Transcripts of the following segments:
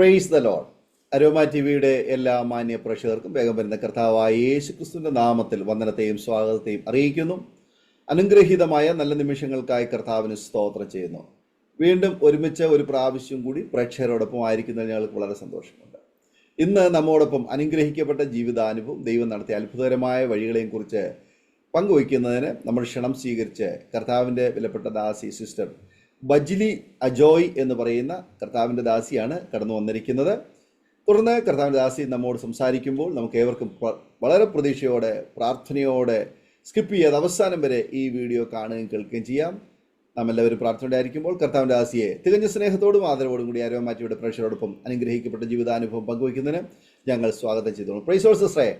Praise the Lord. Aroma ടിവിയുടെ എല്ലാ മാന്യ പ്രേക്ഷകർക്കും വേഗം വരുന്ന കർത്താവായ യേശുക്രിസ്തുവിന്റെ നാമത്തിൽ വന്ദനത്തെയും സ്വാഗതത്തെയും അറിയിക്കുന്നു. അനുഗ്രഹീതമായ നല്ല നിമിഷങ്ങൾക്കായി കർത്താവിന് സ്തോത്രം ചെയ്യുന്നു. വീണ്ടും ഒരുമിച്ച് ഒരു പ്രാവശ്യം കൂടി പ്രേക്ഷകരോടൊപ്പം ആയിരിക്കുന്നതിൽ ഞങ്ങൾക്ക് വളരെ സന്തോഷമുണ്ട്. ഇന്ന് നമ്മോടൊപ്പം അനുഗ്രഹിക്കപ്പെട്ട ജീവിതാനുഭവം, ദൈവം നടത്തിയ അത്ഭുതകരമായ വഴികളെയും കുറിച്ച് പങ്കുവയ്ക്കുന്നതിന് നമ്മൾ ക്ഷണം സ്വീകരിച്ച് കർത്താവിൻ്റെ വിലപ്പെട്ട ദാസി സിസ്റ്റർ ബജ്ലി അജോയ് എന്ന് പറയുന്ന കർത്താവിൻ്റെ ദാസിയാണ് കടന്നു വന്നിരിക്കുന്നത്. തുടർന്ന് കർത്താവിൻ്റെ ദാസി നമ്മോട് സംസാരിക്കുമ്പോൾ നമുക്ക് ഏവർക്കും വളരെ പ്രതീക്ഷയോടെ പ്രാർത്ഥനയോടെ സ്കിപ്പ് ചെയ്യാതെ അവസാനം വരെ ഈ വീഡിയോ കാണുകയും കേൾക്കുകയും ചെയ്യാം. നാം എല്ലാവരും പ്രാർത്ഥനയോടായിരിക്കുമ്പോൾ കർത്താവിൻ്റെ ദാസിയെ തികഞ്ഞ സ്നേഹത്തോടും ആദരവോടും കൂടി അരോമ ടിവിയുടെ പ്രേക്ഷകരോടൊപ്പം അനുഗ്രഹിക്കപ്പെട്ട ജീവിതാനുഭവം പങ്കുവയ്ക്കുന്നതിന് ഞങ്ങൾ സ്വാഗതം ചെയ്തോളൂ. പ്രൈസ് ലോർഡ് സിസ്റ്ററെ.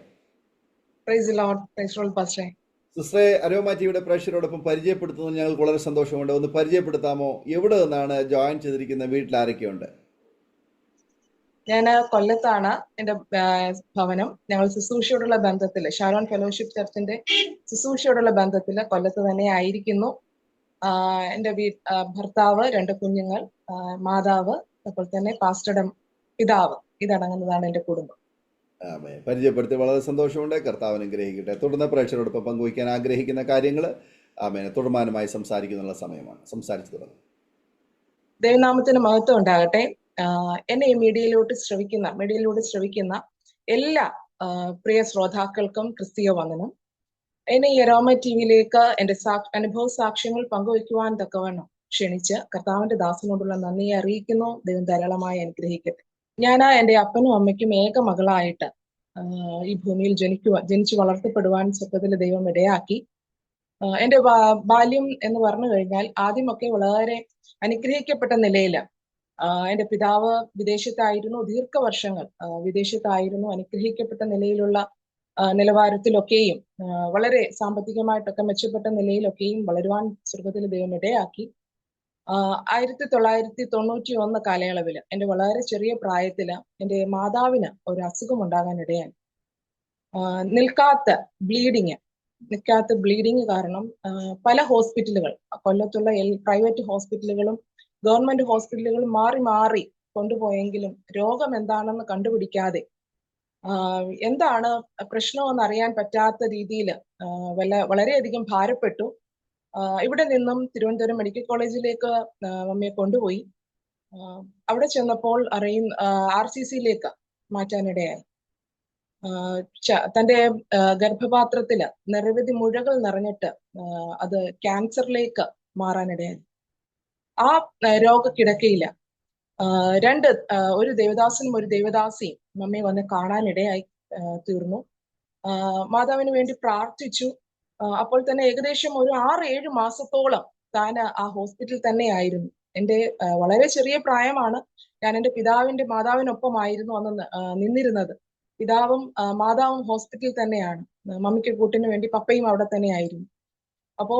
Praise the lord. Praise lord പാസ്റ്ററെ. സിസ്റ്ററെ, അരോമ ടിവിയുടെ പ്രേക്ഷകരോടൊപ്പം പരിചയപ്പെടുത്തുന്നത് ഞങ്ങൾക്ക് വളരെ സന്തോഷമുണ്ട്. ഒന്ന് പരിചയപ്പെടുത്താമോ? എവിടെ നിന്നാണ് ജോയിൻ ചെയ്തിരിക്കുന്ന? വീട്ടിൽ ആരൊക്കെയുണ്ട്? ഞാൻ കൊല്ലത്താണ് എൻ്റെ ഭവനം. ഞങ്ങൾ ശുശ്രൂഷയോടുള്ള ബന്ധത്തിൽ, ഷാരോൺ ഫെലോഷിപ്പ് ചർച്ചിന്റെ ശുശ്രൂഷയോടുള്ള ബന്ധത്തിൽ കൊല്ലത്ത് തന്നെ ആയിരിക്കുന്നു. എൻ്റെ ഭർത്താവ്, 2 കുഞ്ഞുങ്ങൾ, മാതാവ്, അപ്പോൾ തന്നെ പാസ്റ്ററുടെ പിതാവ്, ഇതടങ്ങുന്നതാണ് എൻ്റെ കുടുംബം. പരിചയപ്പെടുത്തി വളരെ സന്തോഷമുണ്ട്. കർത്താവ് അനുഗ്രഹിക്കട്ടെ. തുടർന്ന് പ്രേക്ഷകരോടൊപ്പം പങ്കുവയ്ക്കാൻ ആഗ്രഹിക്കുന്ന കാര്യങ്ങൾ തുടർമാനമായി സംസാരിക്കുന്നുള്ള സമയമാണ്. സംസാരിച്ചു തുടങ്ങും. ദൈവനാമത്തിന് മഹത്വം ഉണ്ടാകട്ടെ. എന്നെ ഈ മീഡിയയിലൂടെ ശ്രവിക്കുന്ന എല്ലാ പ്രിയ ശ്രോതാക്കൾക്കും ക്രിസ്തീയ വന്ദനം. എന്നെ ഈ അരോമ ടിവിയിലേക്ക് എൻ്റെ അനുഭവ സാക്ഷ്യങ്ങൾ പങ്കുവയ്ക്കുവാൻ തക്കവണ്ണം ക്ഷണിച്ച് കർത്താവിന്റെ ദാസനോടുള്ള നന്ദിയെ അറിയിക്കുന്നു. ദൈവം ധാരാളമായി അനുഗ്രഹിക്കട്ടെ. ഞാൻ എൻ്റെ അപ്പനും അമ്മയ്ക്കും ഏക മകളായിട്ട് ഈ ഭൂമിയിൽ ജനിച്ചു വളർത്തപ്പെടുവാൻ സ്വപ്നത്തിൽ ദൈവം ഇടയാക്കി. എൻ്റെ ബാല്യം എന്ന് പറഞ്ഞു കഴിഞ്ഞാൽ ആദ്യമൊക്കെ വളരെ അനുഗ്രഹിക്കപ്പെട്ട നിലയിൽ എൻ്റെ പിതാവ് വിദേശത്തായിരുന്നു, ദീർഘവർഷങ്ങൾ വിദേശത്തായിരുന്നു. അനുഗ്രഹിക്കപ്പെട്ട നിലയിലുള്ള നിലവാരത്തിലൊക്കെയും വളരെ സാമ്പത്തികമായിട്ടൊക്കെ മെച്ചപ്പെട്ട നിലയിലൊക്കെയും വളരുവാൻ സ്വർഗത്തിൽ ദൈവം ഇടയാക്കി. 1991 കാലയളവിൽ എൻ്റെ വളരെ ചെറിയ പ്രായത്തില് എൻ്റെ മാതാവിന് ഒരു അസുഖം ഉണ്ടാകാൻ ഇടയായി. നിൽക്കാത്ത ബ്ലീഡിങ് കാരണം പല ഹോസ്പിറ്റലുകൾ, കൊല്ലത്തുള്ള പ്രൈവറ്റ് ഹോസ്പിറ്റലുകളും ഗവൺമെന്റ് ഹോസ്പിറ്റലുകളും മാറി കൊണ്ടുപോയെങ്കിലും രോഗം എന്താണെന്ന് കണ്ടുപിടിക്കാതെ, എന്താണ് പ്രശ്നമെന്ന് അറിയാൻ പറ്റാത്ത രീതിയിൽ വളരെയധികം ഭാരപ്പെട്ടു. ഇവിടെ നിന്നും തിരുവനന്തപുരം മെഡിക്കൽ കോളേജിലേക്ക് അമ്മയെ കൊണ്ടുപോയി. അവിടെ ചെന്നപ്പോൾ RCCയിലേക്ക് മാറ്റാനിടയായി. തന്റെ ഗർഭപാത്രത്തില് നിരവധി മുഴകൾ നിറഞ്ഞിട്ട് അത് ക്യാൻസറിലേക്ക് മാറാനിടയായി. ആ രോഗക്കിടക്കയില് ഒരു ദേവദാസനും ഒരു ദേവദാസിയും മമ്മയെ വന്ന് കാണാനിടയായി തീർന്നു. മാതാവിന് വേണ്ടി പ്രാർത്ഥിച്ചു. അപ്പോൾ തന്നെ ഏകദേശം ഒരു 6-7 മാസത്തോളം താൻ ആ ഹോസ്പിറ്റലിൽ തന്നെയായിരുന്നു. എൻ്റെ വളരെ ചെറിയ പ്രായമാണ്. ഞാൻ എൻ്റെ മാതാവിനൊപ്പമായിരുന്നു അന്ന് നിന്നിരുന്നത്. പിതാവും മാതാവും ഹോസ്പിറ്റലിൽ തന്നെയാണ്. മമ്മിക്ക് കൂട്ടിന് വേണ്ടി പപ്പയും അവിടെ തന്നെയായിരുന്നു. അപ്പോ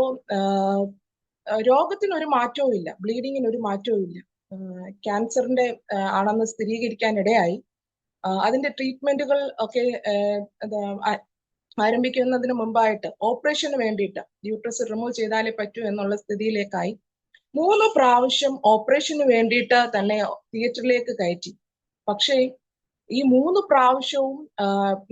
രോഗത്തിനൊരു മാറ്റവും ഇല്ല, ബ്ലീഡിങ്ങിന് ഒരു മാറ്റവും ഇല്ല. ക്യാൻസറിന്റെ ആണെന്ന് സ്ഥിരീകരിക്കാൻ ഇടയായി. അതിന്റെ ട്രീറ്റ്മെന്റുകൾ ഒക്കെ ആരംഭിക്കുന്നതിന് മുമ്പായിട്ട് ഓപ്പറേഷന് വേണ്ടിയിട്ട് യൂട്രസ് റിമൂവ് ചെയ്താലേ പറ്റൂ എന്നുള്ള സ്ഥിതിയിലേക്കായി. 3 പ്രാവശ്യം ഓപ്പറേഷന് വേണ്ടിയിട്ട് തന്നെ തിയേറ്ററിലേക്ക് കയറ്റി. പക്ഷേ ഈ 3 പ്രാവശ്യവും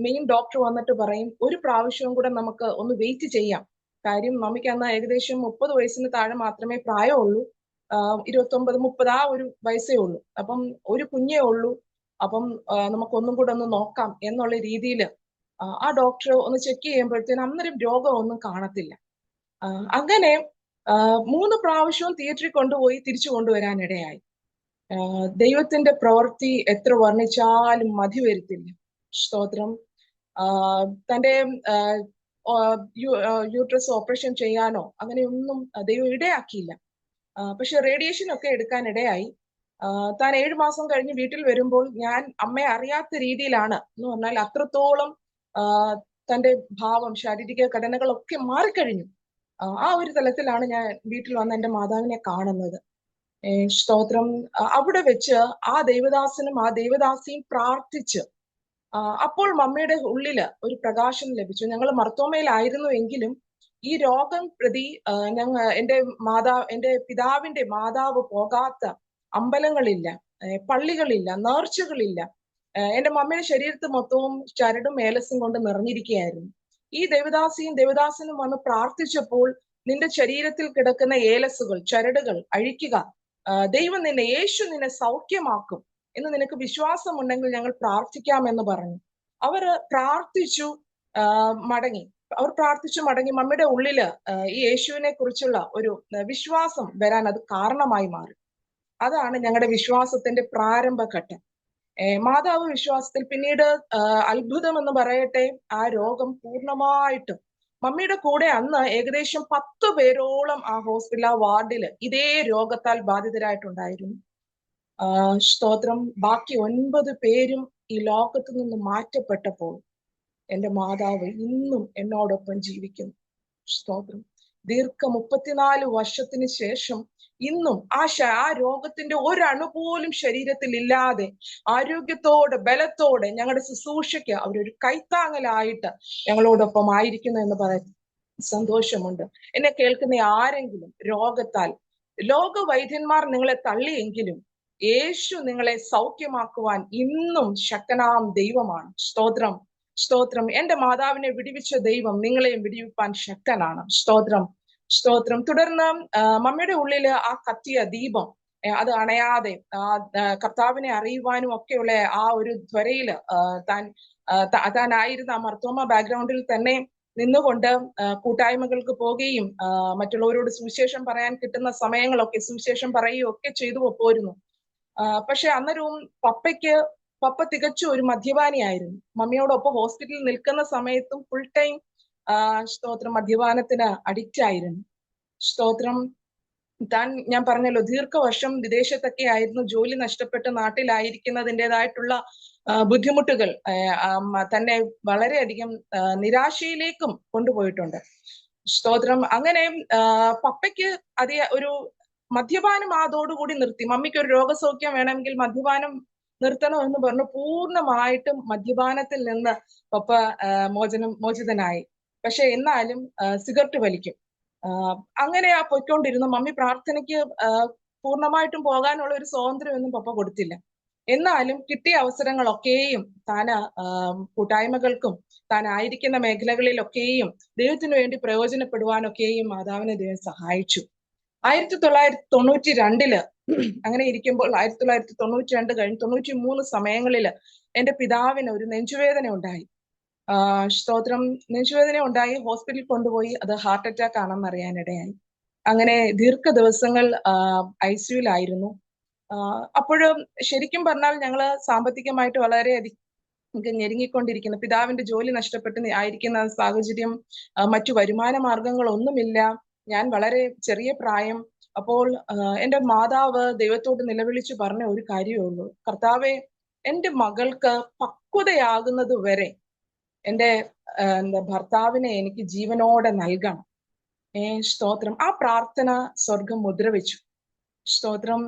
മെയിൻ ഡോക്ടർ വന്നിട്ട് പറയും, ഒരു പ്രാവശ്യവും കൂടെ നമുക്ക് ഒന്ന് വെയിറ്റ് ചെയ്യാം. കാര്യം മമ്മിക്ക് അന്ന് ഏകദേശം 30 വയസ്സിന് താഴെ മാത്രമേ പ്രായമുള്ളൂ. 29-30 ആ ഒരു വയസ്സേ ഉള്ളൂ. അപ്പം ഒരു കുഞ്ഞേ ഉള്ളൂ. അപ്പം നമുക്കൊന്നും കൂടെ ഒന്ന് നോക്കാം എന്നുള്ള രീതിയിൽ ആ ഡോക്ടർ ഒന്ന് ചെക്ക് ചെയ്യുമ്പോഴത്തേനും അന്നേരം രോഗമൊന്നും കാണത്തില്ല. അങ്ങനെ 3 പ്രാവശ്യവും തിയേറ്ററിൽ കൊണ്ടുപോയി തിരിച്ചു കൊണ്ടുവരാനിടയായി. ദൈവത്തിന്റെ പ്രവൃത്തി എത്ര വർണ്ണിച്ചാലും മതി വരുത്തില്ല. സ്തോത്രം. തന്റെ യൂട്രസ് ഓപ്പറേഷൻ ചെയ്യാനോ അങ്ങനെയൊന്നും ദൈവം ഇടയാക്കിയില്ല. പക്ഷെ റേഡിയേഷൻ ഒക്കെ എടുക്കാൻ ഇടയായി. താൻ 7 മാസം കഴിഞ്ഞ് വീട്ടിൽ വരുമ്പോൾ ഞാൻ അമ്മയെ അറിയാത്ത രീതിയിലാണ് എന്ന് പറഞ്ഞാൽ അത്രത്തോളം തന്റെ ഭാവം, ശാരീരിക ഘടനകളൊക്കെ മാറിക്കഴിഞ്ഞു. ആ ഒരു തലത്തിലാണ് ഞാൻ വീട്ടിൽ വന്ന് എൻ്റെ മാതാവിനെ കാണുന്നത്. സ്തോത്രം. അവിടെ വെച്ച് ആ ദേവദാസനും ആ ദേവദാസിയും പ്രാർത്ഥിച്ച് അപ്പോൾ മമ്മയുടെ ഉള്ളില് ഒരു പ്രകാശം ലഭിച്ചു. ഞങ്ങൾ മർത്തോമയിലായിരുന്നു എങ്കിലും ഈ രോഗം പ്രതി എൻ്റെ പിതാവിന്റെ മാതാവ് പോകാത്ത അമ്പലങ്ങളില്ല. പള്ളികളില്ല, നേർച്ചകളില്ല. എന്റെ മമ്മിയുടെ ശരീരത്ത് മൊത്തവും ചരടും ഏലസും കൊണ്ട് നിറഞ്ഞിരിക്കുകയായിരുന്നു. ഈ ദേവദാസനും വന്ന് പ്രാർത്ഥിച്ചപ്പോൾ, നിന്റെ ശരീരത്തിൽ കിടക്കുന്ന ഏലസുകൾ, ചരടുകൾ അഴിക്കുക, ദൈവം യേശു നിന്നെ സൗഖ്യമാക്കും എന്ന് നിനക്ക് വിശ്വാസമുണ്ടെങ്കിൽ ഞങ്ങൾ പ്രാർത്ഥിക്കാമെന്ന് പറഞ്ഞു. അവർ പ്രാർത്ഥിച്ചു മടങ്ങി. മമ്മിയുടെ ഉള്ളില് ഈ യേശുവിനെ കുറിച്ചുള്ള ഒരു വിശ്വാസം വരാൻ അത് കാരണമായി മാറി. അതാണ് ഞങ്ങളുടെ വിശ്വാസത്തിന്റെ പ്രാരംഭഘട്ടം. മാതാവ് വിശ്വാസത്തിൽ. പിന്നീട് അത്ഭുതം എന്ന് പറയട്ടെ, ആ രോഗം പൂർണ്ണമായിട്ടും മമ്മിയുടെ കൂടെ അന്ന് ഏകദേശം 10 പേരോളം ആ ഹോസ്പിറ്റൽ വാർഡില് ഇതേ രോഗത്താൽ ബാധിതരായിട്ടുണ്ടായിരുന്നു. സ്തോത്രം. ബാക്കി 9 പേരും ഈ ലോകത്തു നിന്ന് മാറ്റപ്പെട്ടപ്പോൾ എന്റെ മാതാവ് ഇന്നും എന്നോടൊപ്പം ജീവിക്കുന്നു. സ്തോത്രം. ദീർഘ 34 വർഷത്തിന് ശേഷം ഇന്നും ആ രോഗത്തിന്റെ ഒരണു പോലും ശരീരത്തിൽ ഇല്ലാതെ ആരോഗ്യത്തോടെ ബലത്തോടെ ഞങ്ങളുടെ ശുശ്രൂഷയ്ക്ക് അവരൊരു കൈത്താങ്ങലായിട്ട് ഞങ്ങളോടൊപ്പം ആയിരിക്കുന്നു എന്ന് പറയാൻ സന്തോഷമുണ്ട്. എന്നെ കേൾക്കുന്ന ആരെങ്കിലും രോഗത്താൽ, ലോക വൈദ്യന്മാർ നിങ്ങളെ തള്ളിയെങ്കിലും യേശു നിങ്ങളെ സൗഖ്യമാക്കുവാൻ ഇന്നും ശക്തനാം ദൈവമാണ്. സ്തോത്രം. സ്തോത്രം. എന്റെ മാതാവിനെ വിടിവിച്ച ദൈവം നിങ്ങളെയും വിടിവിപ്പാൻ ശക്തനാണ്. സ്തോത്രം. സ്തോത്രം. തുടർന്ന് മമ്മിയുടെ ഉള്ളില് ആ കത്തിയ ദീപം അത് അണയാതെ കർത്താവിനെ അറിയുവാനും ഒക്കെയുള്ള ആ ഒരു ത്വരയില് താനായിരുന്ന ആ മർത്തോമ ബാക്ക്ഗ്രൗണ്ടിൽ തന്നെ നിന്നുകൊണ്ട് കൂട്ടായ്മകൾക്ക് പോവുകയും മറ്റുള്ളവരോട് സുവിശേഷം പറയാൻ കിട്ടുന്ന സമയങ്ങളൊക്കെ സുവിശേഷം പറയുകയും ഒക്കെ ചെയ്തു പോരുന്നു. പക്ഷെ അന്നേരവും പപ്പ തികച്ചും ഒരു മദ്യപാനിയായിരുന്നു. മമ്മിയോടൊപ്പം ഹോസ്പിറ്റലിൽ നിൽക്കുന്ന സമയത്തും ഫുൾ ടൈം സ്തോത്രം മദ്യപാനത്തിന് അഡിക്റ്റ് ആയിരുന്നു. സ്തോത്രം. ഞാൻ പറഞ്ഞല്ലോ, ദീർഘവർഷം വിദേശത്തൊക്കെ ആയിരുന്നു. ജോലി നഷ്ടപ്പെട്ട് നാട്ടിലായിരിക്കുന്നതിൻ്റെതായിട്ടുള്ള ബുദ്ധിമുട്ടുകൾ തന്നെ വളരെയധികം നിരാശയിലേക്കും കൊണ്ടുപോയിട്ടുണ്ട്. സ്തോത്രം. അങ്ങനെ പപ്പയ്ക്ക് ഒരു മദ്യപാനം അതോടുകൂടി നിർത്തി. മമ്മിക്ക് ഒരു രോഗസൗഖ്യം വേണമെങ്കിൽ മദ്യപാനം നിർത്തണം എന്ന് പറഞ്ഞു പൂർണ്ണമായിട്ടും മദ്യപാനത്തിൽ നിന്ന് പപ്പ മോചിതനായി. പക്ഷെ എന്നാലും സിഗരറ്റ് വലിക്കും. അങ്ങനെ പൊയ്ക്കൊണ്ടിരുന്നു. മമ്മി പ്രാർത്ഥനയ്ക്ക് പൂർണ്ണമായിട്ടും പോകാനുള്ള ഒരു സ്വാതന്ത്ര്യമൊന്നും പപ്പ കൊടുത്തില്ല. എന്നാലും കിട്ടിയ അവസരങ്ങളൊക്കെയും കൂട്ടായ്മകൾക്കും ആയിരിക്കുന്ന മേഖലകളിലൊക്കെയും ദൈവത്തിന് വേണ്ടി പ്രയോജനപ്പെടുവാനൊക്കെയും മാതാവിനെ ദൈവം സഹായിച്ചു. 1992 അങ്ങനെ ഇരിക്കുമ്പോൾ 1992 കഴിഞ്ഞ് 93 സമയങ്ങളില് എന്റെ പിതാവിന് ഒരു നെഞ്ചുവേദന ഉണ്ടായി. സ്തോത്രം. നെഞ്ചുവേദന ഉണ്ടായി. ഹോസ്പിറ്റലിൽ കൊണ്ടുപോയി. അത് ഹാർട്ട് അറ്റാക്ക് ആണെന്ന് അറിയാനിടയായി. അങ്ങനെ ദീർഘ ദിവസങ്ങൾ ICUലായിരുന്നു. അപ്പോഴും ശരിക്കും പറഞ്ഞാൽ ഞങ്ങള് സാമ്പത്തികമായിട്ട് വളരെയധികം ഞെരുങ്ങിക്കൊണ്ടിരിക്കുന്നു. പിതാവിന്റെ ജോലി നഷ്ടപ്പെട്ട് ആയിരിക്കുന്ന സാഹചര്യം, മറ്റു വരുമാന മാർഗങ്ങളൊന്നുമില്ല. ഞാൻ വളരെ ചെറിയ പ്രായം. അപ്പോൾ എന്റെ മാതാവ് ദൈവത്തോട് നിലവിളിച്ചു പറഞ്ഞ ഒരു കാര്യമേ ഉള്ളൂ, കർത്താവെ, എന്റെ മകൾക്ക് പക്വതയാകുന്നത് വരെ എന്റെ ഭർത്താവിനെ എനിക്ക് ജീവനോടെ നൽകണം. സ്തോത്രം. ആ പ്രാർത്ഥന സ്വർഗം മുദ്രവെച്ചു. സ്തോത്രം.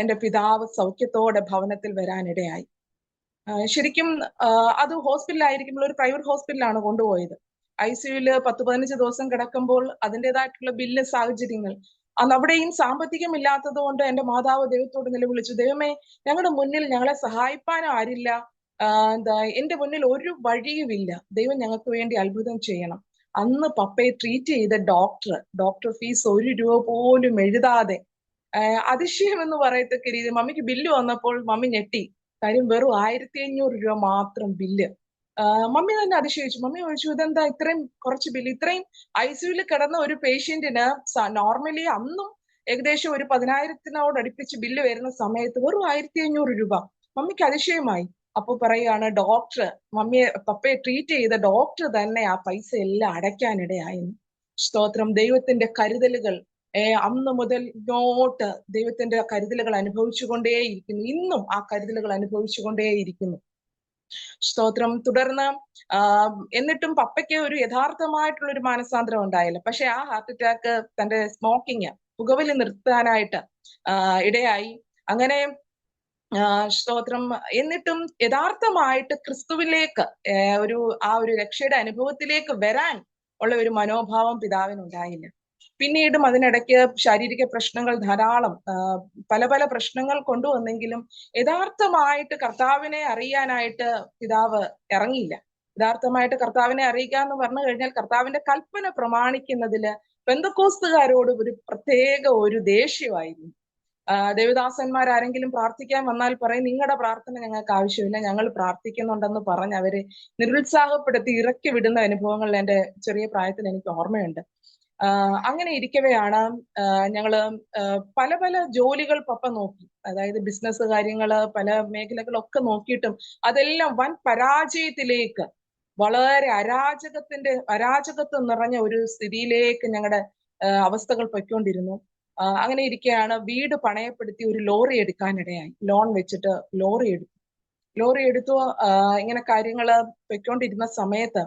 എന്റെ പിതാവ് സൗഖ്യത്തോടെ ഭവനത്തിൽ വരാനിടയായി. ശരിക്കും അത് ഹോസ്പിറ്റലായിരിക്കുമ്പോൾ ഒരു പ്രൈവറ്റ് ഹോസ്പിറ്റലാണ് കൊണ്ടുപോയത്. ICUല് 10-15 ദിവസം കിടക്കുമ്പോൾ അതിൻ്റെതായിട്ടുള്ള ബില്ല് സാഹചര്യങ്ങൾ, അന്ന് അവിടെയും സാമ്പത്തികം ഇല്ലാത്തത് കൊണ്ട് എന്റെ മാതാവ് ദൈവത്തോട് നിലവിളിച്ചു, ദൈവമേ, ഞങ്ങളുടെ മുന്നിൽ ഞങ്ങളെ സഹായിപ്പാനും ആരില്ല, എന്റെ മുന്നിൽ ഒരു വഴിയുമില്ല, ദൈവം ഞങ്ങൾക്ക് വേണ്ടി അത്ഭുതം ചെയ്യണം. അന്ന് പപ്പയെ ട്രീറ്റ് ചെയ്ത ഡോക്ടർ ഫീസ് 1 രൂപ പോലും എഴുതാതെ, അതിശയം എന്ന് പറയത്തക്ക രീതി മമ്മിക്ക് ബില്ല് വന്നപ്പോൾ മമ്മി ഞെട്ടി. കാര്യം വെറും 1500 രൂപ മാത്രം ബില്ല്. മമ്മി തന്നെ അതിശയിച്ചു. മമ്മി ചോദിച്ചു, ഇതെന്താ ഇത്രയും കുറച്ച് ബില്ല്? ഇത്രയും ICUല് കിടന്ന ഒരു പേഷ്യന്റിന് നോർമലി അന്നും ഏകദേശം ഒരു 10,000-നോട് അടുപ്പിച്ച് ബില്ല് വരുന്ന സമയത്ത് വെറും 1500 രൂപ. മമ്മിക്ക് അതിശയമായി. അപ്പൊ പറയുകയാണ്, പപ്പയെ ട്രീറ്റ് ചെയ്ത ഡോക്ടർ തന്നെ ആ പൈസ എല്ലാം അടയ്ക്കാനിടയായി. സ്തോത്രം. ദൈവത്തിന്റെ കരുതലുകൾ അന്ന് മുതൽ ഇങ്ങോട്ട് ദൈവത്തിന്റെ കരുതലുകൾ അനുഭവിച്ചുകൊണ്ടേയിരിക്കുന്നു. ഇന്നും ആ കരുതലുകൾ അനുഭവിച്ചുകൊണ്ടേയിരിക്കുന്നു. സ്തോത്രം. തുടർന്ന് എന്നിട്ടും പപ്പയ്ക്ക് ഒരു യഥാർത്ഥമായിട്ടുള്ള ഒരു മാനസാന്തരം ഉണ്ടായില്ല. പക്ഷെ ആ ഹാർട്ട് അറ്റാക്ക് തന്റെ സ്മോക്കിങ്, പുകവലി നിർത്താനായിട്ട് ഇടയായി. അങ്ങനെ സ്തോത്രം. എന്നിട്ടും യഥാർത്ഥമായിട്ട് ക്രിസ്തുവിലേക്ക് ആ ഒരു രക്ഷയുടെ അനുഭവത്തിലേക്ക് വരാൻ ഉള്ള ഒരു മനോഭാവം പിതാവിനുണ്ടായില്ല. പിന്നീടും അതിനിടയ്ക്ക് ശാരീരിക പ്രശ്നങ്ങൾ ധാരാളം പല പല പ്രശ്നങ്ങൾ കൊണ്ടുവന്നെങ്കിലും യഥാർത്ഥമായിട്ട് കർത്താവിനെ അറിയാനായിട്ട് പിതാവ് ഇറങ്ങിയില്ല. യഥാർത്ഥമായിട്ട് കർത്താവിനെ അറിയിക്കുക എന്ന് പറഞ്ഞു കഴിഞ്ഞാൽ കർത്താവിന്റെ കൽപ്പന പ്രമാണിക്കുന്നതില് പെന്തക്കോസ്തുകാരോട് ഒരു പ്രത്യേക ഒരു ദേഷ്യമായിരുന്നു. ദേവദാസന്മാരാരെങ്കിലും പ്രാർത്ഥിക്കാൻ വന്നാൽ പറയും, നിങ്ങളുടെ പ്രാർത്ഥന ഞങ്ങൾക്ക് ആവശ്യമില്ല, ഞങ്ങൾ പ്രാർത്ഥിക്കുന്നുണ്ടെന്ന് പറഞ്ഞ് അവരെ നിരുത്സാഹപ്പെടുത്തി ഇറക്കി വിടുന്ന അനുഭവങ്ങൾ എൻ്റെ ചെറിയ പ്രായത്തിൽ എനിക്ക് ഓർമ്മയുണ്ട്. അങ്ങനെ ഇരിക്കവെയാണ് ഞങ്ങള് പല പല ജോലികൾ പപ്പ നോക്കി, അതായത് ബിസിനസ് കാര്യങ്ങള് പല മേഖലകളൊക്കെ നോക്കിയിട്ടും അതെല്ലാം വൻ പരാജയത്തിലേക്ക്, വളരെ അരാജകത്വം നിറഞ്ഞ ഒരു സ്ഥിതിയിലേക്ക് ഞങ്ങളുടെ അവസ്ഥകൾ പൊയ്ക്കൊണ്ടിരുന്നു. അങ്ങനെ ഇരിക്കെയാണ് വീട് പണയപ്പെടുത്തി ഒരു ലോറി എടുക്കാനിടയായി. ലോൺ വെച്ചിട്ട് ലോറി എടുത്തു. ഇങ്ങനെ കാര്യങ്ങള് പൊയ്ക്കൊണ്ടിരുന്ന സമയത്ത്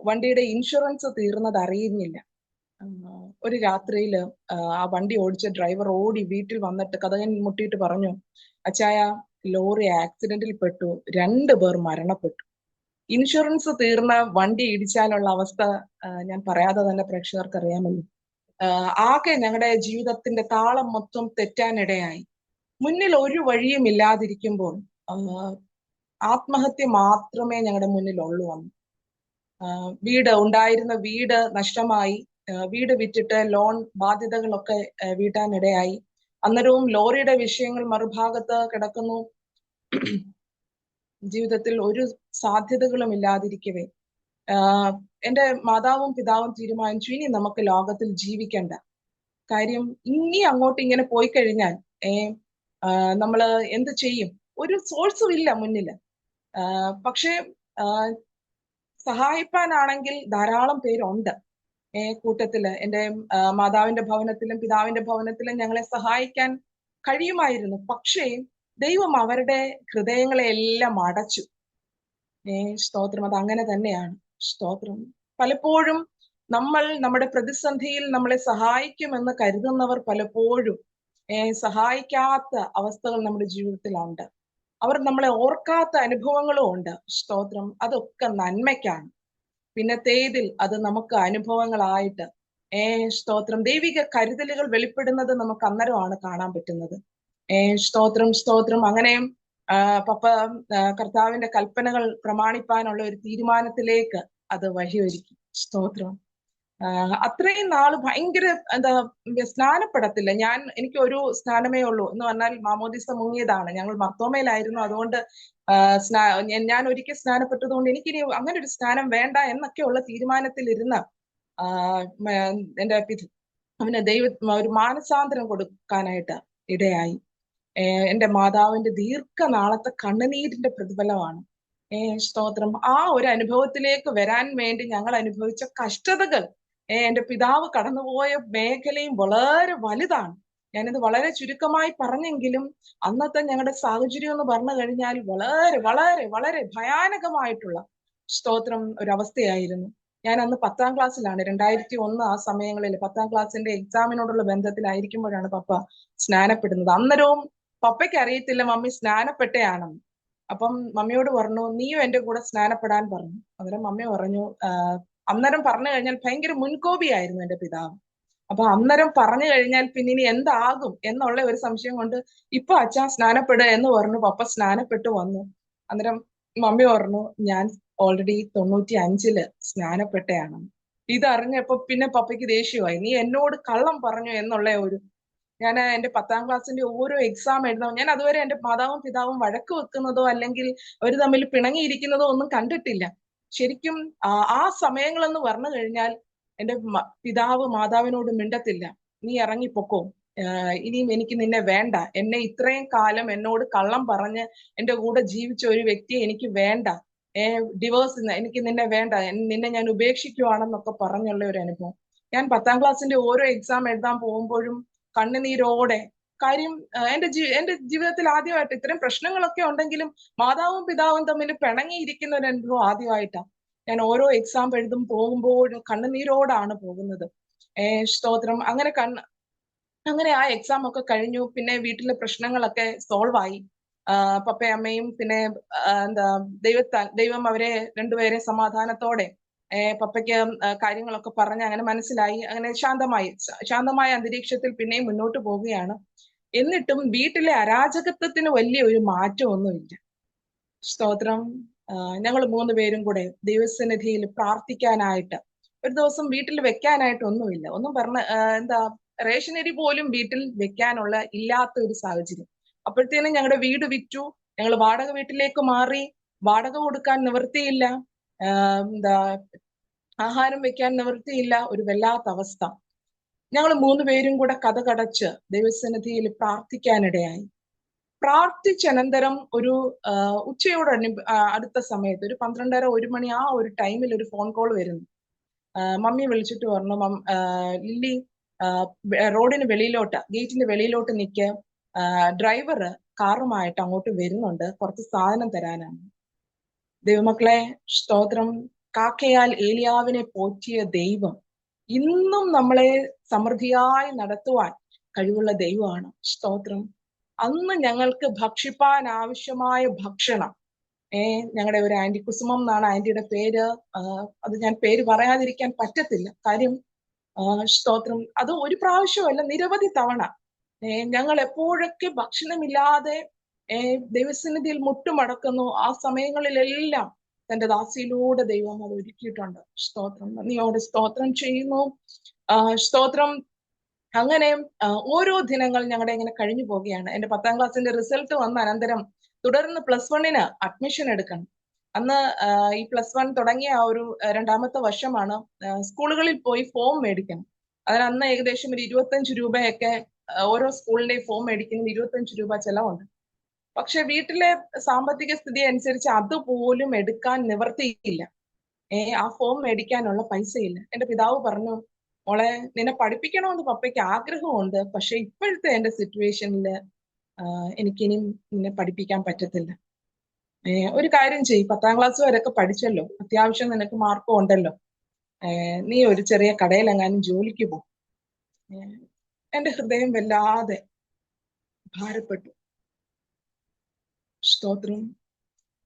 വണ്ടിയുടെ ഇൻഷുറൻസ് തീർന്നത് അറിയുന്നില്ല. ഒരു രാത്രിയില് ആ വണ്ടി ഓടിച്ച ഡ്രൈവർ ഓടി വീട്ടിൽ വന്നിട്ട് കതകൻ മുട്ടിയിട്ട് പറഞ്ഞു, അച്ചായ ലോറി ആക്സിഡന്റിൽ പെട്ടു, 2 പേർ മരണപ്പെട്ടു. ഇൻഷുറൻസ് തീർന്ന വണ്ടി ഇടിച്ചാലുള്ള അവസ്ഥ ഞാൻ പറയാതെ തന്നെ പ്രേക്ഷകർക്ക് അറിയാമല്ലോ. ആകെ ഞങ്ങളുടെ ജീവിതത്തിന്റെ താളം മൊത്തം തെറ്റാനിടയായി. മുന്നിൽ ഒരു വഴിയും ഇല്ലാതിരിക്കുമ്പോൾ ആത്മഹത്യ മാത്രമേ ഞങ്ങളുടെ മുന്നിലുള്ളൂ വന്നു. ഉണ്ടായിരുന്ന വീട് നഷ്ടമായി. വീട് വിറ്റിട്ട് ലോൺ ബാധ്യതകളൊക്കെ വീട്ടാനിടയായി. അന്നേരവും ലോറിയുടെ വിഷയങ്ങൾ മറുഭാഗത്ത് കിടക്കുന്നു. ജീവിതത്തിൽ ഒരു സാധ്യതകളും ഇല്ലാതിരിക്കവേ എൻ്റെ മാതാവും പിതാവും തീരുമാനിച്ചു, ഇനി നമുക്ക് ലോകത്തിൽ ജീവിക്കണ്ട. കാര്യം ഇനി അങ്ങോട്ട് ഇങ്ങനെ പോയി കഴിഞ്ഞാൽ നമ്മള് എന്ത് ചെയ്യും? ഒരു സോഴ്സും ഇല്ല മുന്നില്. പക്ഷെ സഹായിപ്പാനാണെങ്കിൽ ധാരാളം പേരുണ്ട് കൂട്ടത്തില്. എൻ്റെ മാതാവിന്റെ ഭവനത്തിലും പിതാവിന്റെ ഭവനത്തിലും ഞങ്ങളെ സഹായിക്കാൻ കഴിയുമായിരുന്നു. പക്ഷേ ദൈവം അവരുടെ ഹൃദയങ്ങളെ എല്ലാം അടച്ചു. സ്തോത്രം. അത് അങ്ങനെ തന്നെയാണ്. സ്തോത്രം. പലപ്പോഴും നമ്മുടെ പ്രതിസന്ധിയിൽ നമ്മളെ സഹായിക്കുമെന്ന് കരുതുന്നവർ പലപ്പോഴും സഹായിക്കാത്ത അവസ്ഥകൾ നമ്മുടെ ജീവിതത്തിലുണ്ട്. അവർ നമ്മളെ ഓർക്കാത്ത അനുഭവങ്ങളും ഉണ്ട്. സ്തോത്രം. അതൊക്കെ നന്മയ്ക്കാണ്. പിന്നത്തേതിൽ അത് നമുക്ക് അനുഭവങ്ങളായിട്ട് സ്തോത്രം ദൈവിക കരുതലുകൾ വെളിപ്പെടുന്നത് നമുക്ക് അന്നേരമാണ് കാണാൻ പറ്റുന്നത്. സ്തോത്രം. അങ്ങനെ പപ്പ കർത്താവിന്റെ കൽപ്പനകൾ പ്രമാണിപ്പാനുള്ള ഒരു തീരുമാനത്തിലേക്ക് അത് വഴിയൊരുക്കി. സ്തോത്രം. അത്രയും നാള് ഭയങ്കര സ്നാനപ്പെടത്തില്ല. എനിക്ക് ഒരു സ്നാനമേ ഉള്ളൂ എന്ന് പറഞ്ഞാൽ മാമോദിസ മുങ്ങിയതാണ്. ഞങ്ങൾ മർത്തോമയിലായിരുന്നു. അതുകൊണ്ട് ഞാൻ ഒരിക്കൽ സ്നാനപ്പെട്ടത് കൊണ്ട് എനിക്കിനി അങ്ങനെ ഒരു സ്നാനം വേണ്ട എന്നൊക്കെയുള്ള തീരുമാനത്തിലിരുന്ന എൻ്റെ അവന് ഒരു മാനസാന്തരം കൊടുക്കാനായിട്ട് ഇടയായി. എൻ്റെ മാതാവിന്റെ ദീർഘനാളത്തെ കണ്ണുനീരിന്റെ പ്രതിഫലമാണ്. സ്തോത്രം. ആ ഒരു അനുഭവത്തിലേക്ക് വരാൻ വേണ്ടി ഞങ്ങൾ അനുഭവിച്ച കഷ്ടതകൾ, എൻ്റെ പിതാവ് കടന്നുപോയ മേഖലയും വളരെ വലുതാണ്. ഞാനിത് വളരെ ചുരുക്കമായി പറഞ്ഞെങ്കിലും അന്നത്തെ ഞങ്ങളുടെ സാഹചര്യം എന്ന് പറഞ്ഞു കഴിഞ്ഞാൽ വളരെ വളരെ വളരെ ഭയാനകമായിട്ടുള്ള സ്തോത്രം ഒരവസ്ഥയായിരുന്നു. ഞാൻ അന്ന് 10ാം ക്ലാസ്സിലാണ്. 2001 ആ സമയങ്ങളിൽ 10ാം ക്ലാസ്സിന്റെ എക്സാമിനോടുള്ള ബന്ധത്തിലായിരിക്കുമ്പോഴാണ് പപ്പ സ്നാനപ്പെടുന്നത്. അന്നേരവും പപ്പയ്ക്ക് അറിയത്തില്ല മമ്മി സ്നാനപ്പെട്ടയാണെന്ന്. അപ്പം മമ്മിയോട് പറഞ്ഞു, നീയും എൻ്റെ കൂടെ സ്നാനപ്പെടാൻ പറഞ്ഞു. അന്നേരം മമ്മി പറഞ്ഞു, അന്നേരം പറഞ്ഞു കഴിഞ്ഞാൽ ഭയങ്കര മുൻകോപിയായിരുന്നു എൻ്റെ പിതാവ്. അപ്പൊ അന്നേരം പറഞ്ഞു കഴിഞ്ഞാൽ പിന്നെ ഇനി എന്താകും എന്നുള്ള ഒരു സംശയം കൊണ്ട് ഇപ്പൊ അച്ഛാ സ്നാനപ്പെടുക എന്ന് പറഞ്ഞു. പപ്പ സ്നാനപ്പെട്ടു വന്നു. അന്നേരം മമ്മി പറഞ്ഞു, ഞാൻ ഓൾറെഡി 95 സ്നാനപ്പെട്ടയാണ്. ഇതറിഞ്ഞപ്പോ പിന്നെ പപ്പയ്ക്ക് ദേഷ്യമായി. നീ എന്നോട് കള്ളം പറഞ്ഞു എന്നുള്ള ഞാൻ എൻ്റെ 10ാം ക്ലാസ്സിന്റെ ഓരോ എക്സാം എഴുതാം. ഞാൻ അതുവരെ എൻ്റെ മാതാവും പിതാവും വഴക്ക് വെക്കുന്നതോ അല്ലെങ്കിൽ അവർ തമ്മിൽ പിണങ്ങിയിരിക്കുന്നതോ ഒന്നും കണ്ടിട്ടില്ല. ശരിക്കും ആ സമയങ്ങളെന്ന് പറഞ്ഞു കഴിഞ്ഞാൽ എൻ്റെ പിതാവ് മാതാവിനോട് മിണ്ടത്തില്ല. നീ ഇറങ്ങിപ്പൊക്കോ, ഇനിയും എനിക്ക് നിന്നെ വേണ്ട, എന്നെ ഇത്രയും കാലം എന്നോട് കള്ളം പറഞ്ഞ് എൻ്റെ കൂടെ ജീവിച്ച ഒരു വ്യക്തിയെ എനിക്ക് വേണ്ട, ഡിവോഴ്സ്, എനിക്ക് നിന്നെ വേണ്ട, നിന്നെ ഞാൻ ഉപേക്ഷിക്കുവാണെന്നൊക്കെ പറഞ്ഞുള്ള ഒരു അനുഭവം. ഞാൻ 10ാം ക്ലാസ്സിന്റെ ഓരോ എക്സാം എഴുതാൻ പോകുമ്പോഴും കണ്ണുനീരോടെ, കാര്യം എൻ്റെ ജീവിതത്തിൽ ആദ്യമായിട്ട് ഇത്തരം പ്രശ്നങ്ങളൊക്കെ ഉണ്ടെങ്കിലും മാതാവും പിതാവും തമ്മിൽ പിണങ്ങിയിരിക്കുന്ന ഒരു അനുഭവം ആദ്യമായിട്ടാണ്. ഞാൻ ഓരോ എക്സാം പോകുമ്പോഴും കണ്ണുനീരോടാണ് പോകുന്നത്. സ്തോത്രം. അങ്ങനെ ആ എക്സാം ഒക്കെ കഴിഞ്ഞു. പിന്നെ വീട്ടിലെ പ്രശ്നങ്ങളൊക്കെ സോൾവ് ആയി. പപ്പയും അമ്മയും പിന്നെ ദൈവം അവരെ രണ്ടുപേരെ സമാധാനത്തോടെ പപ്പയ്ക്ക് കാര്യങ്ങളൊക്കെ പറഞ്ഞ് അങ്ങനെ മനസ്സിലായി. അങ്ങനെ ശാന്തമായ അന്തരീക്ഷത്തിൽ പിന്നെയും മുന്നോട്ട് പോവുകയാണ്. എന്നിട്ടും വീട്ടിലെ അരാജകത്വത്തിന് വലിയ ഒരു മാറ്റമൊന്നുമില്ല. സ്തോത്രം. ഞങ്ങൾ 3 പേരും കൂടെ ദൈവസന്നിധിയിൽ പ്രാർത്ഥിക്കാനായിട്ട് ഒരു ദിവസം വീട്ടിൽ വെക്കാനായിട്ട് ഒന്നുമില്ല. ഒന്നും എന്താ റേഷനരി പോലും വീട്ടിൽ വെക്കാനുള്ള ഇല്ലാത്ത ഒരു സാഹചര്യം. അപ്പോഴത്തേനും ഞങ്ങളുടെ വീട് വിറ്റു. ഞങ്ങൾ വാടക വീട്ടിലേക്ക് മാറി. വാടക കൊടുക്കാൻ നിവൃത്തിയില്ല. എന്താ ആഹാരം വെക്കാൻ നിവൃത്തിയില്ല. ഒരു വല്ലാത്ത അവസ്ഥ. ഞങ്ങൾ 3 പേരും കൂടെ കതകടച്ച് ദൈവസന്നിധിയിൽ പ്രാർത്ഥിക്കാനിടയായി. പ്രാർത്ഥിച്ചനന്തരം ഒരു ഉച്ചയോട് അടുത്ത സമയത്ത് ഒരു 12:30 1 മണി ആ ഒരു ടൈമിൽ ഒരു ഫോൺ കോൾ വരുന്നു. മമ്മി വിളിച്ചിട്ട് പറഞ്ഞു, ലില്ലി റോഡിന് വെളിയിലോട്ട്, ഗേറ്റിന്റെ വെളിയിലോട്ട് നിൽക്ക്, ഡ്രൈവർ കാറുമായിട്ട് അങ്ങോട്ട് വരുന്നുണ്ട്, കുറച്ച് സാധനം തരാനാണ്. ദൈവമക്കളെ, സ്തോത്രം. കാക്കയാൽ ഏലിയാവിനെ പോറ്റിയ ദൈവം ഇന്നും നമ്മളെ സമൃദ്ധിയായി നടത്തുവാൻ കഴിവുള്ള ദൈവമാണ്. സ്തോത്രം. അന്ന് ഞങ്ങൾക്ക് ഭക്ഷിപ്പാൻ ആവശ്യമായ ഭക്ഷണം, ഞങ്ങളുടെ ഒരു ആന്റി, കുസുമം എന്നാണ് ആന്റിയുടെ പേര്. അത് ഞാൻ പേര് പറയാതിരിക്കാൻ പറ്റത്തില്ല. കാര്യം സ്തോത്രം, അത് ഒരു പ്രാവശ്യമല്ല, നിരവധി തവണ ഞങ്ങൾ എപ്പോഴൊക്കെ ഭക്ഷണമില്ലാതെ ദൈവസന്നിധിയിൽ മുട്ടുമടക്കുന്നു, ആ സമയങ്ങളിലെല്ലാം തന്റെ ദാസിയിലൂടെ ദൈവം അത് ഒരുക്കിയിട്ടുണ്ട്. സ്തോത്രം. നന്ദിയോടെ സ്തോത്രം ചെയ്യുന്നു. സ്തോത്രം. അങ്ങനെ ഓരോ ദിനങ്ങൾ ഞങ്ങളുടെ ഇങ്ങനെ കഴിഞ്ഞു പോവുകയാണ്. എന്റെ 10ാം ക്ലാസ്സിന്റെ റിസൾട്ട് വന്ന അനന്തരം തുടർന്ന് +1 അഡ്മിഷൻ എടുക്കണം. അന്ന് ഈ +1 തുടങ്ങിയ ആ ഒരു 2ാമത്തെ വർഷമാണ്. സ്കൂളുകളിൽ പോയി ഫോം മേടിക്കണം. അതിന് അന്ന് ഏകദേശം ഒരു 25 രൂപയൊക്കെ ഓരോ സ്കൂളിന്റെയും ഫോം മേടിക്കുന്നതിന് 25 രൂപ ചെലവുണ്ട്. പക്ഷെ വീട്ടിലെ സാമ്പത്തിക സ്ഥിതി അനുസരിച്ച് അതുപോലും എടുക്കാൻ നിവർത്തിയില്ല. ആ ഫോം മേടിക്കാനുള്ള പൈസയില്ല. എന്റെ പിതാവ് പറഞ്ഞു, മോളെ, നിന്നെ പഠിപ്പിക്കണമെന്ന് പപ്പയ്ക്ക് ആഗ്രഹമുണ്ട്, പക്ഷെ ഇപ്പോഴത്തെ എന്റെ സിറ്റുവേഷനിൽ എനിക്കിനിയും നിന്നെ പഠിപ്പിക്കാൻ പറ്റത്തില്ല. ഒരു കാര്യം ചെയ്യ്, 10ാം ക്ലാസ് വരെയൊക്കെ പഠിച്ചല്ലോ, അത്യാവശ്യം നിനക്ക് മാർക്കും ഉണ്ടല്ലോ, നീ ഒരു ചെറിയ കടയിലെങ്ങാനും ജോലിക്ക് പോ. എന്റെ ഹൃദയം വല്ലാതെ ഭാരപ്പെട്ടു. സ്തോത്രം.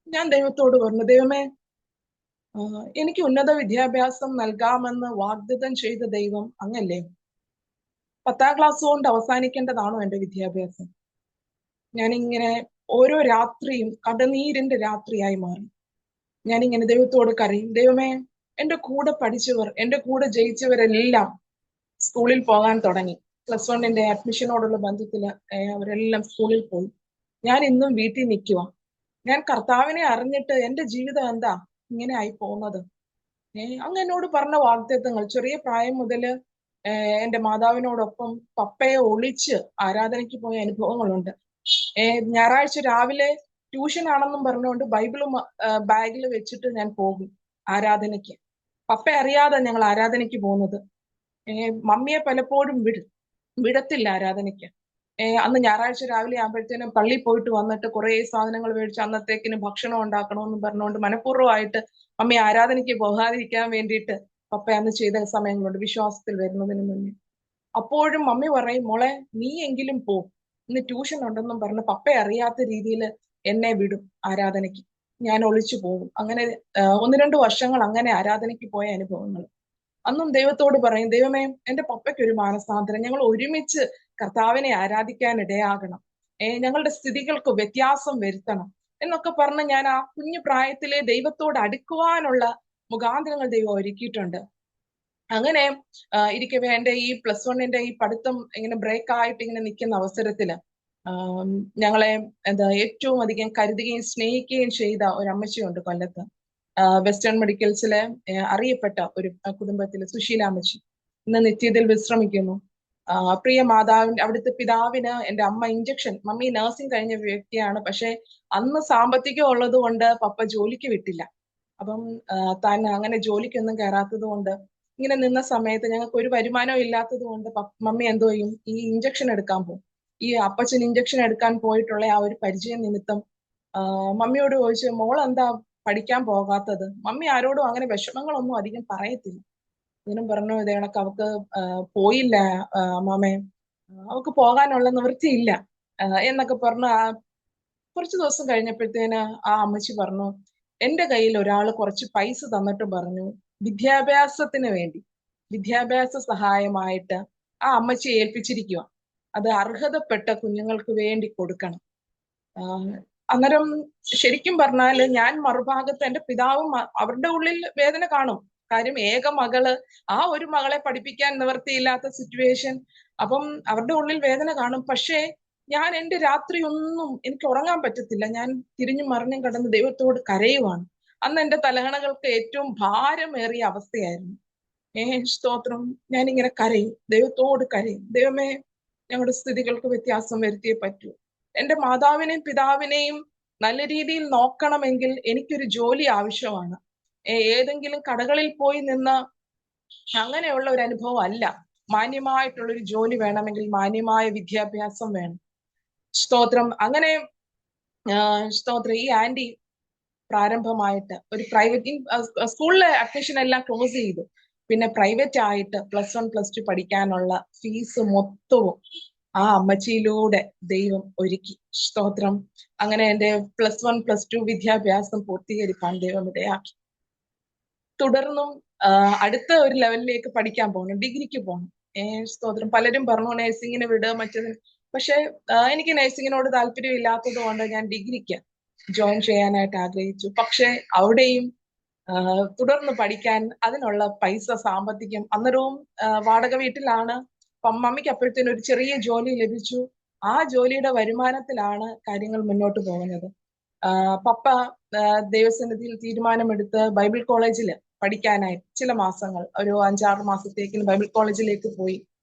ഞാൻ ദൈവത്തോട് പറഞ്ഞു, ദൈവമേ, എനിക്ക് ഉന്നത വിദ്യാഭ്യാസം നൽകാമെന്ന് വാഗ്ദത്തം ചെയ്ത ദൈവം അങ്ങല്ലേ? 10ാം ക്ലാസ് കൊണ്ട് അവസാനിക്കേണ്ടതാണോ എന്റെ വിദ്യാഭ്യാസം? ഞാനിങ്ങനെ ഓരോ രാത്രിയും കടനീരിന്റെ രാത്രിയായി മാറി. ഞാനിങ്ങനെ ദൈവത്തോട് കരയും, ദൈവമേ, എന്റെ കൂടെ പഠിച്ചവർ, എന്റെ കൂടെ ജയിച്ചവരെല്ലാം സ്കൂളിൽ പോകാൻ തുടങ്ങി. +1 അഡ്മിഷനോടുള്ള ബന്ധത്തില് അവരെല്ലാം സ്കൂളിൽ പോയി. ഞാൻ ഇന്നും വീട്ടിൽ നിൽക്കുക. ഞാൻ കർത്താവിനെ അറിഞ്ഞിട്ട് എന്റെ ജീവിതം എന്താ ഇങ്ങനെ ആയി പോകുന്നത്? അങ്ങ് എന്നോട് പറഞ്ഞ വാഗ്ദത്തങ്ങൾ, ചെറിയ പ്രായം മുതല് എന്റെ മാതാവിനോടൊപ്പം പപ്പയെ ഒളിച്ച് ആരാധനയ്ക്ക് പോയ അനുഭവങ്ങളുണ്ട്. ഞായറാഴ്ച രാവിലെ ട്യൂഷൻ ആണെന്നും പറഞ്ഞുകൊണ്ട് ബൈബിളും ബാഗിൽ വെച്ചിട്ട് ഞാൻ പോകും ആരാധനയ്ക്ക്. പപ്പ അറിയാതെ ഞങ്ങൾ ആരാധനയ്ക്ക് പോകുന്നത്. മമ്മിയെ പലപ്പോഴും വിടത്തില്ല ആരാധനയ്ക്ക്. അന്ന് ഞായറാഴ്ച രാവിലെ ആകുമ്പോഴത്തേനും പള്ളിയിൽ പോയിട്ട് വന്നിട്ട് കുറെ സാധനങ്ങൾ മേടിച്ച് അന്നത്തേക്കിന് ഭക്ഷണം ഉണ്ടാക്കണമെന്നും പറഞ്ഞുകൊണ്ട് മനഃപൂർവ്വമായിട്ട് മമ്മി ആരാധനയ്ക്ക് പോകാതിരിക്കാൻ വേണ്ടിയിട്ട് പപ്പ അന്ന് ചെയ്ത സമയങ്ങളുണ്ട്, വിശ്വാസത്തിൽ വരുന്നതിന് മുന്നേ. അപ്പോഴും മമ്മി പറയും, മോളെ, നീ എങ്കിലും പോ, ഇന്ന് ട്യൂഷൻ ഉണ്ടെന്നും പറഞ്ഞ് പപ്പയെ അറിയാത്ത രീതിയിൽ എന്നെ വിടും ആരാധനയ്ക്ക്. ഞാൻ ഒളിച്ചു പോകും. അങ്ങനെ 1-2 വർഷങ്ങൾ അങ്ങനെ ആരാധനയ്ക്ക് പോയ അനുഭവങ്ങൾ. അന്നും ദൈവത്തോട് പറയും, ദൈവമേ, എന്റെ പപ്പയ്ക്ക് ഒരു മാനസാന്തരം, ഞങ്ങൾ ഒരുമിച്ച് കർത്താവിനെ ആരാധിക്കാൻ ഇടയാകണം, ഞങ്ങളുടെ സ്ഥിതികൾക്ക് വ്യത്യാസം വരുത്തണം എന്നൊക്കെ പറഞ്ഞ് ഞാൻ ആ കുഞ്ഞു പ്രായത്തിലെ ദൈവത്തോട് അടുക്കുവാനുള്ള മുഖാന്തരങ്ങൾ ദൈവം ഒരുക്കിയിട്ടുണ്ട്. അങ്ങനെ ഇരിക്കവേ എന്റെ ഈ +1 ഈ പഠിത്തം ഇങ്ങനെ ബ്രേക്ക് ആയിട്ട് ഇങ്ങനെ നിൽക്കുന്ന അവസരത്തില് ഞങ്ങളെ ഏറ്റവും അധികം കരുതുകയും സ്നേഹിക്കുകയും ചെയ്ത ഒരു അമ്മച്ചിയുണ്ട് കൊല്ലത്ത്. വെസ്റ്റേൺ മെഡിക്കൽസിലെ അറിയപ്പെട്ട ഒരു കുടുംബത്തിലെ സുശീലാമ്മച്ചി ഇന്ന് നിത്യതയിൽ വിശ്രമിക്കുന്നു. പ്രിയ മാതാവിന്റെ അവിടുത്തെ പിതാവിന് എന്റെ അമ്മ ഇഞ്ചക്ഷൻ, മമ്മി നഴ്സിംഗ് കഴിഞ്ഞ വ്യക്തിയാണ്, പക്ഷെ അന്ന് സാമ്പത്തികം ഉള്ളത് കൊണ്ട് പപ്പ ജോലിക്ക് വിട്ടില്ല. അപ്പം താൻ അങ്ങനെ ജോലിക്കൊന്നും കയറാത്തത് കൊണ്ട് ഇങ്ങനെ നിന്ന സമയത്ത് ഞങ്ങൾക്ക് ഒരു വരുമാനം ഇല്ലാത്തത് കൊണ്ട് മമ്മി എന്തോ ചെയ്യും, ഈ ഇഞ്ചക്ഷൻ എടുക്കാൻ പോകും. ഈ അപ്പച്ചൻ ഇഞ്ചക്ഷൻ എടുക്കാൻ പോയിട്ടുള്ള ആ ഒരു പരിചയം നിമിത്തം മമ്മിയോട് ചോദിച്ചു, മോൾ എന്താ പഠിക്കാൻ പോകാത്തത്? മമ്മി ആരോടും അങ്ങനെ വിഷമങ്ങളൊന്നും അധികം പറയത്തില്ല. ഇതിനും പറഞ്ഞു, ഇതേ കണക്ക് അവക്ക് പോയില്ല അമ്മാമേ, അവക്ക് പോകാനുള്ള നിവൃത്തിയില്ല എന്നൊക്കെ പറഞ്ഞു. കുറച്ചു ദിവസം കഴിഞ്ഞപ്പോഴത്തേന് ആ അമ്മച്ചി പറഞ്ഞു, എന്റെ കയ്യിൽ ഒരാൾ കുറച്ച് പൈസ തന്നിട്ട് പറഞ്ഞു, വിദ്യാഭ്യാസത്തിന് വേണ്ടി വിദ്യാഭ്യാസ സഹായമായിട്ട് ആ അമ്മച്ചിയെ ഏൽപ്പിച്ചിരിക്കുക. അത് അർഹതപ്പെട്ട കുഞ്ഞുങ്ങൾക്ക് വേണ്ടി കൊടുക്കണം. അന്നേരം ശരിക്കും പറഞ്ഞാല് ഞാൻ മറുഭാഗത്ത് എന്റെ പിതാവും അവരുടെ ഉള്ളിൽ വേദന കാണും. കാര്യം ഏക മകള്, ആ ഒരു മകളെ പഠിപ്പിക്കാൻ നിവർത്തിയില്ലാത്ത സിറ്റുവേഷൻ. അപ്പം അവരുടെ ഉള്ളിൽ വേദന കാണും. പക്ഷേ ഞാൻ എന്റെ രാത്രി ഒന്നും എനിക്ക് ഉറങ്ങാൻ പറ്റത്തില്ല. ഞാൻ തിരിഞ്ഞും മറിഞ്ഞും കിടന്ന് ദൈവത്തോട് കരയുവാണ്. അന്ന് എന്റെ തലകണകൾക്ക് ഏറ്റവും ഭാരമേറിയ അവസ്ഥയായിരുന്നു. സ്തോത്രം. ഞാനിങ്ങനെ കരയും, ദൈവത്തോട് കരയും. ദൈവമേ, ഞങ്ങളുടെ സ്ഥിതികൾക്ക് വ്യത്യാസം വരുത്തിയേ പറ്റൂ. എന്റെ മാതാവിനെയും പിതാവിനെയും നല്ല രീതിയിൽ നോക്കണമെങ്കിൽ എനിക്കൊരു ജോലി ആവശ്യമാണ്. ഏതെങ്കിലും കടകളിൽ പോയി നിന്ന് അങ്ങനെയുള്ള ഒരു അനുഭവം അല്ല. മാന്യമായിട്ടുള്ളൊരു ജോലി വേണമെങ്കിൽ മാന്യമായ വിദ്യാഭ്യാസം വേണം. സ്തോത്രം. അങ്ങനെ സ്തോത്രം. ഈ ആന്റി പ്രാരംഭമായിട്ട് ഒരു പ്രൈവറ്റ് സ്കൂളിലെ അഡ്മിഷൻ എല്ലാം ക്ലോസ് ചെയ്തു. പിന്നെ പ്രൈവറ്റ് ആയിട്ട് +1 +2 പഠിക്കാനുള്ള ഫീസ് മൊത്തവും ആ അമ്മച്ചിയിലൂടെ ദൈവം ഒരുക്കി. സ്തോത്രം. അങ്ങനെ എന്റെ +1 +2 വിദ്യാഭ്യാസം പൂർത്തീകരിക്കാൻ ദൈവം ഇടയാക്കി. തുടർന്നും അടുത്ത ഒരു ലെവലിലേക്ക് പഠിക്കാൻ പോകണം, ഡിഗ്രിക്ക് പോകണം. സ്തോത്രം. പലരും പറഞ്ഞു നഴ്സിങ്ങിന് വിടുക മറ്റതിന്. പക്ഷെ എനിക്ക് നഴ്സിങ്ങിനോട് താല്പര്യം ഇല്ലാത്തത് കൊണ്ട് ഞാൻ ഡിഗ്രിക്ക് ജോയിൻ ചെയ്യാനായിട്ട് ആഗ്രഹിച്ചു. പക്ഷെ അവിടെയും തുടർന്ന് പഠിക്കാൻ അതിനുള്ള പൈസ, സാമ്പത്തികം. അന്നേരവും വാടക വീട്ടിലാണ്. മമ്മിക്ക് അപ്പോഴത്തേനും ഒരു ചെറിയ ജോലി ലഭിച്ചു. ആ ജോലിയുടെ വരുമാനത്തിലാണ് കാര്യങ്ങൾ മുന്നോട്ട് പോകുന്നത്. പപ്പ ദൈവസന്നിധിയിൽ തീരുമാനമെടുത്ത് ബൈബിൾ കോളേജിൽ പഠിക്കാനായി ചില മാസങ്ങൾ, ഒരു 5-6 മാസത്തേക്ക് ബൈബിൾ കോളേജിലേക്ക് പോയി.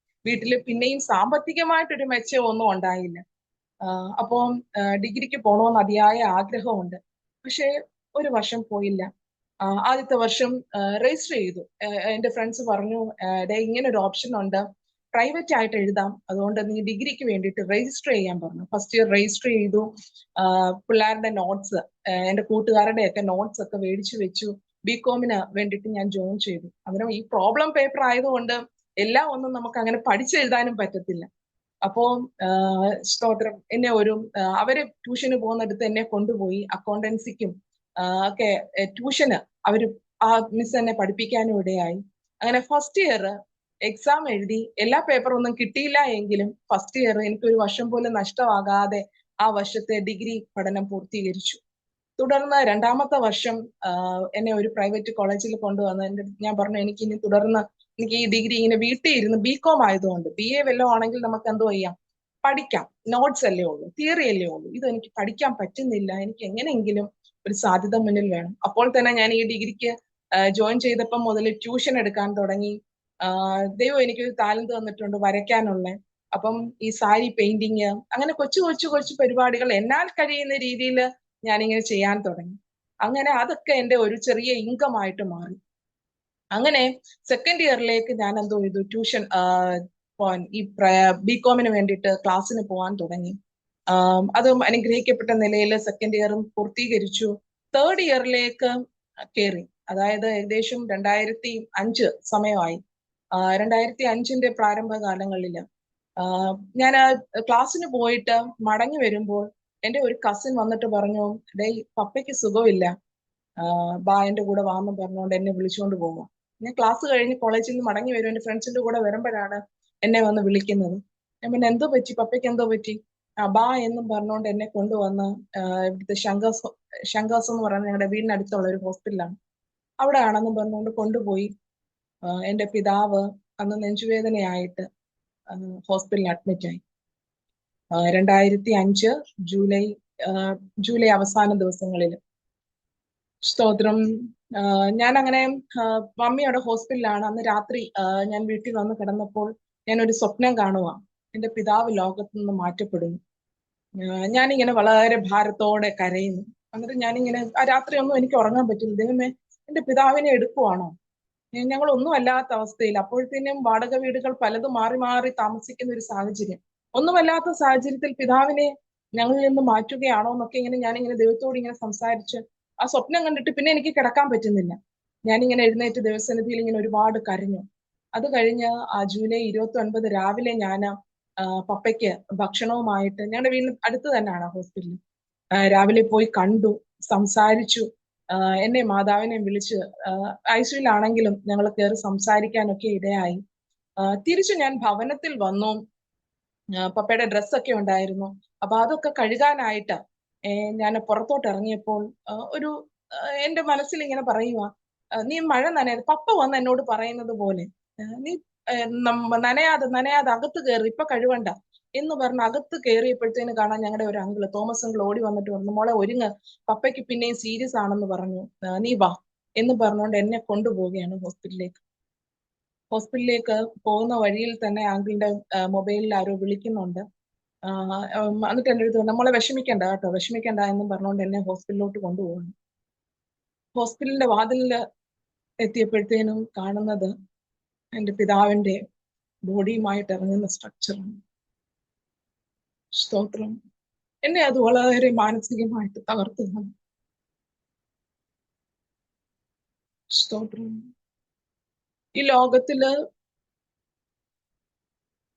വീട്ടിൽ പിന്നെയും സാമ്പത്തികമായിട്ടൊരു മെച്ചമൊന്നും ഉണ്ടായില്ല. അപ്പോൾ ഡിഗ്രിക്ക് പോകണമെന്ന് അതിയായ ആഗ്രഹമുണ്ട്. പക്ഷേ ഒരു വർഷം പോയില്ല. ആദ്യത്തെ വർഷം രജിസ്റ്റർ ചെയ്തു. എന്റെ ഫ്രണ്ട്സ് പറഞ്ഞു, ഇങ്ങനെ ഒരു ഓപ്ഷൻ ഉണ്ട്, പ്രൈവറ്റ് ആയിട്ട് എഴുതാം, അതുകൊണ്ട് നീ ഡിഗ്രിക്ക് വേണ്ടിയിട്ട് രജിസ്റ്റർ ചെയ്യാൻ പറഞ്ഞു. ഫസ്റ്റ് ഇയർ രജിസ്റ്റർ ചെയ്തു. പിള്ളേരുടെ നോട്ട്സ്, എന്റെ കൂട്ടുകാരുടെ ഒക്കെ നോട്ട്സ് ഒക്കെ മേടിച്ചു വെച്ചു. ബികോമിന് വേണ്ടിയിട്ട് ഞാൻ ജോയിൻ ചെയ്തു. അന്നേരം ഈ പ്രോബ്ലം പേപ്പർ ആയതുകൊണ്ട് എല്ലാം ഒന്നും നമുക്ക് അങ്ങനെ പഠിച്ചെഴുതാനും പറ്റത്തില്ല. അപ്പോ സ്തോത്രം. എന്നെ അവര് ട്യൂഷന് പോകുന്നിടത്ത് എന്നെ കൊണ്ടുപോയി അക്കൗണ്ടൻസിക്കും ഒക്കെ ട്യൂഷന് അവര് ആ മിസ് എന്നെ പഠിപ്പിക്കാനും ഇടയായി. അങ്ങനെ ഫസ്റ്റ് ഇയർ എക്സാം എഴുതി. എല്ലാ പേപ്പറൊന്നും കിട്ടിയില്ല എങ്കിലും ഫസ്റ്റ് ഇയർ എനിക്കൊരു വർഷം പോലും നഷ്ടമാകാതെ ആ വർഷത്തെ ഡിഗ്രി പഠനം പൂർത്തീകരിച്ചു. തുടർന്ന് രണ്ടാമത്തെ വർഷം എന്നെ ഒരു പ്രൈവറ്റ് കോളേജിൽ കൊണ്ടുവന്ന് ഞാൻ പറഞ്ഞു, എനിക്ക് ഇനി തുടർന്ന് എനിക്ക് ഈ ഡിഗ്രി ഇങ്ങനെ വീട്ടിൽ ഇരുന്ന് ബികോം ആയതുകൊണ്ട്, BA വല്ലതും ആണെങ്കിൽ നമുക്ക് എന്തോ ചെയ്യാം, പഠിക്കാം, നോട്ട്സ് അല്ലേ ഉള്ളൂ, തിയറി അല്ലേ ഉള്ളൂ, ഇത് എനിക്ക് പഠിക്കാൻ പറ്റുന്നില്ല, എനിക്ക് എങ്ങനെയെങ്കിലും ഒരു സാധ്യത മുന്നിൽ വേണം. അപ്പോൾ തന്നെ ഞാൻ ഈ ഡിഗ്രിക്ക് ജോയിൻ ചെയ്തപ്പം മുതൽ ട്യൂഷൻ എടുക്കാൻ തുടങ്ങി. ദൈവം എനിക്കൊരു ടാലന്റ് തന്നിട്ടുണ്ട് വരയ്ക്കാനുള്ള. അപ്പം ഈ സാരി പെയിന്റിങ്, അങ്ങനെ കൊച്ചു കൊച്ചു കൊച്ചു പരിപാടികൾ എന്നാൽ കഴിയുന്ന രീതിയിൽ ഞാനിങ്ങനെ ചെയ്യാൻ തുടങ്ങി. അങ്ങനെ അതൊക്കെ എൻ്റെ ഒരു ചെറിയ ഇൻകം ആയിട്ട് മാറി. അങ്ങനെ സെക്കൻഡ് ഇയറിലേക്ക് ഞാൻ എന്തോ ചെയ്തു, ട്യൂഷൻ ഈ ബികോമിന് വേണ്ടിയിട്ട് ക്ലാസ്സിന് പോകാൻ തുടങ്ങി. അതും അനുഗ്രഹിക്കപ്പെട്ട നിലയിൽ സെക്കൻഡ് ഇയറും പൂർത്തീകരിച്ചു. തേർഡ് ഇയറിലേക്ക് കയറി. അതായത് ഏകദേശം 2005 സമയമായി. 2005 പ്രാരംഭ കാലങ്ങളിൽ ഞാൻ ക്ലാസ്സിന് പോയിട്ട് മടങ്ങി വരുമ്പോൾ എൻ്റെ ഒരു കസിൻ വന്നിട്ട് പറഞ്ഞു, പപ്പയ്ക്ക് സുഖമില്ല, ബാ എൻ്റെ കൂടെ വാന്ന് പറഞ്ഞുകൊണ്ട് എന്നെ വിളിച്ചുകൊണ്ട് പോവാ. ഞാൻ ക്ലാസ് കഴിഞ്ഞ് കോളേജിൽ നിന്ന് മടങ്ങി വരും, എൻ്റെ ഫ്രണ്ട്സിന്റെ കൂടെ വരുമ്പോഴാണ് എന്നെ വന്ന് വിളിക്കുന്നത്. ഞാൻ പിന്നെ എന്തോ പറ്റി, പപ്പയ്ക്ക് എന്തോ പറ്റി? ബാ എന്നും പറഞ്ഞുകൊണ്ട് എന്നെ കൊണ്ടുവന്ന് ഇവിടുത്തെ ശങ്കാസ് എന്ന് പറയുന്നത് ഞങ്ങളുടെ വീടിനടുത്തുള്ള ഒരു ഹോസ്പിറ്റലാണ്. അവിടെ ആണെന്ന് പറഞ്ഞുകൊണ്ട് കൊണ്ടുപോയി. എൻ്റെ പിതാവ് അന്ന് നെഞ്ചുവേദനയായിട്ട് ഹോസ്പിറ്റലിൽ അഡ്മിറ്റായി. 2005 ജൂലൈ അവസാന ദിവസങ്ങളിൽ. സ്തോത്രം. ഞാൻ അങ്ങനെ മമ്മിയുടെ ഹോസ്പിറ്റലിലാണ്. അന്ന് രാത്രി ഞാൻ വീട്ടിൽ വന്ന് കിടന്നപ്പോൾ ഞാൻ ഒരു സ്വപ്നം കാണുക. എൻ്റെ പിതാവ് ലോകത്ത് നിന്ന് മാറ്റപ്പെടുന്നു. ഞാനിങ്ങനെ വളരെ ഭാരത്തോടെ കരയുന്നു. എന്നിട്ട് ഞാനിങ്ങനെ ആ രാത്രി ഒന്നും എനിക്ക് ഉറങ്ങാൻ പറ്റില്ല. ദൈവമേ, എൻ്റെ പിതാവിനെ എടുക്കുവാണോ? ഞങ്ങളൊന്നും അല്ലാത്ത അവസ്ഥയിൽ, അപ്പോഴത്തേനും വാടക വീടുകൾ പലതും മാറി മാറി താമസിക്കുന്ന ഒരു സാഹചര്യം, ഒന്നുമല്ലാത്ത സാഹചര്യത്തിൽ പിതാവിനെ ഞങ്ങളിൽ നിന്ന് മാറ്റുകയാണോ എന്നൊക്കെ ഞാനിങ്ങനെ ദൈവത്തോട് ഇങ്ങനെ സംസാരിച്ച് ആ സ്വപ്നം കണ്ടിട്ട് പിന്നെ എനിക്ക് കിടക്കാൻ പറ്റുന്നില്ല. ഞാനിങ്ങനെ എഴുന്നേറ്റ് ദൈവസന്നിധിയിൽ ഇങ്ങനെ ഒരുപാട് കരഞ്ഞു. അത് കഴിഞ്ഞ് ജൂലൈ 29 രാവിലെ ഞാൻ പപ്പയ്ക്ക് ഭക്ഷണവുമായിട്ട്, ഞങ്ങളുടെ വീടിന് അടുത്ത് തന്നെയാണ് ഹോസ്പിറ്റൽ, രാവിലെ പോയി കണ്ടു, സംസാരിച്ചു. എന്നെ മാതാവിനെയും വിളിച്ച് ഐസിയുലാണെങ്കിലും ഞങ്ങൾ കയറി സംസാരിക്കാനൊക്കെ ഇടയായി. തിരിച്ചു ഞാൻ ഭവനത്തിൽ വന്നു. പപ്പയുടെ ഡ്രസ്സൊക്കെ ഉണ്ടായിരുന്നു. അപ്പൊ അതൊക്കെ കഴുകാനായിട്ട് ഞാൻ പുറത്തോട്ട് ഇറങ്ങിയപ്പോൾ ഒരു എന്റെ മനസ്സിൽ ഇങ്ങനെ പറയുക, നീ മഴ നനയാതെ, പപ്പ വന്ന് എന്നോട് പറയുന്നത് പോലെ നീ നനയാതെ അകത്ത് കയറി, ഇപ്പൊ കഴുകണ്ട എന്ന് പറഞ്ഞ് അകത്ത് കയറിയപ്പോഴത്തേന് കാണാൻ ഞങ്ങളുടെ ഒരു അങ്കിള്, തോമസ് അങ്കിൾ ഓടി വന്നിട്ട് പറഞ്ഞു, മോളെ ഒരുങ്ങ്, പപ്പയ്ക്ക് പിന്നെയും സീരിയസ് ആണെന്ന് പറഞ്ഞു, നീ വാ എന്ന് പറഞ്ഞുകൊണ്ട് എന്നെ കൊണ്ടുപോവുകയാണ് ഹോസ്പിറ്റലിലേക്ക്. ഹോസ്പിറ്റലിലേക്ക് പോകുന്ന വഴിയിൽ തന്നെ അങ്കിളിന്റെ മൊബൈലിൽ ആരോ വിളിക്കുന്നുണ്ട്. എന്നിട്ട് എൻ്റെ അടുത്ത് നമ്മളെ വിഷമിക്കണ്ട കേട്ടോ, വിഷമിക്കണ്ട എന്നും പറഞ്ഞുകൊണ്ട് എന്നെ ഹോസ്പിറ്റലിലോട്ട് കൊണ്ടുപോകുന്നു. ഹോസ്പിറ്റലിന്റെ വാതിലിൽ എത്തിയപ്പോഴത്തേനും കാണുന്നത് എൻ്റെ പിതാവിന്റെ ബോഡിയുമായിട്ട് ഇറങ്ങുന്ന സ്ട്രക്ചറാണ്. സ്തോത്രം. എന്നെ അത് വളരെ മാനസികമായിട്ട് തകർത്തുന്നു. സ്തോത്രം. ഈ ലോകത്തില്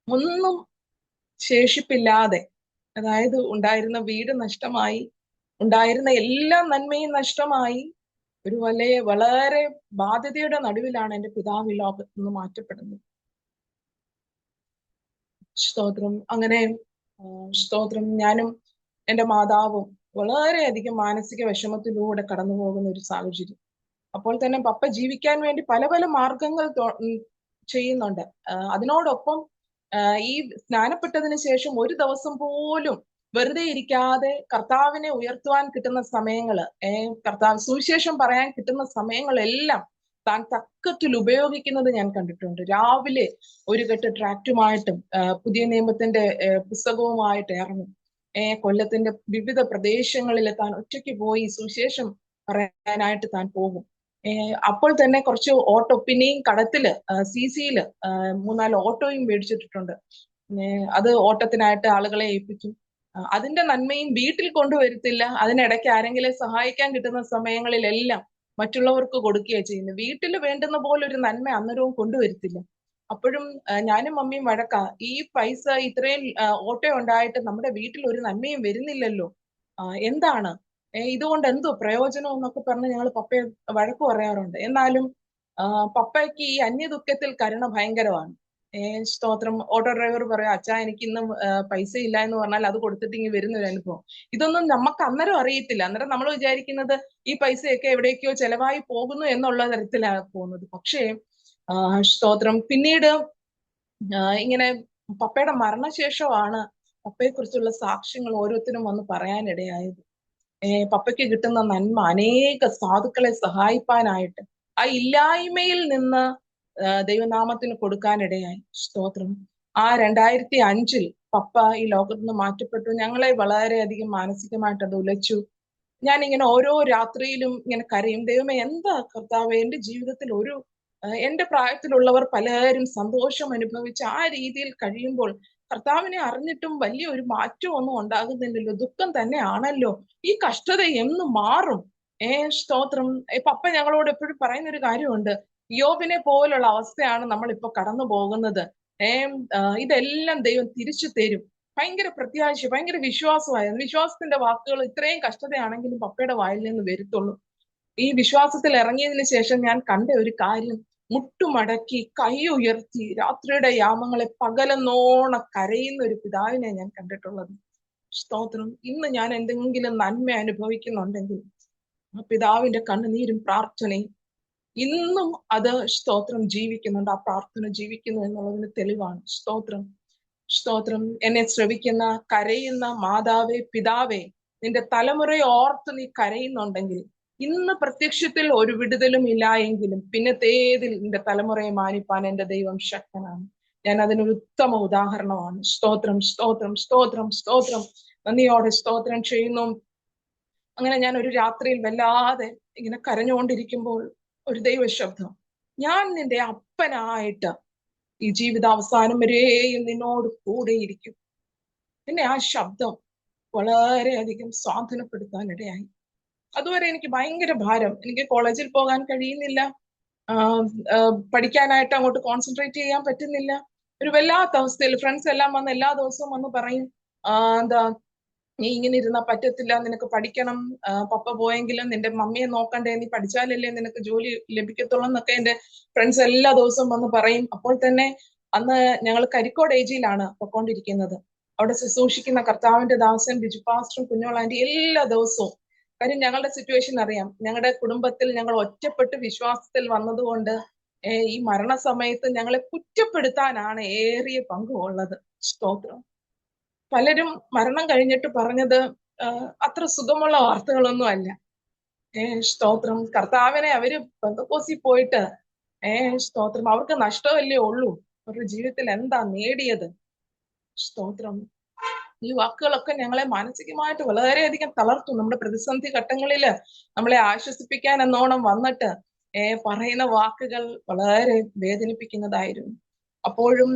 ഒന്നും ശേഷിപ്പില്ലാതെ, അതായത് ഉണ്ടായിരുന്ന വീട് നഷ്ടമായി, ഉണ്ടായിരുന്ന എല്ലാ നന്മയും നഷ്ടമായി, ഒരു വളരെ ബാധ്യതയുടെ നടുവിലാണ് എൻ്റെ പിതാവ് ഈ ലോകത്ത് നിന്ന് മാറ്റപ്പെടുന്നത്. സ്തോത്രം. അങ്ങനെ സ്തോത്രം, ഞാനും എൻ്റെ മാതാവും വളരെയധികം മാനസിക വിഷമത്തിലൂടെ കടന്നു പോകുന്ന ഒരു സാഹചര്യം. അപ്പോൾ തന്നെ പപ്പ ജീവിക്കാൻ വേണ്ടി പല പല മാർഗങ്ങൾ ചെയ്യുന്നുണ്ട്. അതിനോടൊപ്പം ഈ സ്നാനപ്പെട്ടതിന് ശേഷം ഒരു ദിവസം പോലും വെറുതെ ഇരിക്കാതെ കർത്താവിനെ ഉയർത്തുവാൻ കിട്ടുന്ന സമയങ്ങള്, കർത്താവ് സുവിശേഷം പറയാൻ കിട്ടുന്ന സമയങ്ങളെല്ലാം താൻ തക്കത്തിൽ ഉപയോഗിക്കുന്നത് ഞാൻ കണ്ടിട്ടുണ്ട്. രാവിലെ ഒരു കെട്ട് ട്രാക്റ്റുമായിട്ടും പുതിയ നിയമത്തിന്റെ പുസ്തകവുമായിട്ട് ഇറങ്ങും. കൊല്ലത്തിന്റെ വിവിധ പ്രദേശങ്ങളിൽ താൻ ഒറ്റയ്ക്ക് പോയി സുവിശേഷം പറയാനായിട്ട് താൻ പോകും. അപ്പോൾ തന്നെ കുറച്ച് ഓട്ടോ, പിന്നെയും കടത്തില് CC-യില് 3-4 ഓട്ടോയും മേടിച്ചിട്ടിട്ടുണ്ട്. അത് ഓട്ടത്തിനായിട്ട് ആളുകളെ ഏൽപ്പിക്കും. അതിന്റെ നന്മയും വീട്ടിൽ കൊണ്ടുവരത്തില്ല. അതിനിടയ്ക്ക് ആരെങ്കിലും സഹായിക്കാൻ കിട്ടുന്ന സമയങ്ങളിലെല്ലാം മറ്റുള്ളവർക്ക് കൊടുക്കുകയാണ് ചെയ്യുന്നത്. വീട്ടിൽ വേണ്ടുന്ന പോലെ ഒരു നന്മ അന്നേരവും കൊണ്ടുവരത്തില്ല. അപ്പോഴും ഞാനും മമ്മിയും വഴക്കാ, ഈ പൈസ ഇത്രയും ഓട്ടോ ഉണ്ടായിട്ട് നമ്മുടെ വീട്ടിൽ ഒരു നന്മയും വരുന്നില്ലല്ലോ, എന്താണ് ഇതുകൊണ്ട് എന്തോ പ്രയോജനം എന്നൊക്കെ പറഞ്ഞ് ഞങ്ങൾ പപ്പയെ വഴക്ക് പറയാറുണ്ട്. എന്നാലും പപ്പയ്ക്ക് ഈ അന്യദുഃഖത്തിൽ കരുണ ഭയങ്കരമാണ്. സ്തോത്രം. ഓട്ടോ ഡ്രൈവർ പറയാം, അച്ഛാ എനിക്ക് ഇന്നും പൈസ ഇല്ല എന്ന് പറഞ്ഞാൽ അത് കൊടുത്തിട്ട് ഇങ്ങനെ വരുന്ന ഒരു അനുഭവം. ഇതൊന്നും നമുക്ക് അന്നേരം അറിയത്തില്ല. അന്നേരം നമ്മൾ വിചാരിക്കുന്നത് ഈ പൈസയൊക്കെ എവിടേക്കോ ചെലവായി പോകുന്നു എന്നുള്ള തരത്തിലാണ് പോകുന്നത്. പക്ഷേ സ്തോത്രം, പിന്നീട് ഇങ്ങനെ പപ്പയുടെ മരണശേഷമാണ് പപ്പയെ കുറിച്ചുള്ള സാക്ഷ്യങ്ങൾ ഓരോരുത്തരും വന്ന് പറയാനിടയായത്. പപ്പയ്ക്ക് കിട്ടുന്ന നന്മ അനേക സാധുക്കളെ സഹായിപ്പാനായിട്ട് ആ ഇല്ലായ്മയിൽ നിന്ന് ദൈവനാമത്തിന് കൊടുക്കാനിടയായി. സ്തോത്രം. ആ 2005 പപ്പ ഈ ലോകത്ത് നിന്ന് മാറ്റപ്പെട്ടു. ഞങ്ങളെ വളരെയധികം മാനസികമായിട്ട് അത് ഉലച്ചു. ഞാൻ ഇങ്ങനെ ഓരോ രാത്രിയിലും ഇങ്ങനെ കരയും, ദൈവമേ എന്താ കർത്താവ്, എന്റെ ജീവിതത്തിൽ എന്റെ പ്രായത്തിലുള്ളവർ പലരും സന്തോഷം അനുഭവിച്ച് ആ രീതിയിൽ കഴിയുമ്പോൾ കർത്താവിനെ അറിഞ്ഞിട്ടും വലിയ ഒരു മാറ്റം ഒന്നും ഉണ്ടാകുന്നില്ലല്ലോ, ദുഃഖം തന്നെയാണല്ലോ, ഈ കഷ്ടത എന്ന് മാറും? സ്തോത്രം. പപ്പ ഞങ്ങളോട് എപ്പോഴും പറയുന്ന ഒരു കാര്യമുണ്ട്, യോബിനെ പോലുള്ള അവസ്ഥയാണ് നമ്മൾ ഇപ്പൊ കടന്നു പോകുന്നത്. ഇതെല്ലാം ദൈവം തിരിച്ചു തരും. ഭയങ്കര പ്രത്യാശ, ഭയങ്കര വിശ്വാസമായിരുന്നു. വിശ്വാസത്തിന്റെ വാക്കുകൾ ഇത്രയും കഷ്ടതയാണെങ്കിലും പപ്പയുടെ വായിൽ നിന്ന് വരുത്തുള്ളൂ. ഈ വിശ്വാസത്തിൽ ഇറങ്ങിയതിന് ശേഷം ഞാൻ കണ്ട ഒരു കാര്യം, മുട്ടുമടക്കി കൈ ഉയർത്തി രാത്രിയുടെ യാമങ്ങളെ പകലെന്നോണം കരയുന്ന ഒരു പിതാവിനെ ഞാൻ കണ്ടിട്ടുള്ളത്. സ്തോത്രം. ഇന്ന് ഞാൻ എന്തെങ്കിലും നന്മ അനുഭവിക്കുന്നുണ്ടെങ്കിൽ ആ പിതാവിന്റെ കണ്ണുനീരും പ്രാർത്ഥനയും ഇന്നും അത് സ്തോത്രം ജീവിക്കുന്നുണ്ട്. ആ പ്രാർത്ഥന ജീവിക്കുന്നു എന്നുള്ളതിന് തെളിവാണ്. സ്തോത്രം. സ്തോത്രം. എന്നെ ശ്രവിക്കുന്ന കരയുന്ന മാതാവേ, പിതാവേ, നിന്റെ തലമുറയെ ഓർത്ത് നീ കരയുന്നുണ്ടെങ്കിൽ ഇന്ന് പ്രത്യക്ഷത്തിൽ ഒരു വിടുതലും ഇല്ല എങ്കിലും പിന്നത്തേതിൽ നിന്റെ തലമുറയെ മാനിപ്പാൻ എന്റെ ദൈവം ശക്തനാണ്. ഞാൻ അതിനൊരു ഉത്തമ ഉദാഹരണമാണ്. സ്തോത്രം. സ്തോത്രം. സ്തോത്രം. സ്തോത്രം. നന്ദിയോടെ സ്തോത്രം ചെയ്യുന്നു. അങ്ങനെ ഞാൻ ഒരു രാത്രിയിൽ വല്ലാതെ ഇങ്ങനെ കരഞ്ഞുകൊണ്ടിരിക്കുമ്പോൾ ഒരു ദൈവശബ്ദം, ഞാൻ നിന്റെ അപ്പനായിട്ട് ഈ ജീവിതാവസാനം വരെയും നിന്നോട് കൂടെയിരിക്കും. എന്നെ ആ ശബ്ദം വളരെയധികം സ്വാധീനപ്പെടുത്താനിടയായി. അതുവരെ എനിക്ക് ഭയങ്കര ഭാരം, എനിക്ക് കോളേജിൽ പോകാൻ കഴിയുന്നില്ല, പഠിക്കാനായിട്ട് അങ്ങോട്ട് കോൺസെൻട്രേറ്റ് ചെയ്യാൻ പറ്റുന്നില്ല. ഒരു വല്ലാത്ത അവസ്ഥയിൽ ഫ്രണ്ട്സ് എല്ലാം വന്ന് എല്ലാ ദിവസവും വന്ന് പറയും, എന്താ നീ ഇങ്ങനെ ഇരുന്നാ പറ്റത്തില്ല, നിനക്ക് പഠിക്കണം, പപ്പ പോയെങ്കിലും നിന്റെ മമ്മിയെ നോക്കണ്ടേ, നീ പഠിച്ചാലല്ലേ നിനക്ക് ജോലി ലഭിക്കത്തുള്ളൂ എന്നൊക്കെ എന്റെ ഫ്രണ്ട്സ് എല്ലാ ദിവസവും വന്ന് പറയും. അപ്പോൾ തന്നെ അന്ന് ഞങ്ങൾ കരിക്കോട് ഏജിയിലാണ് പൊക്കോണ്ടിരിക്കുന്നത്. അവിടെ ശുശ്രൂഷിക്കുന്ന കർത്താവിന്റെ ദാസൻ ബിജു പാസ്റ്ററും കുഞ്ഞോളാൻറ്റി എല്ലാ ദിവസവും, കാര്യം ഞങ്ങളുടെ സിറ്റുവേഷൻ അറിയാം. ഞങ്ങളുടെ കുടുംബത്തിൽ ഞങ്ങൾ ഒറ്റപ്പെട്ട് വിശ്വാസത്തിൽ വന്നതുകൊണ്ട് ഈ മരണസമയത്ത് ഞങ്ങളെ കുറ്റപ്പെടുത്താനാണ് ഏറിയ പങ്കുള്ളത്. സ്തോത്രം. പലരും മരണം കഴിഞ്ഞിട്ട് പറഞ്ഞത് അത്ര സുഖമുള്ള വാർത്തകളൊന്നും അല്ല. സ്തോത്രം. കർത്താവിനെ അവര് പെന്തക്കോസിൽ പോയിട്ട് സ്തോത്രം, അവർക്ക് നഷ്ടമല്ലേ ഉള്ളൂ, അവരുടെ ജീവിതത്തിൽ എന്താ നേടിയത്? സ്തോത്രം. ഈ വാക്കുകളൊക്കെ ഞങ്ങളെ മാനസികമായിട്ട് വളരെയധികം തളർത്തു. നമ്മുടെ പ്രതിസന്ധി ഘട്ടങ്ങളില് നമ്മളെ ആശ്വസിപ്പിക്കാൻ എന്നോണം വന്നിട്ട് പറയുന്ന വാക്കുകൾ വളരെ വേദനിപ്പിക്കുന്നതായിരുന്നു. അപ്പോഴും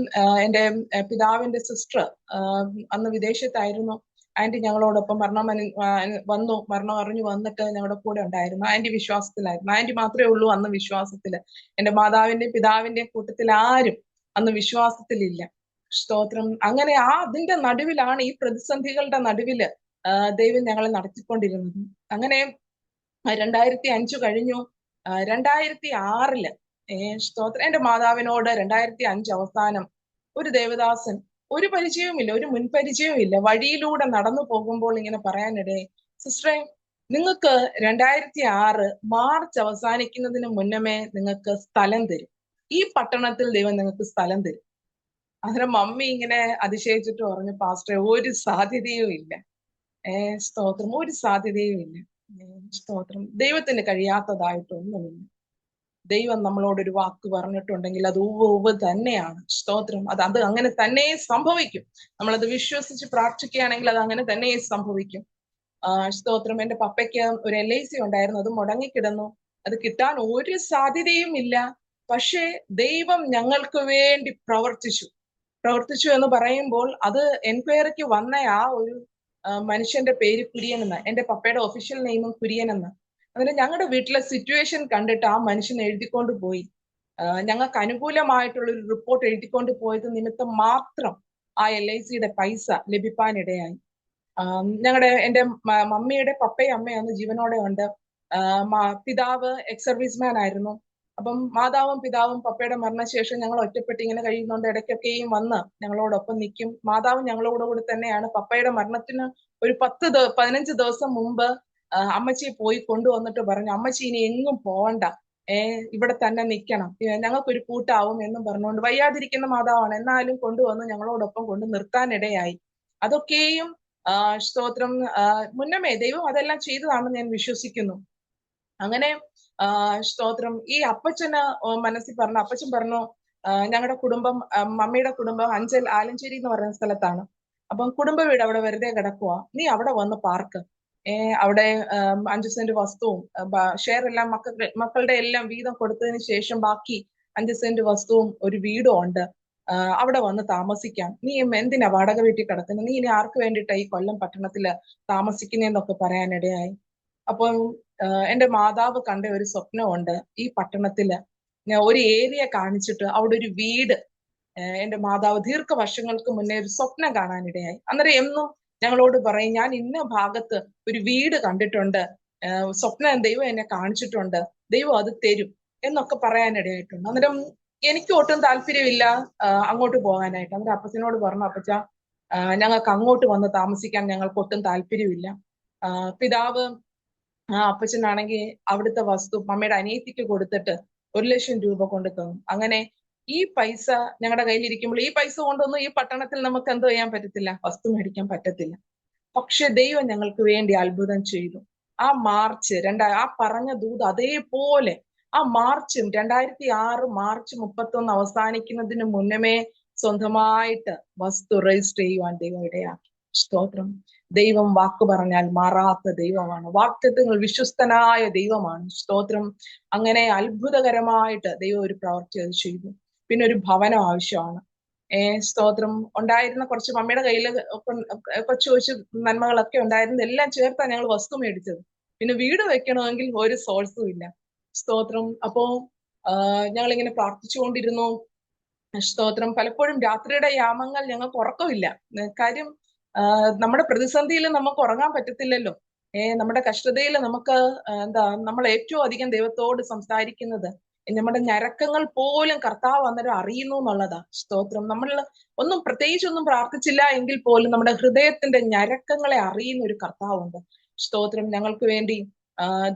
എൻ്റെ പിതാവിന്റെ സിസ്റ്റർ അന്ന് വിദേശത്തായിരുന്നു. ആന്റി ഞങ്ങളോടൊപ്പം മരണം അറിഞ്ഞു വന്നിട്ട് ഞങ്ങളുടെ കൂടെ ഉണ്ടായിരുന്നു. ആന്റി വിശ്വാസത്തിലായിരുന്നു. ആന്റി മാത്രമേ ഉള്ളൂ അന്ന് വിശ്വാസത്തില്. എൻ്റെ മാതാവിന്റെയും പിതാവിന്റെയും കൂട്ടത്തിൽ ആരും അന്ന് വിശ്വാസത്തിലില്ല. സ്തോത്രം. അങ്ങനെ അതിന്റെ നടുവിലാണ്, ഈ പ്രതിസന്ധികളുടെ നടുവില് ദൈവം ഞങ്ങളെ നടത്തിക്കൊണ്ടിരുന്നത്. അങ്ങനെ 2005 കഴിഞ്ഞു. 2006 സ്തോത്രം, എന്റെ മാതാവിനോട് 2005 അവസാനം ഒരു ദേവദാസൻ, ഒരു പരിചയവുമില്ല, ഒരു മുൻപരിചയവും ഇല്ല, വഴിയിലൂടെ നടന്നു പോകുമ്പോൾ ഇങ്ങനെ പറയാനിടയായി, സിസ്റ്ററെ, നിങ്ങൾക്ക് 2006 മാർച്ച് അവസാനിക്കുന്നതിന് മുന്നമേ നിങ്ങൾക്ക് സ്ഥലം തരും, ഈ പട്ടണത്തിൽ ദൈവം നിങ്ങൾക്ക് സ്ഥലം തരും. അന്നേരം മമ്മി ഇങ്ങനെ അതിശയിച്ചിട്ട് പറഞ്ഞു, പാസ്റ്ററെ, ഒരു സാധ്യതയും ഇല്ല. സ്തോത്രം. ഒരു സാധ്യതയും ഇല്ല. സ്തോത്രം. ദൈവത്തിന് കഴിയാത്തതായിട്ടൊന്നുമില്ല. ദൈവം നമ്മളോടൊരു വാക്ക് പറഞ്ഞിട്ടുണ്ടെങ്കിൽ അത് ഉവ്വ് തന്നെയാണ്. സ്തോത്രം. അത് അങ്ങനെ തന്നെ സംഭവിക്കും. നമ്മളത് വിശ്വസിച്ച് പ്രാർത്ഥിക്കുകയാണെങ്കിൽ അത് അങ്ങനെ തന്നെ സംഭവിക്കും. സ്തോത്രം. എന്റെ പപ്പയ്ക്ക് ഒരു LIC ഉണ്ടായിരുന്നു, അത് മുടങ്ങിക്കിടന്നു. അത് കിട്ടാൻ ഒരു സാധ്യതയും ഇല്ല. പക്ഷേ ദൈവം ഞങ്ങൾക്ക് വേണ്ടി പ്രവർത്തിച്ചു എന്ന് പറയുമ്പോൾ അത് എൻക്വയറിക്ക് വന്ന ആ ഒരു മനുഷ്യന്റെ പേര് കുര്യൻ എന്ന്. എന്റെ പപ്പയുടെ ഒഫീഷ്യൽ നെയിമും കുര്യൻ എന്ന്. അതിന് ഞങ്ങളുടെ വീട്ടിലെ സിറ്റുവേഷൻ കണ്ടിട്ട് ആ മനുഷ്യൻ എഴുതിക്കൊണ്ട് പോയി. ഞങ്ങൾക്ക് അനുകൂലമായിട്ടുള്ള ഒരു റിപ്പോർട്ട് എഴുതിക്കൊണ്ട് പോയത് നിമിത്തം മാത്രം ആ LICയുടെ പൈസ ലഭിക്കാനിടയായി. എന്റെ മമ്മിയുടെ പപ്പയും അമ്മയും അന്ന് ജീവനോടെ ഉണ്ട്. പിതാവ് എക്സ് സർവീസ്മാൻ ആയിരുന്നു. അപ്പം മാതാവും പിതാവും പപ്പയുടെ മരണശേഷം ഞങ്ങൾ ഒറ്റപ്പെട്ട് ഇങ്ങനെ കഴിയുന്നതുകൊണ്ട് ഇടയ്ക്കൊക്കെയും വന്ന് ഞങ്ങളോടൊപ്പം നിൽക്കും. മാതാവ് ഞങ്ങളോടുകൂടി തന്നെയാണ്. പപ്പയുടെ മരണത്തിന് ഒരു 15 ദിവസം മുമ്പ് അമ്മച്ചിയെ പോയി കൊണ്ടുവന്നിട്ട് പറഞ്ഞു, അമ്മച്ചി ഇനി എങ്ങും പോവണ്ട, ഇവിടെ തന്നെ നിൽക്കണം, ഞങ്ങൾക്കൊരു കൂട്ടാവും എന്നും പറഞ്ഞുകൊണ്ട്, വയ്യാതിരിക്കുന്ന മാതാവാണ് എന്നാലും കൊണ്ടുവന്ന് ഞങ്ങളോടൊപ്പം കൊണ്ട് നിർത്താനിടയായി. അതൊക്കെയും സ്തോത്രം മുന്നമേ ദൈവം അതെല്ലാം ചെയ്തതാണെന്ന് ഞാൻ വിശ്വസിക്കുന്നു. അങ്ങനെ സ്തോത്രം. ഈ അപ്പച്ചന് മനസ്സിൽ പറഞ്ഞു, അപ്പച്ചൻ പറഞ്ഞു, ഞങ്ങളുടെ കുടുംബം, മമ്മിയുടെ കുടുംബം അഞ്ചൽ ആലഞ്ചേരി എന്ന് പറയുന്ന സ്ഥലത്താണ്. അപ്പം കുടുംബ വീട് അവിടെ വെറുതെ കിടക്കുക, നീ അവിടെ വന്ന് പാർക്ക്. അവിടെ 5 സെന്റ് വസ്തുവും ഷെയർ എല്ലാം മക്കളുടെ എല്ലാം വീതം കൊടുത്തതിന് ശേഷം ബാക്കി 5 സെന്റ് വസ്തുവും ഒരു വീടും ഉണ്ട്, അവിടെ വന്ന് താമസിക്കാം. നീ എന്തിനാ വാടക വീട്ടിൽ കിടക്കുന്നത്, നീ ഇനി ആർക്ക് വേണ്ടിയിട്ടാ ഈ കൊല്ലം പട്ടണത്തില് താമസിക്കുന്നതെന്നൊക്കെ പറയാനിടയായി. അപ്പോൾ എന്റെ മാതാവ് കണ്ട ഒരു സ്വപ്നമുണ്ട്. ഈ പട്ടണത്തില് ഒരു ഏരിയ കാണിച്ചിട്ട് അവിടെ ഒരു വീട്, എന്റെ മാതാവ് ദീർഘവർഷങ്ങൾക്ക് മുന്നേ ഒരു സ്വപ്നം കാണാനിടയായി. അന്നേരം എന്നും ഞങ്ങളോട് പറയും, ഞാൻ ഇന്ന ഭാഗത്ത് ഒരു വീട് കണ്ടിട്ടുണ്ട്, സ്വപ്നം ദൈവം എന്നെ കാണിച്ചിട്ടുണ്ട്, ദൈവം അത് തരും എന്നൊക്കെ പറയാനിടയായിട്ടുണ്ട്. അന്നേരം എനിക്ക് ഒട്ടും താല്പര്യമില്ല അങ്ങോട്ട് പോകാനായിട്ട്. അന്നേരം അപ്പച്ചനോട് പറഞ്ഞു, അപ്പച്ച, ഞങ്ങൾക്ക് അങ്ങോട്ട് വന്ന് താമസിക്കാൻ ഞങ്ങൾക്ക് ഒട്ടും താല്പര്യമില്ല. പിതാവ് അപ്പച്ചനാണെങ്കിൽ അവിടുത്തെ വസ്തു മമ്മിയുടെ അനിയത്തിക്ക് കൊടുത്തിട്ട് 1 ലക്ഷം രൂപ കൊണ്ട് തന്നു. അങ്ങനെ ഈ പൈസ ഞങ്ങളുടെ കയ്യിലിരിക്കുമ്പോൾ ഈ പൈസ കൊണ്ടൊന്നും ഈ പട്ടണത്തിൽ നമുക്ക് എന്തോ ചെയ്യാൻ പറ്റത്തില്ല, വസ്തു മേടിക്കാൻ പറ്റത്തില്ല. പക്ഷെ ദൈവം ഞങ്ങൾക്ക് വേണ്ടി അത്ഭുതം ചെയ്തു. ആ മാർച്ച് ആ പറഞ്ഞ ദൂത് അതേപോലെ ആ മാർച്ച് 2006 മാർച്ച് 31 അവസാനിക്കുന്നതിന് മുന്നമേ സ്വന്തമായിട്ട് വസ്തു രജിസ്റ്റർ ചെയ്യുവാൻ ദൈവം ഇടയാക്കി. സ്തോത്രം. ദൈവം വാക്ക് പറഞ്ഞാൽ മാറാത്ത ദൈവമാണ്. വാഗ്ദത്തങ്ങൾ വിശ്വസ്തനായ ദൈവമാണ്. സ്തോത്രം. അങ്ങനെ അത്ഭുതകരമായിട്ട് ദൈവം ഒരു പ്രവൃത്തി അത് ചെയ്തു. പിന്നെ ഒരു ഭവനം ആവശ്യമാണ്. സ്തോത്രം. ഉണ്ടായിരുന്ന കുറച്ച് മമ്മിയുടെ കയ്യിൽ കൊച്ചു നന്മകളൊക്കെ ഉണ്ടായിരുന്നു, എല്ലാം ചേർത്താണ് ഞങ്ങൾ വസ്തു മേടിച്ചത്. പിന്നെ വീട് വെക്കണമെങ്കിൽ ഒരു സോഴ്സും ഇല്ല. സ്തോത്രം. അപ്പോ ഞങ്ങളിങ്ങനെ പ്രാർത്ഥിച്ചുകൊണ്ടിരുന്നു. സ്തോത്രം. പലപ്പോഴും രാത്രിയുടെ യാമങ്ങൾ ഞങ്ങൾക്ക് ഉറക്കമില്ല. കാര്യം നമ്മുടെ പ്രതിസന്ധിയിൽ നമുക്ക് ഉറങ്ങാൻ പറ്റത്തില്ലല്ലോ. നമ്മുടെ കഷ്ടതയിൽ നമുക്ക് നമ്മൾ ഏറ്റവും അധികം ദൈവത്തോട് സംസാരിക്കുന്നത് നമ്മുടെ ഞരക്കങ്ങൾ പോലും കർത്താവ് അന്നേരം അറിയുന്നു എന്നുള്ളതാ. സ്തോത്രം. നമ്മൾ ഒന്നും പ്രത്യേകിച്ചൊന്നും പ്രാർത്ഥിച്ചില്ല എങ്കിൽ പോലും നമ്മുടെ ഹൃദയത്തിന്റെ ഞരക്കങ്ങളെ അറിയുന്ന ഒരു കർത്താവുണ്ട്. സ്തോത്രം. ഞങ്ങൾക്ക് വേണ്ടി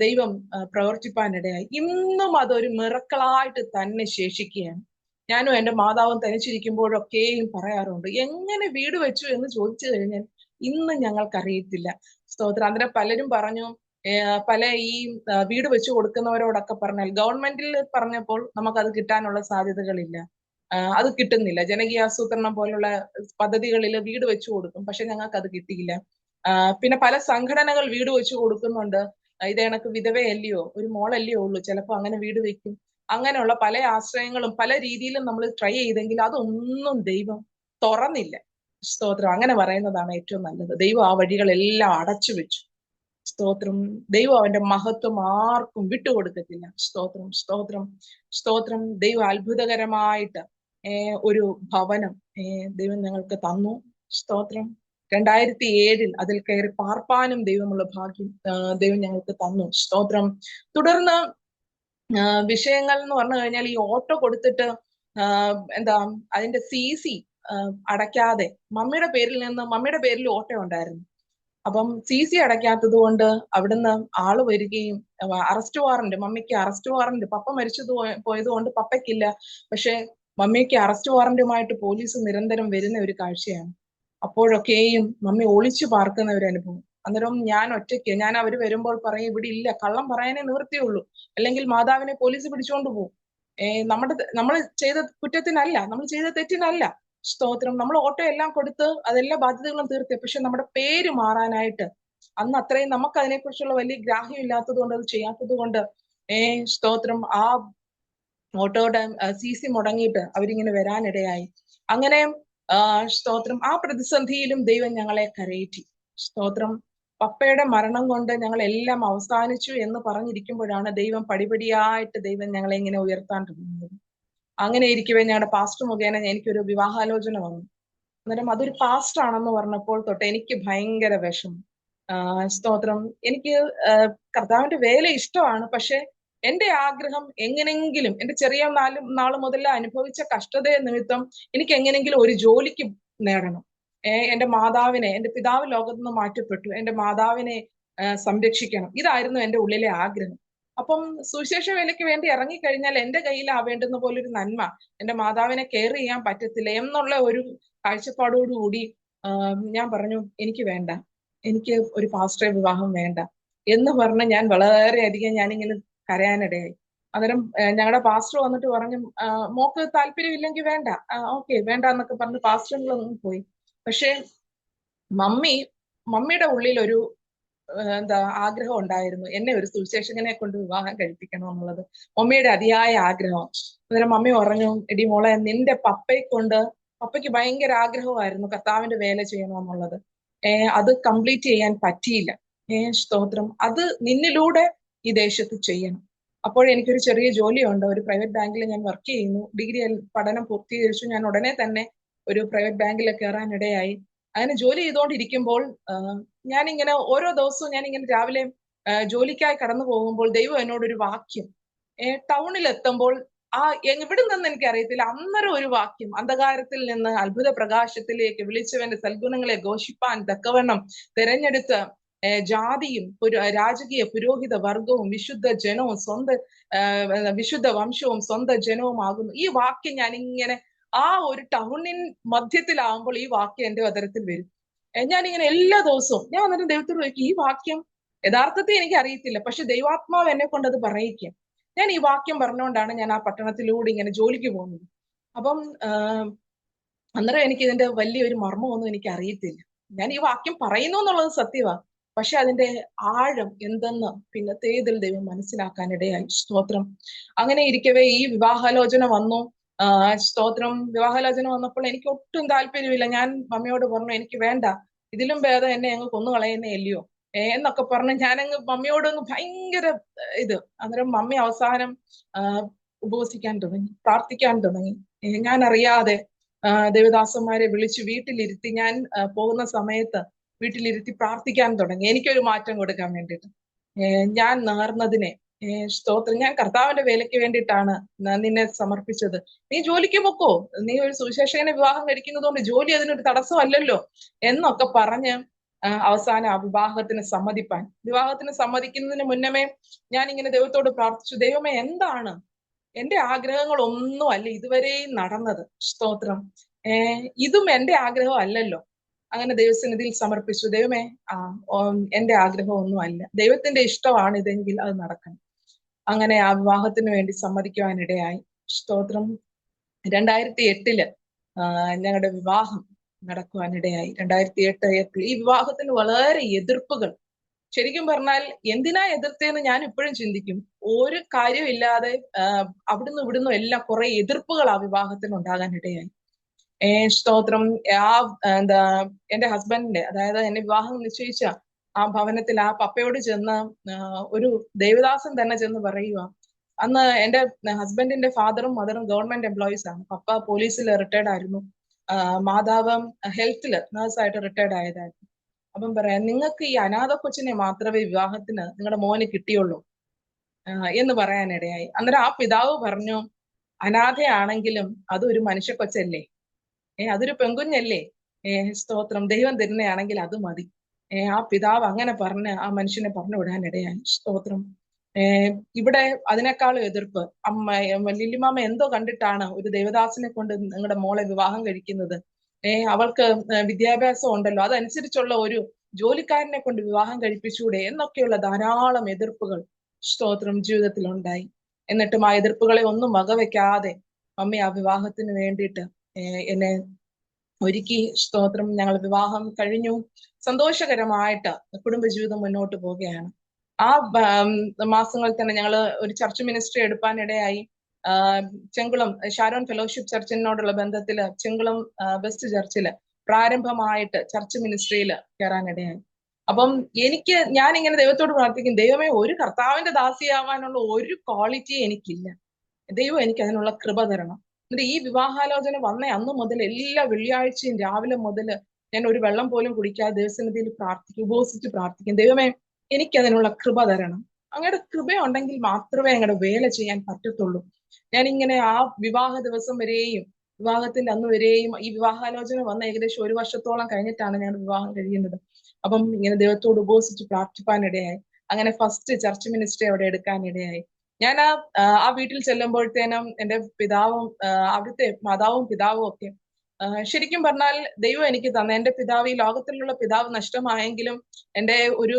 ദൈവം പ്രവർത്തിപ്പാനിടയായി. ഇന്നും അതൊരു മിറക്കിളായിട്ട് തന്നെ ശേഷിക്കുകയാണ്. ഞാനും എന്റെ മാതാവും തനിച്ചിരിക്കുമ്പോഴൊക്കെയും പറയാറുണ്ട്, എങ്ങനെ വീട് വെച്ചു എന്ന് ചോദിച്ചു കഴിഞ്ഞാൽ ഇന്ന് ഞങ്ങൾക്കറിയത്തില്ല. സ്തോത്രം. അന്നേരം പലരും പറഞ്ഞു, പല ഈ വീട് വെച്ചു കൊടുക്കുന്നവരോടൊക്കെ പറഞ്ഞാൽ, ഗവൺമെന്റിൽ പറഞ്ഞപ്പോൾ നമുക്കത് കിട്ടാനുള്ള സാധ്യതകളില്ല, അത് കിട്ടുന്നില്ല. ജനകീയ ആസൂത്രണം പോലുള്ള പദ്ധതികളിൽ വീട് വെച്ചു കൊടുക്കും, പക്ഷെ ഞങ്ങൾക്ക് അത് കിട്ടിയില്ല. പിന്നെ പല സംഘടനകൾ വീട് വെച്ചു കൊടുക്കുന്നുണ്ട്. ഇതേ കണക്ക് വിധവയല്ലയോ, ഒരു മോളല്ലയോ ഉള്ളൂ, ചിലപ്പോൾ അങ്ങനെ വീട് വെക്കും. അങ്ങനെയുള്ള പല ആശ്രയങ്ങളും പല രീതിയിലും നമ്മൾ ട്രൈ ചെയ്തെങ്കിൽ അതൊന്നും ദൈവം തുറന്നില്ല. സ്തോത്രം. അങ്ങനെ പറയുന്നതാണ് ഏറ്റവും നല്ലത്. ദൈവം ആ വഴികളെല്ലാം അടച്ചു വെച്ചു. സ്തോത്രം. ദൈവം അവന്റെ മഹത്വം ആർക്കും വിട്ടുകൊടുക്കത്തില്ല. സ്തോത്രം. സ്തോത്രം. സ്തോത്രം. ദൈവം അത്ഭുതകരമായിട്ട് ഒരു ഭവനം ദൈവം ഞങ്ങൾക്ക് തന്നു. സ്തോത്രം. 2007 അതിൽ കയറി പാർപ്പാനും ദൈവമുള്ള ഭാഗ്യം ദൈവം ഞങ്ങൾക്ക് തന്നു. സ്തോത്രം. തുടർന്ന് വിഷയങ്ങൾ എന്ന് പറഞ്ഞു കഴിഞ്ഞാൽ, ഈ ഓട്ടോ കൊടുത്തിട്ട് അതിന്റെ CC അടയ്ക്കാതെ മമ്മിയുടെ പേരിൽ ഓട്ടോ ഉണ്ടായിരുന്നു. അപ്പം CC അടയ്ക്കാത്തത് കൊണ്ട് അവിടുന്ന് ആള് വരികയും അറസ്റ്റ് വാറന്റ്, മമ്മിക്ക് അറസ്റ്റ് വാറന്റ്, പപ്പ മരിച്ചത് പോയത് കൊണ്ട് പപ്പയ്ക്കില്ല, പക്ഷെ മമ്മിക്ക് അറസ്റ്റ് വാറന്റുമായിട്ട് പോലീസ് നിരന്തരം വരുന്ന ഒരു കാഴ്ചയാണ്. അപ്പോഴൊക്കെയും മമ്മി ഒളിച്ചു പാർക്കുന്ന ഒരു അനുഭവം. അന്നേരം ഞാൻ ഒറ്റയ്ക്ക്, അവർ വരുമ്പോൾ പറയും, ഇവിടെ ഇല്ല, കള്ളം പറയാനേ നിവൃത്തിയുള്ളൂ, അല്ലെങ്കിൽ മാതാവിനെ പോലീസ് പിടിച്ചുകൊണ്ട് പോകും. നമ്മൾ ചെയ്ത കുറ്റത്തിനല്ല, നമ്മൾ ചെയ്ത തെറ്റിനല്ല. സ്തോത്രം. നമ്മൾ ഓട്ടോ എല്ലാം കൊടുത്ത് അതെല്ലാ ബാധ്യതകളും തീർത്തെ, പക്ഷെ നമ്മുടെ പേര് മാറാനായിട്ട് അന്ന് അത്രയും നമുക്ക് അതിനെക്കുറിച്ചുള്ള വലിയ ഗ്രാഹ്യം ഇല്ലാത്തത് കൊണ്ട്, അത് ചെയ്യാത്തത് കൊണ്ട് സ്തോത്രം, ആ ഓട്ടോയുടെ CC മുടങ്ങിയിട്ട് അവരിങ്ങനെ വരാനിടയായി. അങ്ങനെ സ്തോത്രം, ആ പ്രതിസന്ധിയിലും ദൈവം ഞങ്ങളെ കരയേറ്റി. സ്തോത്രം. പപ്പയുടെ മരണം കൊണ്ട് ഞങ്ങൾ എല്ലാം അവസാനിച്ചു എന്ന് പറഞ്ഞിരിക്കുമ്പോഴാണ് ദൈവം പടിപടിയായിട്ട് ഞങ്ങളെ ഇങ്ങനെ ഉയർത്താൻ തുടങ്ങുന്നത്. അങ്ങനെ ഇരിക്കവേ ഞങ്ങളുടെ പാസ്റ്റർ മുഖേന എനിക്കൊരു വിവാഹാലോചന വന്നു. അന്നേരം അതൊരു പാസ്റ്റർ ആണെന്ന് പറഞ്ഞപ്പോൾ തൊട്ട് എനിക്ക് ഭയങ്കര വിഷമം. സ്തോത്രം. എനിക്ക് കർത്താവിന്റെ വേല ഇഷ്ടമാണ്, പക്ഷെ എന്റെ ആഗ്രഹം എങ്ങനെങ്കിലും, എന്റെ ചെറിയ നാള് മുതൽ അനുഭവിച്ച കഷ്ടത നിമിത്തം എനിക്ക് എങ്ങനെങ്കിലും ഒരു ജോലിക്ക് നേടണം. എന്റെ മാതാവിനെ, എന്റെ പിതാവ് ലോകത്ത് നിന്ന് മാറ്റപ്പെട്ടു, എന്റെ മാതാവിനെ സംരക്ഷിക്കണം. ഇതായിരുന്നു എന്റെ ഉള്ളിലെ ആഗ്രഹം. അപ്പം സുവിശേഷ വേലയ്ക്ക് വേണ്ടി ഇറങ്ങിക്കഴിഞ്ഞാൽ എന്റെ കയ്യിൽ ആവേണ്ടുന്ന പോലൊരു നന്മ എന്റെ മാതാവിനെ കെയർ ചെയ്യാൻ പറ്റത്തില്ല എന്നുള്ള ഒരു കാഴ്ചപ്പാടോടുകൂടി ഞാൻ പറഞ്ഞു, എനിക്ക് വേണ്ട, എനിക്ക് ഒരു പാസ്റ്ററെ വിവാഹം വേണ്ട എന്ന് പറഞ്ഞ് ഞാൻ വളരെയധികം ഞാനിങ്ങനെ കരയാനിടയായി. അന്നേരം ഞങ്ങളുടെ പാസ്റ്റർ വന്നിട്ട് പറഞ്ഞു, മോക്ക് താല്പര്യമില്ലെങ്കിൽ വേണ്ട, ഓക്കെ വേണ്ട എന്നൊക്കെ പറഞ്ഞ് പാസ്റ്ററിലൊന്നും പോയി. പക്ഷെ മമ്മിയുടെ ഉള്ളിൽ ഒരു ആഗ്രഹം ഉണ്ടായിരുന്നു, എന്നെ ഒരു സുവിശേഷകനെ കൊണ്ട് വിവാഹം കഴിപ്പിക്കണം എന്നുള്ളത് മമ്മിയുടെ അതിയായ ആഗ്രഹം. അന്നേരം മമ്മി പറഞ്ഞു, എടി മോളെ, നിന്റെ പപ്പയ്ക്ക് ഭയങ്കര ആഗ്രഹമായിരുന്നു കർത്താവിന്റെ വേല ചെയ്യണമെന്നുള്ളത്. അത് കംപ്ലീറ്റ് ചെയ്യാൻ പറ്റിയില്ല. സ്തോത്രം. അത് നിന്നിലൂടെ ഈ ദേശത്ത് ചെയ്യണം. അപ്പോഴെനിക്കൊരു ചെറിയ ജോലിയുണ്ട്, ഒരു പ്രൈവറ്റ് ബാങ്കിൽ ഞാൻ വർക്ക് ചെയ്യുന്നു. ഡിഗ്രി പഠനം പൂർത്തീകരിച്ചു. ഞാൻ ഉടനെ തന്നെ ഒരു പ്രൈവറ്റ് ബാങ്കിൽ കയറാനിടയായി. അങ്ങനെ ജോലി ചെയ്തുകൊണ്ടിരിക്കുമ്പോൾ ഞാനിങ്ങനെ ഓരോ ദിവസവും ഞാനിങ്ങനെ രാവിലെ ജോലിക്കായി കടന്നു പോകുമ്പോൾ ദൈവം എന്നോടൊരു വാക്യം, ടൗണിൽ എത്തുമ്പോൾ എവിടെ നിന്ന് എനിക്ക് അറിയത്തില്ല, അന്നേരം ഒരു വാക്യം, അന്ധകാരത്തിൽ നിന്ന് അത്ഭുത പ്രകാശത്തിലേക്ക് വിളിച്ചവന്റെ സൽഗുണങ്ങളെ ഘോഷിപ്പാൻ തക്കവണ്ണം തെരഞ്ഞെടുത്ത ജാതിയും രാജകീയ പുരോഹിത വർഗവും വിശുദ്ധ ജനവും വിശുദ്ധ വംശവും സ്വന്തം ജനവും ആകുന്നു. ഈ വാക്യം ഞാനിങ്ങനെ ആ ഒരു ടൗണിൻ മധ്യത്തിലാവുമ്പോൾ ഈ വാക്യം എന്റെ ഉദരത്തിൽ വരും. ഞാനിങ്ങനെ എല്ലാ ദിവസവും ഞാൻ വന്നിട്ട് ദൈവത്തോട് ചോദിക്കും, ഈ വാക്യം യഥാർത്ഥത്തിൽ എനിക്ക് അറിയത്തില്ല, പക്ഷെ ദൈവാത്മാവ് എന്നെ കൊണ്ട് അത് പറയിക്കും. ഞാൻ ഈ വാക്യം പറഞ്ഞുകൊണ്ടാണ് ഞാൻ ആ പട്ടണത്തിലൂടെ ഇങ്ങനെ ജോലിക്ക് പോകുന്നത്. അപ്പം അന്നേരം എനിക്ക് ഇതിന്റെ വലിയൊരു മർമ്മമൊന്നും എനിക്ക് അറിയത്തില്ല. ഞാൻ ഈ വാക്യം പറയുന്നു എന്നുള്ളത് സത്യമാണ്, പക്ഷെ അതിന്റെ ആഴം എന്തെന്ന് പിന്നത്തേതിൽ ദൈവം മനസ്സിലാക്കാനിടയായി. സ്തോത്രം. അങ്ങനെ ഇരിക്കവേ ഈ വിവാഹാലോചന വന്നു. സ്തോത്രം. വിവാഹാലോചന വന്നപ്പോൾ എനിക്ക് ഒട്ടും താല്പര്യമില്ല. ഞാൻ മമ്മിയോട് പറഞ്ഞു, എനിക്ക് വേണ്ട, ഇതിലും ഭേദം എന്നെ അങ്ങ് കൊന്നുകളയുന്നേ അല്ലയോ എന്നൊക്കെ പറഞ്ഞ് ഞാനങ്ങ് മമ്മിയോടൊന്ന് ഭയങ്കര അന്നേരം മമ്മി അവസാനം ഉപവസിക്കാൻ തുടങ്ങി, പ്രാർത്ഥിക്കാൻ തുടങ്ങി. ഞാൻ അറിയാതെ ദേവദാസന്മാരെ വിളിച്ച് വീട്ടിലിരുത്തി ഞാൻ പോകുന്ന സമയത്ത് വീട്ടിലിരുത്തി പ്രാർത്ഥിക്കാൻ തുടങ്ങി, എനിക്കൊരു മാറ്റം കൊടുക്കാൻ വേണ്ടിയിട്ട്. ഞാൻ നേർന്നതിനെ സ്തോത്രം, ഞാൻ കർത്താവിന്റെ വേലയ്ക്ക് വേണ്ടിയിട്ടാണ് നിന്നെ സമർപ്പിച്ചത്. നീ ജോലിക്ക് പൊക്കോ, നീ ഒരു സുവിശേഷകനെ വിവാഹം കഴിക്കുന്നത് കൊണ്ട് ജോലി അതിനൊരു തടസ്സമല്ലല്ലോ എന്നൊക്കെ പറഞ്ഞ് അവസാനം ആ വിവാഹത്തിന് സമ്മതിക്കുന്നതിന് മുന്നമേ ഞാൻ ഇങ്ങനെ ദൈവത്തോട് പ്രാർത്ഥിച്ചു, ദൈവമേ എന്താണ് എന്റെ ആഗ്രഹങ്ങൾ ഒന്നും അല്ല ഇതുവരെയും നടന്നത്, സ്തോത്രം, ഇതും എന്റെ ആഗ്രഹം അല്ലല്ലോ. അങ്ങനെ ദൈവസന്നിധിയിൽ സമർപ്പിച്ചു, ദൈവമേ എന്റെ ആഗ്രഹം ഒന്നും അല്ല, ദൈവത്തിന്റെ ഇഷ്ടമാണ് ഇതെങ്കിൽ അത് നടക്കണം. അങ്ങനെ ആ വിവാഹത്തിന് വേണ്ടി സമ്മതിക്കുവാനിടയായി. സ്തോത്രം. 2008 ഞങ്ങളുടെ വിവാഹം നടക്കുവാനിടയായി. 2008 ഏപ്രിൽ. ഈ വിവാഹത്തിന് വളരെ എതിർപ്പുകൾ, ശരിക്കും പറഞ്ഞാൽ എന്തിനാ എതിർത്തേന്ന് ഞാൻ ഇപ്പോഴും ചിന്തിക്കും. ഒരു കാര്യമില്ലാതെ അവിടുന്ന് ഇവിടുന്ന് എല്ലാം കുറെ എതിർപ്പുകൾ ആ വിവാഹത്തിന് ഉണ്ടാകാനിടയായി. സ്തോത്രം. എന്താ എന്റെ ഹസ്ബൻഡിന്റെ, അതായത് എന്നെ വിവാഹം നിശ്ചയിച്ച ആ ഭവനത്തിൽ ആ പപ്പയോട് ചെന്ന് ഒരു ദേവദാസൻ തന്നെ ചെന്ന് പറയുക. അന്ന് എന്റെ ഹസ്ബൻഡിന്റെ ഫാദറും മദറും ഗവൺമെന്റ് എംപ്ലോയീസ് ആണ്. പപ്പ പോലീസിൽ റിട്ടയർഡ് ആയിരുന്നു, മാതാവ് ഹെൽത്തില് നേഴ്സായിട്ട് റിട്ടയർഡ് ആയതായിരുന്നു. അപ്പം പറയാം, നിങ്ങൾക്ക് ഈ അനാഥ കൊച്ചിനെ മാത്രമേ വിവാഹത്തിന് നിങ്ങളുടെ മോന് കിട്ടിയുള്ളൂ എന്ന് പറയാനിടയായി. അന്നേരം ആ പിതാവ് പറഞ്ഞു, അനാഥയാണെങ്കിലും അതൊരു മനുഷ്യ കൊച്ചല്ലേ, അതൊരു പെൺകുഞ്ഞല്ലേ, സ്തോത്രം, ദൈവം തരുന്നയാണെങ്കിൽ അത് മതി. ആ പിതാവ് അങ്ങനെ പറഞ്ഞ് ആ മനുഷ്യനെ പറഞ്ഞു വിടാനിടയായി. സ്തോത്രം. ഇവിടെ അതിനേക്കാളും എതിർപ്പ്, ലില്ലിമാമ എന്തോ കണ്ടിട്ടാണ് ഒരു ദേവദാസിനെ കൊണ്ട് നിങ്ങളുടെ മോളെ വിവാഹം കഴിക്കുന്നത്, അവൾക്ക് വിദ്യാഭ്യാസം ഉണ്ടല്ലോ, അതനുസരിച്ചുള്ള ഒരു ജോലിക്കാരനെ കൊണ്ട് വിവാഹം കഴിപ്പിച്ചൂടെ എന്നൊക്കെയുള്ള ധാരാളം എതിർപ്പുകൾ, സ്തോത്രം, ജീവിതത്തിൽ ഉണ്ടായി. എന്നിട്ടും ആ എതിർപ്പുകളെ ഒന്നും വകവെക്കാതെ മമ്മി ആ വിവാഹത്തിന് വേണ്ടിയിട്ട് എന്നെ ഒരുക്കി. സ്തോത്രം. ഞങ്ങൾ വിവാഹം കഴിഞ്ഞു, സന്തോഷകരമായിട്ട് കുടുംബജീവിതം മുന്നോട്ട് പോവുകയാണ്. ആ മാസങ്ങളിൽ തന്നെ ഞങ്ങൾ ഒരു ചർച്ച് മിനിസ്ട്രി എടുക്കാനിടയായി. ചെങ്കുളം ഷാരോൺ ഫെലോഷിപ്പ് ചർച്ചിനോടുള്ള ബന്ധത്തില് ചെങ്കുളം വെസ്റ്റ് ചർച്ചില് പ്രാരംഭമായിട്ട് ചർച്ച് മിനിസ്ട്രിയിൽ കയറാനിടയായി. അപ്പം ഞാൻ ഇങ്ങനെ ദൈവത്തോട് പ്രാർത്ഥിക്കും, ദൈവമേ ഒരു കർത്താവിന്റെ ദാസിയാവാനുള്ള ഒരു ക്വാളിറ്റി എനിക്കില്ല, ദൈവം എനിക്ക് അതിനുള്ള കൃപ തരണം. എന്നിട്ട് ഈ വിവാഹാലോചന വന്ന അന്ന് മുതൽ എല്ലാ വെള്ളിയാഴ്ചയും രാവിലെ മുതൽ ഞാൻ ഒരു വെള്ളം പോലും കുടിക്കാതെ ദൈവസന്നിധിയിൽ പ്രാർത്ഥിക്കും, ഉപവസിച്ച് പ്രാർത്ഥിക്കും, ദൈവമേ എനിക്ക് അതിനുള്ള കൃപ തരണം. അങ്ങയുടെ കൃപ ഉണ്ടെങ്കിൽ മാത്രമേ അങ്ങയുടെ വേല ചെയ്യാൻ പറ്റത്തുള്ളൂ. ഞാൻ ഇങ്ങനെ ആ വിവാഹ ദിവസം വരെയും വിവാഹത്തിന്റെ അന്ന് വരെയും, ഈ വിവാഹാലോചന വന്ന ഏകദേശം 1 വർഷത്തോളം കഴിഞ്ഞിട്ടാണ് ഞങ്ങളുടെ വിവാഹം കഴിയുന്നത്. അപ്പം ഇങ്ങനെ ദൈവത്തോട് ഉപവസിച്ച് പ്രാർത്ഥിപ്പാനിടയായി. അങ്ങനെ ഫസ്റ്റ് ചർച്ച് മിനിസ്ട്രി അവിടെ എടുക്കാനിടയായി. ഞാൻ ആ വീട്ടിൽ ചെല്ലുമ്പോഴത്തേനും എന്റെ പിതാവും അവിടുത്തെ മാതാവും പിതാവും ഒക്കെ ശരിക്കും പറഞ്ഞാൽ ദൈവം എനിക്ക് തന്ന, എന്റെ പിതാവ്, ഈ ലോകത്തിലുള്ള പിതാവ് നഷ്ടമായെങ്കിലും എന്റെ ഒരു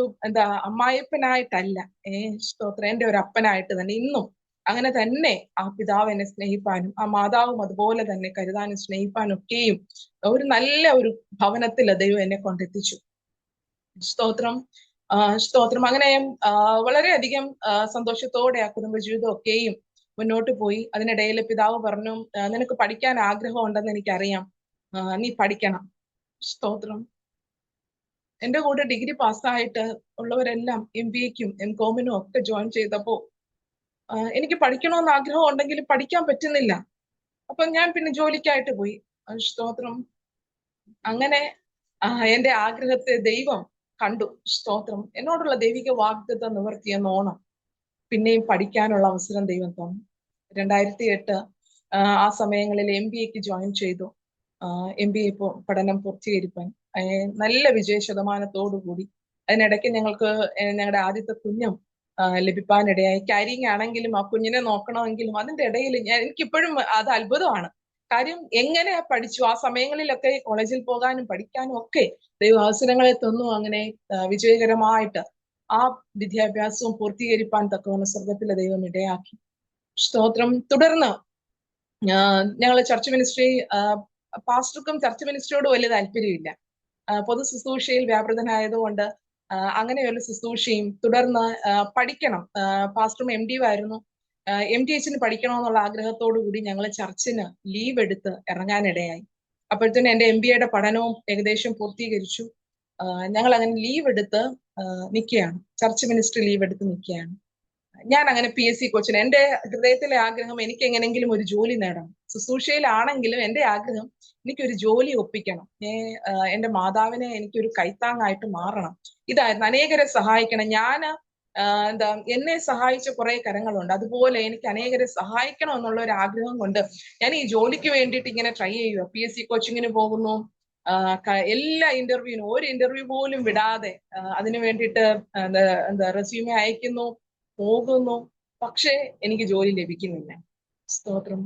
അമ്മായിപ്പനായിട്ടല്ല, സ്തോത്രം, എന്റെ ഒരു അപ്പനായിട്ട് തന്നെ ഇന്നും അങ്ങനെ തന്നെ ആ പിതാവ് എന്നെ സ്നേഹിപ്പാനും ആ മാതാവും അതുപോലെ തന്നെ കരുതാനും സ്നേഹിപ്പാനും ഒക്കെയും ഒരു നല്ല ഒരു ഭവനത്തിൽ ദൈവം എന്നെ കൊണ്ടെത്തിച്ചു. സ്തോത്രം. സ്തോത്രം. അങ്ങനെ വളരെയധികം സന്തോഷത്തോടെ ആ കുടുംബജീവിതം ഒക്കെയും മുന്നോട്ട് പോയി. അതിനിടയിൽ പിതാവ് പറഞ്ഞു, നിനക്ക് പഠിക്കാൻ ആഗ്രഹം ഉണ്ടെന്ന് എനിക്കറിയാം, നീ പഠിക്കണം. സ്തോത്രം. എന്റെ കൂടെ ഡിഗ്രി പാസ്സായിട്ട് ഉള്ളവരെല്ലാം MBAക്കും MCOMനും ഒക്കെ ജോയിൻ ചെയ്തപ്പോ എനിക്ക് പഠിക്കണമെന്ന് ആഗ്രഹം ഉണ്ടെങ്കിലും പഠിക്കാൻ പറ്റുന്നില്ല. അപ്പൊ ഞാൻ പിന്നെ ജോലിക്കായിട്ട് പോയി. സ്തോത്രം. അങ്ങനെ എന്റെ ആഗ്രഹത്തെ ദൈവം കണ്ടു. സ്തോത്രം. എന്നോടുള്ള ദൈവിക വാഗ്ദത്തം നിവർത്തിയെന്നോണം പിന്നെയും പഠിക്കാനുള്ള അവസരം ദൈവം തന്നു. 2008 ആ സമയങ്ങളിൽ MBAക്ക് ജോയിൻ ചെയ്തു. MBA പഠനം പൂർത്തീകരിക്കാൻ നല്ല വിജയ ശതമാനത്തോടുകൂടി. അതിനിടയ്ക്ക് ഞങ്ങളുടെ ആദ്യത്തെ കുഞ്ഞും ലഭിക്കാനിടയായി. ക്യാരിങ് ആണെങ്കിലും ആ കുഞ്ഞിനെ നോക്കണമെങ്കിലും അതിന്റെ ഇടയിൽ എനിക്കിപ്പോഴും അത് അത്ഭുതമാണ്. കാര്യം എങ്ങനെ പഠിച്ചു, ആ സമയങ്ങളിലൊക്കെ കോളേജിൽ പോകാനും പഠിക്കാനും ഒക്കെ ദൈവം അവസരങ്ങളെ തന്നു. അങ്ങനെ വിജയകരമായിട്ട് ആ വിദ്യാഭ്യാസവും പൂർത്തീകരിപ്പാൻ തക്കവണ്ണം സ്വർഗത്തിലെ ദൈവം ഇടയാക്കി. സ്തോത്രം. തുടർന്ന് ഞങ്ങൾ ചർച്ച് മിനിസ്ട്രി, പാസ്റ്റർക്കും ചർച്ച് മിനിസ്ട്രിയോട് വലിയ താല്പര്യമില്ല, പൊതു ശുശ്രൂഷയിൽ വ്യാപൃതനായതുകൊണ്ട് അങ്ങനെയുള്ള ശുശ്രൂഷയും തുടർന്ന് പഠിക്കണം. പാസ്റ്ററും MD ആയിരുന്നു. MTHന് പഠിക്കണമെന്നുള്ള ആഗ്രഹത്തോടു കൂടി ഞങ്ങൾ ചർച്ചിന് ലീവ് എടുത്ത് ഇറങ്ങാനിടയായി. അപ്പോഴത്തേനും എന്റെ MBAയുടെ പഠനവും ഏകദേശം പൂർത്തീകരിച്ചു. ഞങ്ങൾ അങ്ങനെ ലീവ് എടുത്ത് നിൽക്കുകയാണ്, ചർച്ച് മിനിസ്ട്രി ലീവ് എടുത്ത് നിൽക്കുകയാണ്. ഞാൻ അങ്ങനെ PSC കോച്ചിന് എന്റെ ഹൃദയത്തിലെ ആഗ്രഹം എനിക്ക് എങ്ങനെങ്കിലും ഒരു ജോലി നേടണം. ശുശ്രൂഷയിലാണെങ്കിലും എന്റെ ആഗ്രഹം എനിക്കൊരു ജോലി ഒപ്പിക്കണം. എന്റെ മാതാവിനെ എനിക്കൊരു കൈത്താങ്ങായിട്ട് മാറണം. ഇതായിരുന്നു. അനേകരെ സഹായിക്കണം. ഞാൻ എന്താ എന്നെ സഹായിച്ച കുറെ കരങ്ങളുണ്ട്. അതുപോലെ എനിക്ക് അനേകരെ സഹായിക്കണം എന്നുള്ള ഒരു ആഗ്രഹം കൊണ്ട് ഞാൻ ഈ ജോലിക്ക് വേണ്ടിയിട്ട് ഇങ്ങനെ ട്രൈ ചെയ്യുക. PSC കോച്ചിങ്ങിന് പോകുന്നു. എല്ലാ ഇന്റർവ്യൂവിനും ഒരു ഇന്റർവ്യൂ പോലും വിടാതെ അതിനു വേണ്ടിയിട്ട് എന്താ റെസ്യൂമെ അയക്കുന്നു, പോകുന്നു. പക്ഷേ എനിക്ക് ജോലി ലഭിക്കുന്നില്ല. സ്തോത്രം.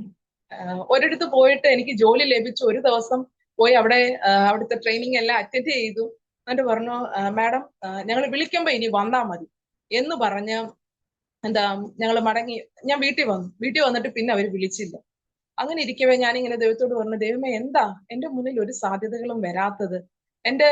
ഒരിടത്ത് പോയിട്ട് എനിക്ക് ജോലി ലഭിച്ചു. ഒരു ദിവസം പോയി അവിടുത്തെ ട്രെയിനിങ് എല്ലാം അറ്റൻഡ് ചെയ്തു. എന്നിട്ട് പറഞ്ഞു, മാഡം ഞങ്ങൾ വിളിക്കുമ്പോ ഇനി വന്നാ മതി എന്ന് പറഞ്ഞ് ഞങ്ങൾ മടങ്ങി. ഞാൻ വീട്ടിൽ വന്നു. വീട്ടിൽ വന്നിട്ട് പിന്നെ അവർ വിളിച്ചില്ല. അങ്ങനെ ഇരിക്കവേ ഞാനിങ്ങനെ ദൈവത്തോട് പറഞ്ഞു, ദൈവമേ എന്താ എന്റെ മുന്നിൽ ഒരു സാധ്യതകളും വരാത്തത്? എന്റെ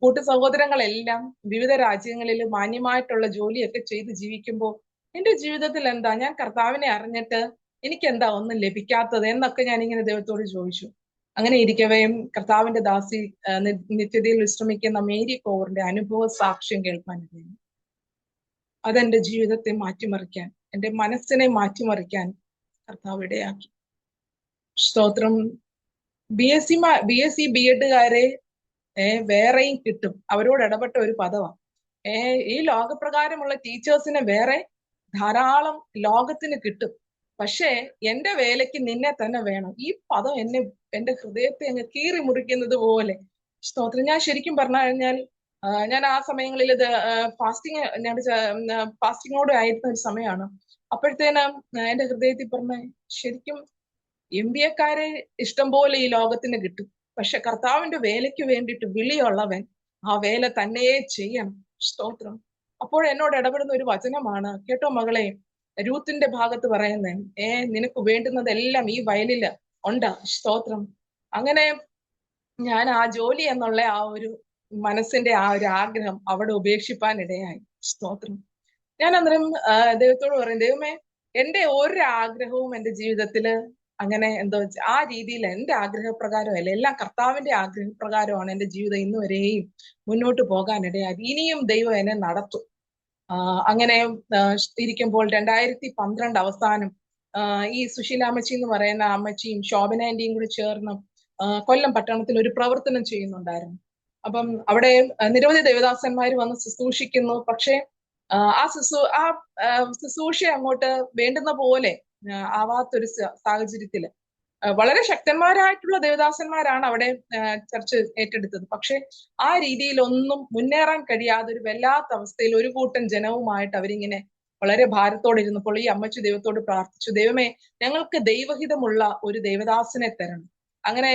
കൂട്ടു സഹോദരങ്ങളെല്ലാം വിവിധ രാജ്യങ്ങളിൽ മാന്യമായിട്ടുള്ള ജോലിയൊക്കെ ചെയ്ത് ജീവിക്കുമ്പോൾ എന്റെ ജീവിതത്തിൽ എന്താ? ഞാൻ കർത്താവിനെ അറിഞ്ഞിട്ട് എനിക്ക് എന്താ ഒന്നും ലഭിക്കാത്തത് എന്നൊക്കെ ഞാനിങ്ങനെ ദൈവത്തോട് ചോദിച്ചു. അങ്ങനെ ഇരിക്കവേ കർത്താവിന്റെ ദാസി നിത്യതയിൽ വിശ്രമിക്കുന്ന മേരി കോവറിന്റെ അനുഭവ സാക്ഷ്യം കേൾക്കാൻ കഴിയും. അതെന്റെ ജീവിതത്തെ മാറ്റിമറിക്കാൻ, എന്റെ മനസ്സിനെ മാറ്റിമറിക്കാൻ കർത്താവ് ഇടയാക്കി. സ്തോത്രം. BSc BEdകാരെ വേറെയും കിട്ടും. അവരോട് ഇടപെട്ട ഒരു പദമാണ്. ഈ ലോകപ്രകാരമുള്ള ടീച്ചേഴ്സിനെ വേറെ ധാരാളം ലോകത്തിന് കിട്ടും. പക്ഷേ എന്റെ വേലയ്ക്ക് നിന്നെ തന്നെ വേണം. ഈ പദം എന്റെ ഹൃദയത്തെ അങ്ങ് കീറി മുറിക്കുന്നത് പോലെ. സ്തോത്രം. ഞാൻ ശരിക്കും പറഞ്ഞു കഴിഞ്ഞാൽ ഞാൻ ആ സമയങ്ങളിൽ ഫാസ്റ്റിങ്ങോട് ആയിരുന്ന ഒരു സമയമാണ്. അപ്പോഴത്തേനും എന്റെ ഹൃദയത്തിൽ പറഞ്ഞ, ശരിക്കും MBAക്കാരെ ഇഷ്ടം പോലെ ഈ ലോകത്തിന് കിട്ടും. പക്ഷെ കർത്താവിന്റെ വേലയ്ക്ക് വേണ്ടിയിട്ട് വിളിയുള്ളവൻ ആ വേല തന്നെ ചെയ്യണം. സ്തോത്രം. അപ്പോൾ എന്നോട് ഇടപെടുന്ന ഒരു വചനമാണ്, കേട്ടോ മകളെ, രൂത്തിന്റെ ഭാഗത്ത് പറയുന്നേ, നിനക്ക് വേണ്ടുന്നതെല്ലാം ഈ വയലില് ഉണ്ട്. സ്തോത്രം. അങ്ങനെ ഞാൻ ആ ജോലി എന്നുള്ള ആ ഒരു മനസ്സിന്റെ ആ ഒരു ആഗ്രഹം അവിടെ ഉപേക്ഷിപ്പാൻ ഇടയായി. സ്തോത്രം. ഞാൻ അന്നേരം ദൈവത്തോട് പറയും, ദൈവമേ എന്റെ ഒരു ആഗ്രഹവും എന്റെ ജീവിതത്തില് അങ്ങനെ ആ രീതിയിൽ എന്റെ ആഗ്രഹപ്രകാരമല്ല, എല്ലാം കർത്താവിന്റെ ആഗ്രഹപ്രകാരമാണ് എന്റെ ജീവിതം ഇന്ന് വരെയും മുന്നോട്ട് പോകാനിടയായി. ഇനിയും ദൈവം എന്നെ നടത്തും. അങ്ങനെ ഇരിക്കുമ്പോൾ 2012 അവസാനം ഈ സുശീലാമ്മച്ചി എന്ന് പറയുന്ന അമ്മച്ചിയും ശോഭന ആന്റിയും കൂടി ചേർന്ന് കൊല്ലം പട്ടണത്തിൽ ഒരു പ്രവർത്തനം ചെയ്യുന്നുണ്ടായിരുന്നു. അപ്പം അവിടെ നിരവധി ദേവദാസന്മാർ വന്ന് ശുശ്രൂഷിക്കുന്നു. പക്ഷേ ആ ശുശ്രൂഷ അങ്ങോട്ട് വേണ്ടുന്ന പോലെ ആവാത്തൊരു സാഹചര്യത്തില് വളരെ ശക്തന്മാരായിട്ടുള്ള ദേവദാസന്മാരാണ് അവിടെ ചർച്ച് ഏറ്റെടുത്തത്. പക്ഷെ ആ രീതിയിലൊന്നും മുന്നേറാൻ കഴിയാതെ ഒരു വല്ലാത്ത അവസ്ഥയിൽ ഒരു കൂട്ടം ജനവുമായിട്ട് അവരിങ്ങനെ വളരെ ഭാരത്തോടെ ഇരുന്നപ്പോൾ ഈ അമ്മച്ചി ദൈവത്തോട് പ്രാർത്ഥിച്ചു, ദൈവമേ ഞങ്ങൾക്ക് ദൈവഹിതമുള്ള ഒരു ദേവദാസനെ തരണം. അങ്ങനെ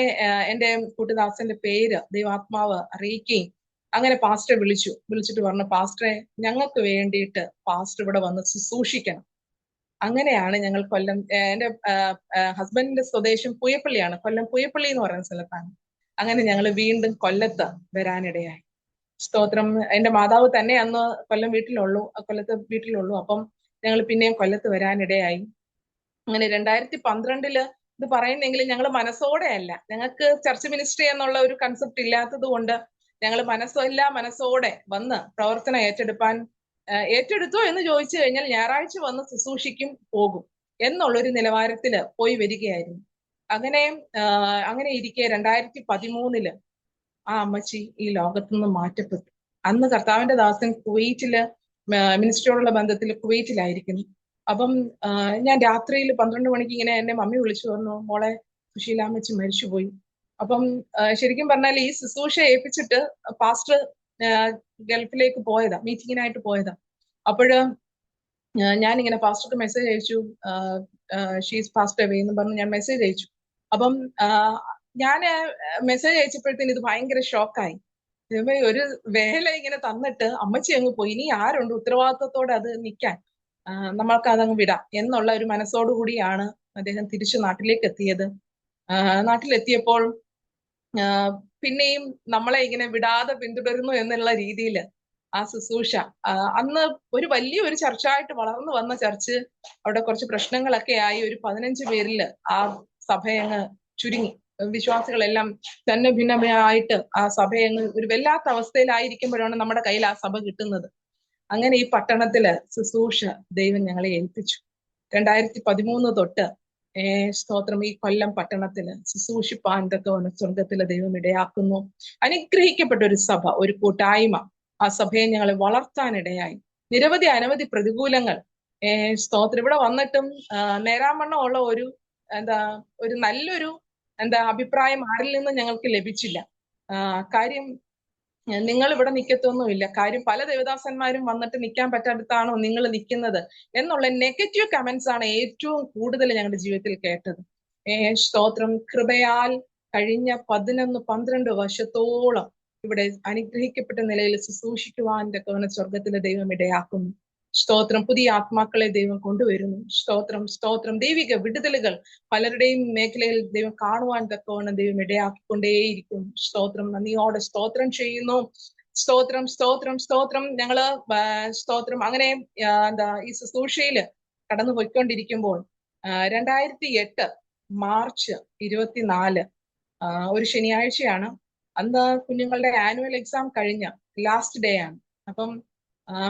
എന്റെ കൂട്ടുദാസന്റെ പേര് ദൈവാത്മാവ് അറിയിക്കുകയും അങ്ങനെ പാസ്റ്ററെ വിളിച്ചിട്ട് പറഞ്ഞു, പാസ്റ്ററെ ഞങ്ങൾക്ക് വേണ്ടിയിട്ട് പാസ്റ്റർ ഇവിടെ വന്ന് ശുശ്രൂഷിക്കണം. അങ്ങനെയാണ് ഞങ്ങൾ കൊല്ലം, എന്റെ ഹസ്ബൻഡിന്റെ സ്വദേശം പുയപ്പള്ളിയാണ്. കൊല്ലം പുയപ്പള്ളി എന്ന് പറയുന്ന സ്ഥലത്താണ്. അങ്ങനെ ഞങ്ങൾ വീണ്ടും കൊല്ലത്ത് വരാനിടയായി. സ്തോത്രം. എന്റെ മാതാവ് തന്നെ അന്ന് കൊല്ലത്ത് വീട്ടിലുള്ളൂ. അപ്പം ഞങ്ങൾ പിന്നെയും കൊല്ലത്ത് വരാനിടയായി. അങ്ങനെ 2012 ഇത് പറയുന്നെങ്കിലും ഞങ്ങൾ മനസ്സോടെ അല്ല, ഞങ്ങൾക്ക് ചർച്ച് മിനിസ്ട്രി എന്നുള്ള ഒരു കൺസെപ്റ്റ് ഇല്ലാത്തത് കൊണ്ട് ഞങ്ങൾ മനസ്സോടെ വന്ന് പ്രവർത്തനം ഏറ്റെടുത്തോ എന്ന് ചോദിച്ചു കഴിഞ്ഞാൽ ഞായറാഴ്ച വന്ന് ശുശ്രൂഷിക്കും, പോകും എന്നുള്ളൊരു നിലവാരത്തിൽ പോയി വരികയായിരുന്നു. അങ്ങനെ ഇരിക്കെ 2013 ആ അമ്മച്ചി ഈ ലോകത്തുനിന്ന് മാറ്റപ്പെട്ടു. അന്ന് കർത്താവിന്റെ ദാസൻ കുവൈറ്റില് മിനിസ്ട്രിയോടുള്ള ബന്ധത്തിൽ കുവൈറ്റിലായിരിക്കുന്നു. അപ്പം ഞാൻ രാത്രിയിൽ 12 മണിക്ക് ഇങ്ങനെ എന്നെ മമ്മി വിളിച്ചു പറഞ്ഞു, മോളെ സുശീലാമ്മച്ചി മരിച്ചുപോയി. അപ്പം ശരിക്കും പറഞ്ഞാൽ ഈ ശുശ്രൂഷ ഏൽപ്പിച്ചിട്ട് പാസ്റ്റർ ഗൾഫിലേക്ക് പോയതാ, മീറ്റിങ്ങിനായിട്ട് പോയതാ. അപ്പോഴ് ഞാനിങ്ങനെ പാസ്റ്റർക്ക് മെസ്സേജ് അയച്ചു, ഷീസ് പാസ്റ്റ് അവേ എന്ന് പറഞ്ഞ് ഞാൻ മെസ്സേജ് അയച്ചു. അപ്പം ഞാൻ മെസ്സേജ് അയച്ചപ്പോഴത്തേന് ഇത് ഭയങ്കര ഷോക്കായി. ഒരു വേല ഇങ്ങനെ തന്നിട്ട് അമ്മച്ചി അങ്ങ് പോയി, ഇനി ആരുണ്ട് ഉത്തരവാദിത്വത്തോടെ അത് നിൽക്കാൻ, നമ്മൾക്ക് അതങ്ങ് വിടാം എന്നുള്ള ഒരു മനസ്സോടുകൂടിയാണ് അദ്ദേഹം തിരിച്ചു നാട്ടിലേക്ക് എത്തിയത്. നാട്ടിലെത്തിയപ്പോൾ പിന്നെയും നമ്മളെ ഇങ്ങനെ വിടാതെ പിന്തുടരുന്നു എന്നുള്ള രീതിയിൽ ആ ശുശ്രൂഷ, അന്ന് ഒരു വലിയൊരു ചർച്ചായിട്ട് വളർന്നു വന്ന ചർച്ച് അവിടെ കുറച്ച് പ്രശ്നങ്ങളൊക്കെ ആയി ഒരു 15 പേരിൽ ആ സഭയങ്ങ് ചുരുങ്ങി. വിശ്വാസികളെല്ലാം തന്നെ ഭിന്നമായിട്ട് ആ സഭയങ്ങ് ഒരു വല്ലാത്ത അവസ്ഥയിലായിരിക്കുമ്പോഴാണ് നമ്മുടെ കയ്യിൽ ആ സഭ കിട്ടുന്നത്. അങ്ങനെ ഈ പട്ടണത്തില് ശുശ്രൂഷ ദൈവം ഞങ്ങളെ ഏൽപ്പിച്ചു. 2013 തൊട്ട് സ്തോത്രം ഈ കൊല്ലം പട്ടണത്തില് ശുശ്രൂഷിപ്പാൻ തക്കവണ്ണം സ്വർഗത്തിലെ ദൈവം ഇടയാക്കുന്നു. അനുഗ്രഹിക്കപ്പെട്ട ഒരു സഭ, ഒരു കൂട്ടായ്മ. ആ സഭയെ ഞങ്ങളെ വളർത്താനിടയായി. നിരവധി അനവധി പ്രതികൂലങ്ങൾ സ്തോത്രം ഇവിടെ വന്നിട്ടും നേരാവണ്ണം ഉള്ള ഒരു നല്ലൊരു അഭിപ്രായം ആരിൽ നിന്നും ഞങ്ങൾക്ക് ലഭിച്ചില്ല. കാര്യം നിങ്ങൾ ഇവിടെ നിൽക്കത്തൊന്നുമില്ല, കാര്യം പല ദേവദാസന്മാരും വന്നിട്ട് നിൽക്കാൻ പറ്റാത്തതാണോ നിങ്ങൾ നിൽക്കുന്നത് എന്നുള്ള നെഗറ്റീവ് കമന്റ്സ് ആണ് ഏറ്റവും കൂടുതൽ ഞങ്ങളുടെ ജീവിതത്തിൽ കേട്ടത്. സ്തോത്രം കൃപയാൽ കഴിഞ്ഞ 11-12 വർഷത്തോളം ഇവിടെ അനുഗ്രഹിക്കപ്പെട്ട നിലയിൽ ശുശ്രൂഷിക്കുവാൻ തക്കവണ്ണം സ്വർഗത്തിലെ ദൈവം ഇടയാക്കുന്നു. സ്തോത്രം പുതിയ ആത്മാക്കളെ ദൈവം കൊണ്ടുവരുന്നു. സ്തോത്രം സ്തോത്രം ദൈവിക വിടുതലുകൾ പലരുടെയും മേഖലയിൽ ദൈവം കാണുവാൻ തക്കവണ്ണം ദൈവം ഇടയാക്കിക്കൊണ്ടേയിരിക്കും. സ്തോത്രം നന്ദിയോടെ സ്തോത്രം ചെയ്യുന്നു. സ്തോത്രം സ്തോത്രം സ്തോത്രം. ഞങ്ങള് സ്തോത്രം അങ്ങനെ ഈ ശുശ്രൂഷയില് കടന്നു പോയിക്കൊണ്ടിരിക്കുമ്പോൾ 2008 മാർച്ച് 24 ഒരു ശനിയാഴ്ചയാണ്. അന്ന് കുഞ്ഞുങ്ങളുടെ ആനുവൽ എക്സാം കഴിഞ്ഞ ലാസ്റ്റ് ഡേ ആണ്. അപ്പം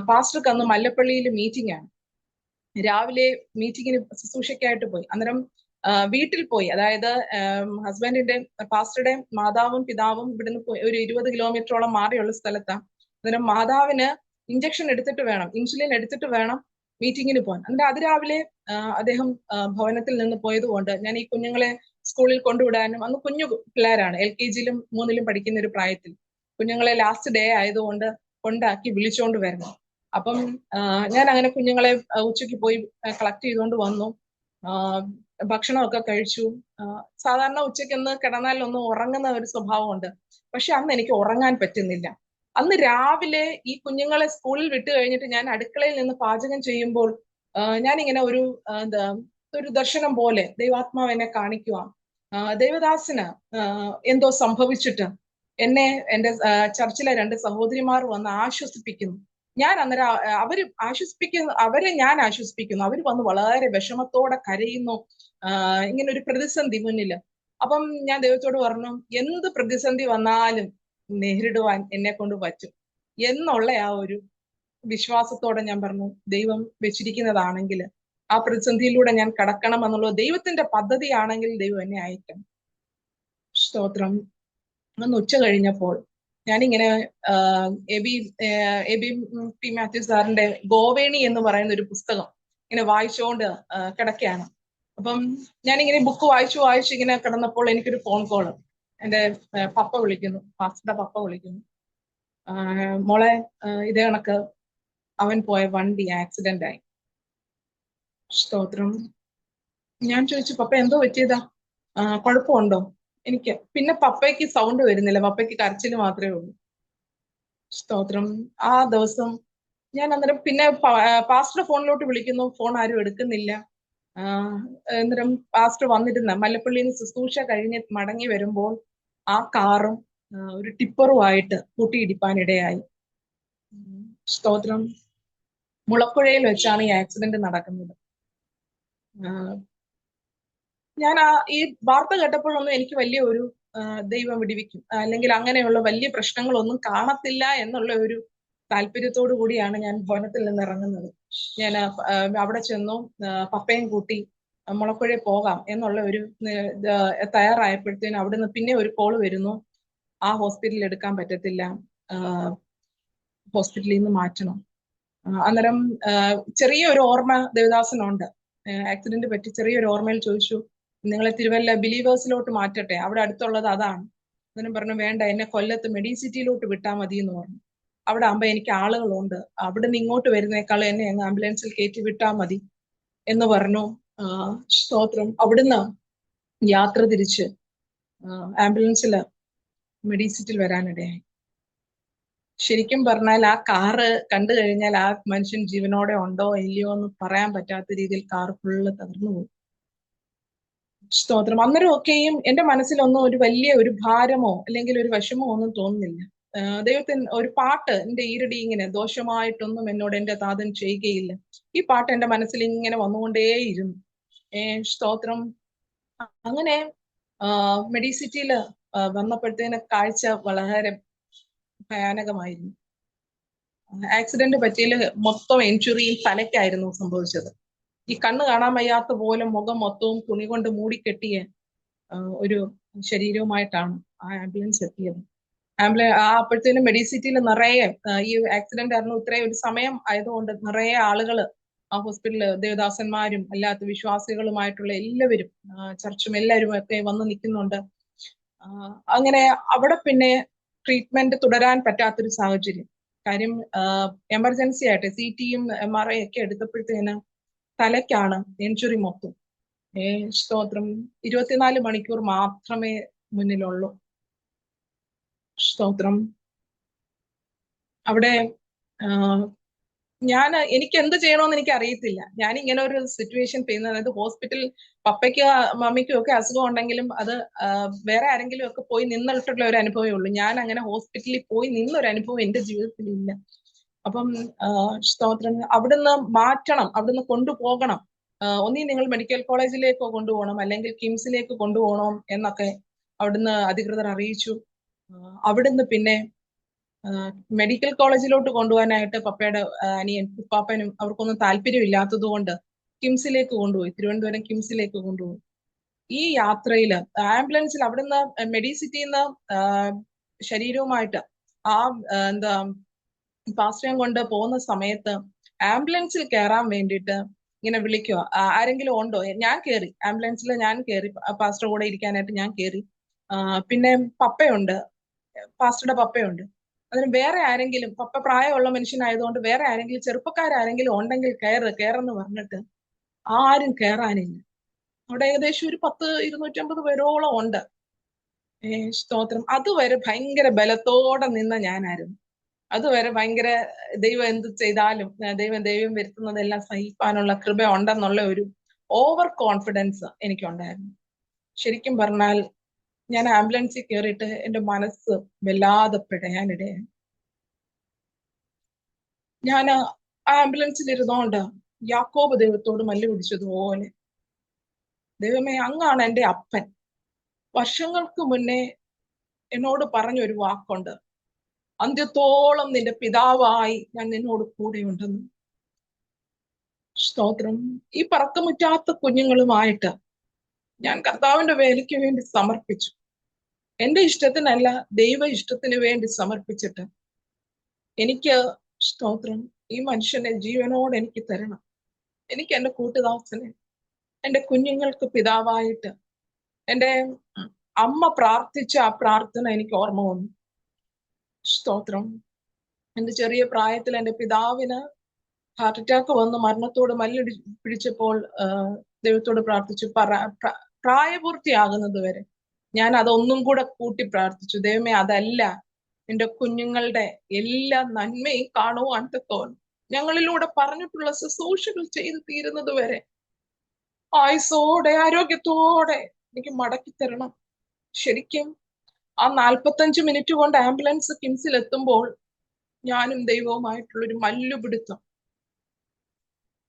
പാസ്റ്റർക്ക് അന്ന് മല്ലപ്പള്ളിയിൽ മീറ്റിംഗ് ആണ്. രാവിലെ മീറ്റിങ്ങിന് ശുശ്രൂഷയ്ക്കായിട്ട് പോയി. അന്നേരം വീട്ടിൽ പോയി, അതായത് ഹസ്ബൻഡിന്റെ പാസ്റ്ററുടെ മാതാവും പിതാവും ഇവിടുന്ന് ഒരു 20 കിലോമീറ്ററോളം മാറിയുള്ള സ്ഥലത്താണ്. അന്നേരം മാതാവിന് ഇഞ്ചക്ഷൻ എടുത്തിട്ട് വേണം, ഇൻസുലിൻ എടുത്തിട്ട് വേണം മീറ്റിങ്ങിന് പോകാൻ. അന്നേരം അതിരാവിലെ അദ്ദേഹം ഭവനത്തിൽ നിന്ന് പോയതുകൊണ്ട് ഞാൻ ഈ കുഞ്ഞുങ്ങളെ സ്കൂളിൽ കൊണ്ടുവിടാനും, അന്ന് കുഞ്ഞു പിള്ളേരാണ്, LKG-ലും 3-ലും പഠിക്കുന്ന ഒരു പ്രായത്തിൽ, കുഞ്ഞുങ്ങളെ ലാസ്റ്റ് ഡേ ആയതുകൊണ്ട് കൊണ്ടാക്കി വിളിച്ചോണ്ട് വരണം. അപ്പം ഞാൻ അങ്ങനെ കുഞ്ഞുങ്ങളെ ഉച്ചയ്ക്ക് പോയി കളക്ട് ചെയ്തുകൊണ്ട് വന്നു. ഭക്ഷണമൊക്കെ കഴിച്ചു. സാധാരണ ഉച്ചയ്ക്കൊന്ന് കിടന്നാലൊന്ന് ഉറങ്ങുന്ന ഒരു സ്വഭാവമുണ്ട്. പക്ഷെ അന്ന് എനിക്ക് ഉറങ്ങാൻ പറ്റുന്നില്ല. അന്ന് രാവിലെ ഈ കുഞ്ഞുങ്ങളെ സ്കൂളിൽ വിട്ടു കഴിഞ്ഞിട്ട് ഞാൻ അടുക്കളയിൽ നിന്ന് പാചകം ചെയ്യുമ്പോൾ ഞാനിങ്ങനെ ഒരു ദർശനം പോലെ ദൈവാത്മാവ് എന്നെ കാണിക്കുക. ദൈവദാസന് എന്തോ സംഭവിച്ചിട്ട് എന്നെ എന്റെ ചർച്ചിലെ 2 സഹോദരിമാർ വന്ന് ആശ്വസിപ്പിക്കുന്നു. ഞാൻ അന്നേരം അവരെ ഞാൻ ആശ്വസിപ്പിക്കുന്നു. അവർ വന്ന് വളരെ വിഷമത്തോടെ കരയുന്നു. ഇങ്ങനെ ഒരു പ്രതിസന്ധി മുന്നില്. അപ്പം ഞാൻ ദൈവത്തോട് പറഞ്ഞു, എന്ത് പ്രതിസന്ധി വന്നാലും നേരിടുവാൻ എന്നെ കൊണ്ട് പറ്റും എന്നുള്ള ആ ഒരു വിശ്വാസത്തോടെ ഞാൻ പറഞ്ഞു, ദൈവം വെച്ചിരിക്കുന്നതാണെങ്കിൽ ആ പ്രതിസന്ധിയിലൂടെ ഞാൻ കടക്കണം എന്നുള്ളത് ദൈവത്തിന്റെ പദ്ധതിയാണെങ്കിൽ ദൈവം എന്നെ അയക്കണം. സ്തോത്രം. അന്ന് ഉച്ച കഴിഞ്ഞപ്പോൾ ഞാനിങ്ങനെ എബി പി മാത്യു സാറിന്റെ ഗോവേണി എന്ന് പറയുന്ന ഒരു പുസ്തകം ഇങ്ങനെ വായിച്ചുകൊണ്ട് കിടക്കുകയാണ്. അപ്പം ഞാനിങ്ങനെ ബുക്ക് വായിച്ചു ഇങ്ങനെ കിടന്നപ്പോൾ എനിക്കൊരു ഫോൺ കോള്, എന്റെ പപ്പ വിളിക്കുന്നു, പാസ്റ്ററുടെ പപ്പ വിളിക്കുന്നു. മോളെ ഇതേ കണക്ക് അവൻ പോയ വണ്ടി ആക്സിഡന്റ് ആയി. സ്തോത്രം. ഞാൻ ചോദിച്ചു, പപ്പ എന്തോ പറ്റിയതാ, കുഴപ്പമുണ്ടോ? എനിക്ക് പിന്നെ പപ്പയ്ക്ക് സൗണ്ട് വരുന്നില്ല, പപ്പയ്ക്ക് കരച്ചിൽ മാത്രമേ ഉള്ളൂ. സ്തോത്രം. ആ ദിവസം ഞാൻ അന്നേരം പിന്നെ പാസ്റ്റർ ഫോണിലോട്ട് വിളിക്കുന്നു, ഫോൺ ആരും എടുക്കുന്നില്ല. അന്നേരം പാസ്റ്റർ വന്നിരുന്ന മല്ലപ്പള്ളിയിൽ നിന്ന് ശുശ്രൂഷ കഴിഞ്ഞ് മടങ്ങി വരുമ്പോൾ ആ കാറും ഒരു ടിപ്പറുമായിട്ട് കൂട്ടിയിടിപ്പാനിടയായി. സ്തോത്രം. മുളപ്പുഴയിൽ വെച്ചാണ് ഈ ആക്സിഡന്റ് നടക്കുന്നത്. ഞാൻ ഈ വാർത്ത കേട്ടപ്പോഴൊന്നും എനിക്ക് വലിയ ഒരു ദൈവം വിടിവിക്കും അല്ലെങ്കിൽ അങ്ങനെയുള്ള വലിയ പ്രശ്നങ്ങളൊന്നും കാണത്തില്ല എന്നുള്ള ഒരു താല്പര്യത്തോടു കൂടിയാണ് ഞാൻ ഭവനത്തിൽ നിന്ന് ഇറങ്ങുന്നത്. ഞാൻ അവിടെ ചെന്നു, പപ്പയും കൂട്ടി മുളപ്പുഴ പോകാം എന്നുള്ള ഒരു തയ്യാറായപ്പോഴത്തേനും അവിടുന്ന് പിന്നെ ഒരു കോള് വരുന്നു, ആ ഹോസ്പിറ്റലിൽ എടുക്കാൻ പറ്റത്തില്ല, ഹോസ്പിറ്റലിൽ നിന്ന് മാറ്റണം. അന്നേരം ചെറിയൊരു ഓർമ്മ ദേവദാസനുണ്ട്, ആക്സിഡന്റ് പറ്റി ചെറിയൊരു ഓർമ്മയിൽ ചോദിച്ചു, നിങ്ങളെ തിരുവല്ല ബിലീവേഴ്സിലോട്ട് മാറ്റട്ടെ, അവിടെ അടുത്തുള്ളത് അതാണ്. അന്നേരം പറഞ്ഞു, വേണ്ട, എന്നെ കൊല്ലത്ത് മെഡിസിറ്റിയിലോട്ട് വിട്ടാൽ മതി എന്ന് പറഞ്ഞു. അവിടെ ആകുമ്പോൾ എനിക്ക് ആളുകളുണ്ട്, അവിടെ നിന്ന് ഇങ്ങോട്ട് വരുന്നേക്കാളും എന്നെ അങ്ങ് ആംബുലൻസിൽ കയറ്റി വിട്ടാൽ മതി എന്ന് പറഞ്ഞു. സ്തോത്രം. അവിടുന്ന് യാത്ര തിരിച്ച് ആംബുലൻസിൽ മെഡിസിറ്റിൽ വരാനിടയായി. ശരിക്കും പറഞ്ഞാൽ ആ കാറ് കണ്ടു കഴിഞ്ഞാൽ ആ മനുഷ്യൻ ജീവനോടെ ഉണ്ടോ ഇല്ലയോ എന്ന് പറയാൻ പറ്റാത്ത രീതിയിൽ കാർ ഫുള്ള് തകർന്നു പോയി. സ്തോത്രം. അന്നേരം ഒക്കെയും എന്റെ മനസ്സിലൊന്നും ഒരു വലിയ ഒരു ഭാരമോ അല്ലെങ്കിൽ ഒരു വിഷമോ ഒന്നും തോന്നുന്നില്ല. ദൈവത്തിന് ഒരു പാട്ട് എന്റെ ഈരടി ഇങ്ങനെ, ദോഷമായിട്ടൊന്നും എന്നോട് എന്റെ താതൻ ചെയ്യുകയില്ല, ഈ പാട്ട് എന്റെ മനസ്സിൽ ഇങ്ങനെ വന്നുകൊണ്ടേയിരുന്നു. സ്തോത്രം. അങ്ങനെ മെഡിസിറ്റിയിൽ വന്നപ്പോഴത്തേന് കാഴ്ച വളരെ ഭയാനകമായിരുന്നു. ആക്സിഡന്റ് പറ്റിയിൽ മൊത്തം ഇൻജുറിയും തലയ്ക്കായിരുന്നു സംഭവിച്ചത്. ഈ കണ്ണ് കാണാൻ വയ്യാത്ത പോലെ മുഖം മൊത്തവും തുണി കൊണ്ട് മൂടിക്കെട്ടിയ ഒരു ശരീരവുമായിട്ടാണ് ആ ആംബുലൻസ് എത്തിയത്. അപ്പോഴത്തേനും മെഡിസിറ്റിയിൽ നിറയെ ഈ ആക്സിഡന്റ് ആയിരുന്നു. ഇത്രയും ഒരു സമയം ആയതുകൊണ്ട് നിറയെ ആളുകൾ ആ ഹോസ്പിറ്റലിൽ, ദേവദാസന്മാരും അല്ലാത്ത വിശ്വാസികളുമായിട്ടുള്ള എല്ലാവരും, ചർച്ചും എല്ലാവരും ഒക്കെ വന്ന് നിൽക്കുന്നുണ്ട്. അങ്ങനെ അവിടെ പിന്നെ ട്രീറ്റ്മെന്റ് തുടരാൻ പറ്റാത്തൊരു സാഹചര്യം. കാര്യം എമർജൻസി ആയിട്ട് CT യും MRI ഒക്കെ എടുത്തപ്പോഴത്തേന് തലയ്ക്കാണ് ഇൻജുറി മൊത്തം. സ്തോത്രം. 24 മണിക്കൂർ മാത്രമേ മുന്നിലുള്ളൂ. സ്തോത്രം. അവിടെ എനിക്ക് എന്ത് ചെയ്യണമെന്ന് എനിക്ക് അറിയത്തില്ല. ഞാൻ ഇങ്ങനെ ഒരു സിറ്റുവേഷൻ ചെയ്യുന്നത്, അതായത് ഹോസ്പിറ്റൽ പപ്പയ്ക്ക് മമ്മിക്കും ഒക്കെ അസുഖം ഉണ്ടെങ്കിലും അത് വേറെ ആരെങ്കിലും ഒക്കെ പോയി നിന്നിട്ടുള്ള ഒരു അനുഭവമേ ഉള്ളൂ. ഞാൻ അങ്ങനെ ഹോസ്പിറ്റലിൽ പോയി നിന്നൊരു അനുഭവം എന്റെ ജീവിതത്തിൽ ഇല്ല. അപ്പം സ്തോത്രം, അവിടുന്ന് മാറ്റണം, അവിടുന്ന് കൊണ്ടുപോകണം. ഒന്നീ നിങ്ങൾ മെഡിക്കൽ കോളേജിലേക്ക് കൊണ്ടുപോകണം, അല്ലെങ്കിൽ കിംസിലേക്ക് കൊണ്ടുപോകണം എന്നൊക്കെ അവിടുന്ന് അധികൃതർ അറിയിച്ചു. അവിടുന്ന് പിന്നെ മെഡിക്കൽ കോളേജിലോട്ട് കൊണ്ടുപോകാനായിട്ട് പപ്പയുടെ അനിയൻ ഉപ്പാപ്പനും അവർക്കൊന്നും താല്പര്യമില്ലാത്തത് കൊണ്ട് കിംസിലേക്ക് കൊണ്ടുപോയി, തിരുവനന്തപുരം കിംസിലേക്ക് കൊണ്ടുപോയി. ഈ യാത്രയിൽ ആംബുലൻസിൽ അവിടുന്ന് മെഡിസിറ്റിന്ന് ശരീരവുമായിട്ട് എന്താ പാസ്റ്ററിനെ കൊണ്ട് പോകുന്ന സമയത്ത് ആംബുലൻസിൽ കയറാൻ വേണ്ടിയിട്ട് ഇങ്ങനെ വിളിക്കുക, ആരെങ്കിലും ഉണ്ടോ? ഞാൻ കയറി, ആംബുലൻസിൽ ഞാൻ കയറി, പാസ്റ്റർ കൂടെ ഇരിക്കാനായിട്ട് ഞാൻ കയറി. പിന്നെ പപ്പയുണ്ട്, പാസ്റ്ററുടെ പപ്പയുണ്ട്. അതിന് വേറെ ആരെങ്കിലും, പപ്പ പ്രായമുള്ള മനുഷ്യനായതുകൊണ്ട് വേറെ ആരെങ്കിലും, ചെറുപ്പക്കാരെങ്കിലും ഉണ്ടെങ്കിൽ കയറെന്ന് പറഞ്ഞിട്ട് ആരും കയറാനില്ല. അവിടെ ഏകദേശം ഒരു 250 പേരോളം ഉണ്ട്. സ്തോത്രം. അതുവരെ ഭയങ്കര ബലത്തോടെ നിന്ന ഞാനായിരുന്നു. അതുവരെ ഭയങ്കര ദൈവം എന്ത് ചെയ്താലും ദൈവം വരുത്തുന്നതെല്ലാം സഹിപ്പാനുള്ള കൃപ ഉണ്ടെന്നുള്ള ഒരു ഓവർ കോൺഫിഡൻസ് എനിക്കുണ്ടായിരുന്നു. ശരിക്കും പറഞ്ഞാൽ ഞാൻ ആംബുലൻസിൽ കയറിയിട്ട് എന്റെ മനസ്സ് വല്ലാതെ പിടയാനിടയായി. ഞാൻ ആംബുലൻസിൽ ഇരുന്നോണ്ട് യാക്കോബ് ദൈവത്തോട് മല്ല് പിടിച്ചതുപോലെ, ദൈവമേ, അങ്ങാണ് എൻ്റെ അപ്പൻ. വർഷങ്ങൾക്ക് മുന്നേ എന്നോട് പറഞ്ഞൊരു വാക്കുണ്ട്, അന്ത്യത്തോളം നിന്റെ പിതാവായി ഞാൻ നിന്നോട് കൂടെയുണ്ടെന്ന്. സ്തോത്രം. ഈ പറക്കമുറ്റാത്ത കുഞ്ഞുങ്ങളുമായിട്ട് ഞാൻ കർത്താവിന്റെ വേലയ്ക്ക് വേണ്ടി സമർപ്പിച്ചു. എന്റെ ഇഷ്ടത്തിനല്ല, ദൈവ ഇഷ്ടത്തിന് വേണ്ടി സമർപ്പിച്ചിട്ട് എനിക്ക്, സ്തോത്രം, ഈ മനുഷ്യനെ ജീവനോട് എനിക്ക് തരണം. എനിക്ക് എന്റെ കൂട്ടുദാസനെ, എന്റെ കുഞ്ഞുങ്ങൾക്ക് പിതാവായിട്ട് എന്റെ അമ്മ പ്രാർത്ഥിച്ച ആ പ്രാർത്ഥന എനിക്ക് ഓർമ്മ വന്നു. സ്തോത്രം. എന്റെ ചെറിയ പ്രായത്തിൽ എന്റെ പിതാവിന് ഹാർട്ട് അറ്റാക്ക് വന്ന് മരണത്തോട് മല്ലി പിടിച്ചപ്പോൾ ദൈവത്തോട് പ്രാർത്ഥിച്ചു, പ്രായപൂർത്തിയാകുന്നത് വരെ ഞാൻ അതൊന്നും കൂടെ കൂട്ടി പ്രാർത്ഥിച്ചു. ദൈവമേ, അതല്ല, എന്റെ കുഞ്ഞുങ്ങളുടെ എല്ലാ നന്മയും കാണുവാൻ തക്കോണം ഞങ്ങളിലൂടെ പറഞ്ഞിട്ടുള്ള ശുശ്രൂഷകൾ ചെയ്തു തീരുന്നത് വരെ ആയുസോടെ ആരോഗ്യത്തോടെ എനിക്ക് മടക്കി തരണം. ശരിക്കും ആ 45 മിനിറ്റ് കൊണ്ട് ആംബുലൻസ് കിംസിൽ എത്തുമ്പോൾ ഞാനും ദൈവവുമായിട്ടുള്ളൊരു മല്ലുപിടുത്തം.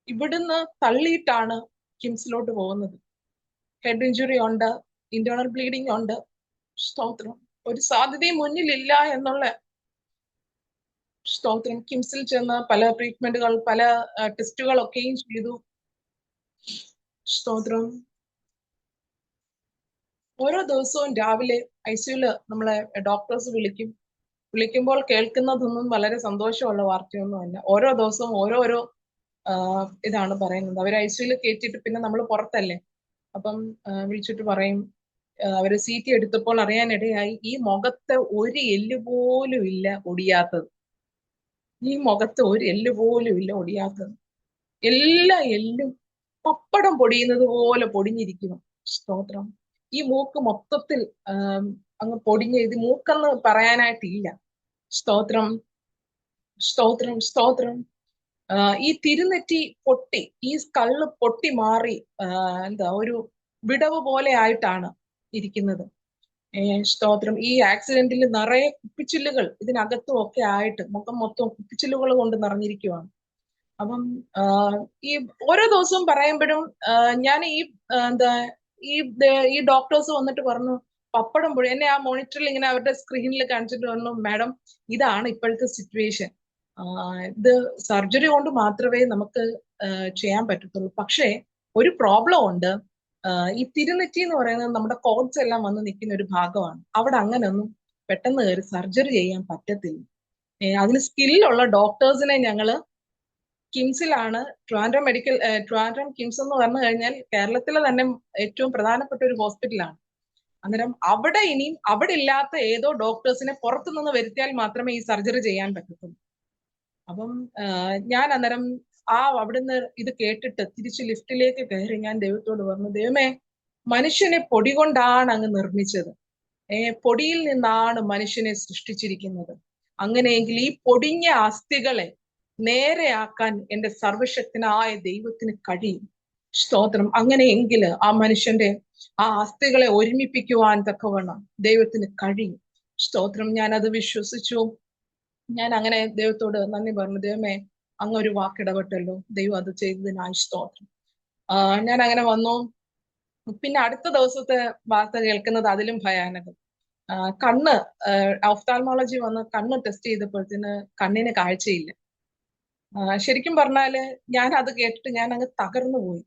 ഇവിടുന്ന് തള്ളിയിട്ടാണ് കിംസിലോട്ട് പോകുന്നത്. ഹെഡ് ഇഞ്ചുറി ഉണ്ട്, ഇന്റേണൽ ബ്ലീഡിംഗ് ഉണ്ട്. സ്തോത്രം. ഒരു സാധ്യതയും മുന്നിലില്ല എന്നുള്ള സ്തോത്രം. കിംസിൽ ചെന്ന് പല ട്രീറ്റ്മെന്റുകൾ, പല ടെസ്റ്റുകളൊക്കെയും ചെയ്തു. സ്തോത്രം. ഓരോ ദിവസവും രാവിലെ ICUല് നമ്മളെ ഡോക്ടേഴ്സ് വിളിക്കുമ്പോൾ കേൾക്കുന്നതൊന്നും വളരെ സന്തോഷമുള്ള വാർത്തയൊന്നുമല്ല. ഓരോ ദിവസവും ഓരോരോ ഇതാണ് പറയുന്നത്. അവർ ICUല് കയറ്റിയിട്ട് പിന്നെ നമ്മൾ പുറത്തല്ലേ, അപ്പം വിളിച്ചിട്ട് പറയും, അവര് CT എടുത്തപ്പോൾ അറിയാനിടയായി ഈ മുഖത്ത് ഒരു എല്ല് പോലും ഇല്ല ഒടിയാത്തത്. ഈ മുഖത്ത് ഒരു എല്ല് പോലും ഇല്ല ഒടിയാത്തത്. എല്ലാ എല്ലും പപ്പടം പൊടിയുന്നത് പോലെ പൊടിഞ്ഞിരിക്കുന്നു. സ്തോത്രം. ഈ മൂക്ക് മൊത്തത്തിൽ അങ്ങ് പൊടിഞ്ഞ്, ഇത് മൂക്കെന്ന് പറയാനായിട്ടില്ല. സ്തോത്രം. സ്തോത്രം. സ്തോത്രം. ഈ തിരുനെറ്റി പൊട്ടി, ഈ സ്കള്ള് പൊട്ടി മാറി ഒരു വിടവ് പോലെ ആയിട്ടാണ് ഇരിക്കുന്നത്. സ്തോത്രം. ഈ ആക്സിഡന്റിൽ നിറയെ കുപ്പിച്ചില്ലുകൾ ഇതിനകത്തും ഒക്കെ ആയിട്ട് മുഖം മൊത്തം കുപ്പിച്ചില്ലുകൾ കൊണ്ട് നിറഞ്ഞിരിക്കുവാണ്. അപ്പം ഈ ഓരോ ദിവസവും പറയുമ്പോഴും ഞാൻ ഈ ഡോക്ടേഴ്സ് വന്നിട്ട് പറഞ്ഞു, പപ്പടം പൊടി, എന്നെ ആ മോണിറ്ററിൽ ഇങ്ങനെ അവരുടെ സ്ക്രീനിൽ കാണിച്ചിട്ട് പറഞ്ഞു, മാഡം, ഇതാണ് ഇപ്പോഴത്തെ സിറ്റുവേഷൻ. ഇത് സർജറി കൊണ്ട് മാത്രമേ നമുക്ക് ചെയ്യാൻ പറ്റത്തുള്ളൂ. പക്ഷേ ഒരു പ്രോബ്ലം ഉണ്ട്. ഈ തിരുനെറ്റി എന്ന് പറയുന്നത് നമ്മുടെ കോഡ്സ് എല്ലാം വന്ന് നിൽക്കുന്ന ഒരു ഭാഗമാണ്. അവിടെ അങ്ങനെയൊന്നും പെട്ടെന്ന് കയറി സർജറി ചെയ്യാൻ പറ്റത്തില്ല. അതിന് സ്കില്ലുള്ള ഡോക്ടേഴ്സിനെ ഞങ്ങള് കിംസിലാണ്, ട്രിവാൻഡ്രം കിംസ് എന്ന് പറഞ്ഞു കഴിഞ്ഞാൽ കേരളത്തിലെ തന്നെ ഏറ്റവും പ്രധാനപ്പെട്ട ഒരു ഹോസ്പിറ്റലാണ്. അന്നേരം അവിടെ ഇല്ലാത്ത ഏതോ ഡോക്ടേഴ്സിനെ പുറത്തുനിന്ന് വരുത്തിയാൽ മാത്രമേ ഈ സർജറി ചെയ്യാൻ പറ്റത്തുള്ളൂ. അപ്പം ഞാൻ അന്നേരം അവിടുന്ന് ഇത് കേട്ടിട്ട് തിരിച്ച് ലിഫ്റ്റിലേക്ക് കയറി ഞാൻ ദൈവത്തോട് പറഞ്ഞു, ദൈവമേ, മനുഷ്യനെ പൊടി കൊണ്ടാണ് അങ്ങ് നിർമ്മിച്ചത്. പൊടിയിൽ നിന്നാണ് മനുഷ്യനെ സൃഷ്ടിച്ചിരിക്കുന്നത്. അങ്ങനെയെങ്കിൽ ഈ പൊടിഞ്ഞ അസ്ഥികളെ നേരെയാക്കാൻ എന്റെ സർവശക്തനായ ദൈവത്തിന് കഴിയും. സ്തോത്രം. അങ്ങനെയെങ്കിൽ ആ മനുഷ്യന്റെ ആ അസ്ഥികളെ ഒരുമിപ്പിക്കുവാൻ തക്കവണ്ണം ദൈവത്തിന് കഴിയും. സ്തോത്രം. ഞാൻ അത് വിശ്വസിച്ചു. ഞാൻ അങ്ങനെ ദൈവത്തോട് നന്ദി പറഞ്ഞു. ദൈവമേ, അങ്ങ് ഒരു വാക്കിടപെട്ടല്ലോ, ദൈവം അത് ചെയ്തതിനായി സ്തോത്രം. ഞാൻ അങ്ങനെ വന്നു. പിന്നെ അടുത്ത ദിവസത്തെ വാർത്ത കേൾക്കുന്നത് അതിലും ഭയാനകം. കണ്ണ് ഓഫ്താൽമോളജി വന്ന് കണ്ണ് ടെസ്റ്റ് ചെയ്തപ്പോഴത്തേന് കണ്ണിന് കാഴ്ചയില്ല. ശരിക്കും പറഞ്ഞാല് ഞാൻ അത് കേട്ടിട്ട് ഞാൻ അങ്ങ് തകർന്നു പോയി.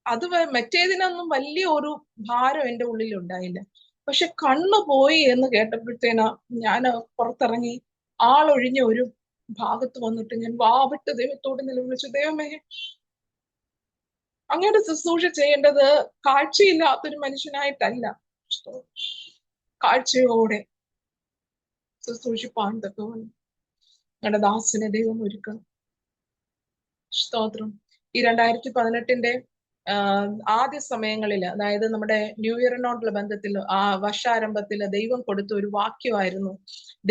അത് മറ്റേതിനൊന്നും വലിയ ഒരു ഭാരം എൻ്റെ ഉള്ളിൽ ഉണ്ടായില്ല. പക്ഷെ കണ്ണ് പോയി എന്ന് കേട്ടപ്പോഴത്തേന് ഞാൻ പുറത്തിറങ്ങി ആളൊഴിഞ്ഞ ഒരു ഭാഗത്ത് വന്നിട്ട് ഞാൻ വാവിട്ട് ദൈവത്തോട് നിലവിളിച്ചു, ദൈവമേ, അങ്ങയുടെ ശുശ്രൂഷ ചെയ്യേണ്ടത് കാഴ്ചയില്ലാത്തൊരു മനുഷ്യനായിട്ടല്ല, കാഴ്ചയോടെ ശുശ്രൂഷിപ്പാൻ തക്കവണ്ണം ഞങ്ങളുടെ ദാസനെ ദൈവം ഒരുക്കണം. സ്തോത്രം. ഈ 2018 ആദ്യ സമയങ്ങളിൽ, അതായത് നമ്മുടെ ന്യൂ ഇയറിനോടുള്ള ബന്ധത്തിൽ വർഷാരംഭത്തിൽ ദൈവം കൊടുത്ത ഒരു വാക്യമായിരുന്നു,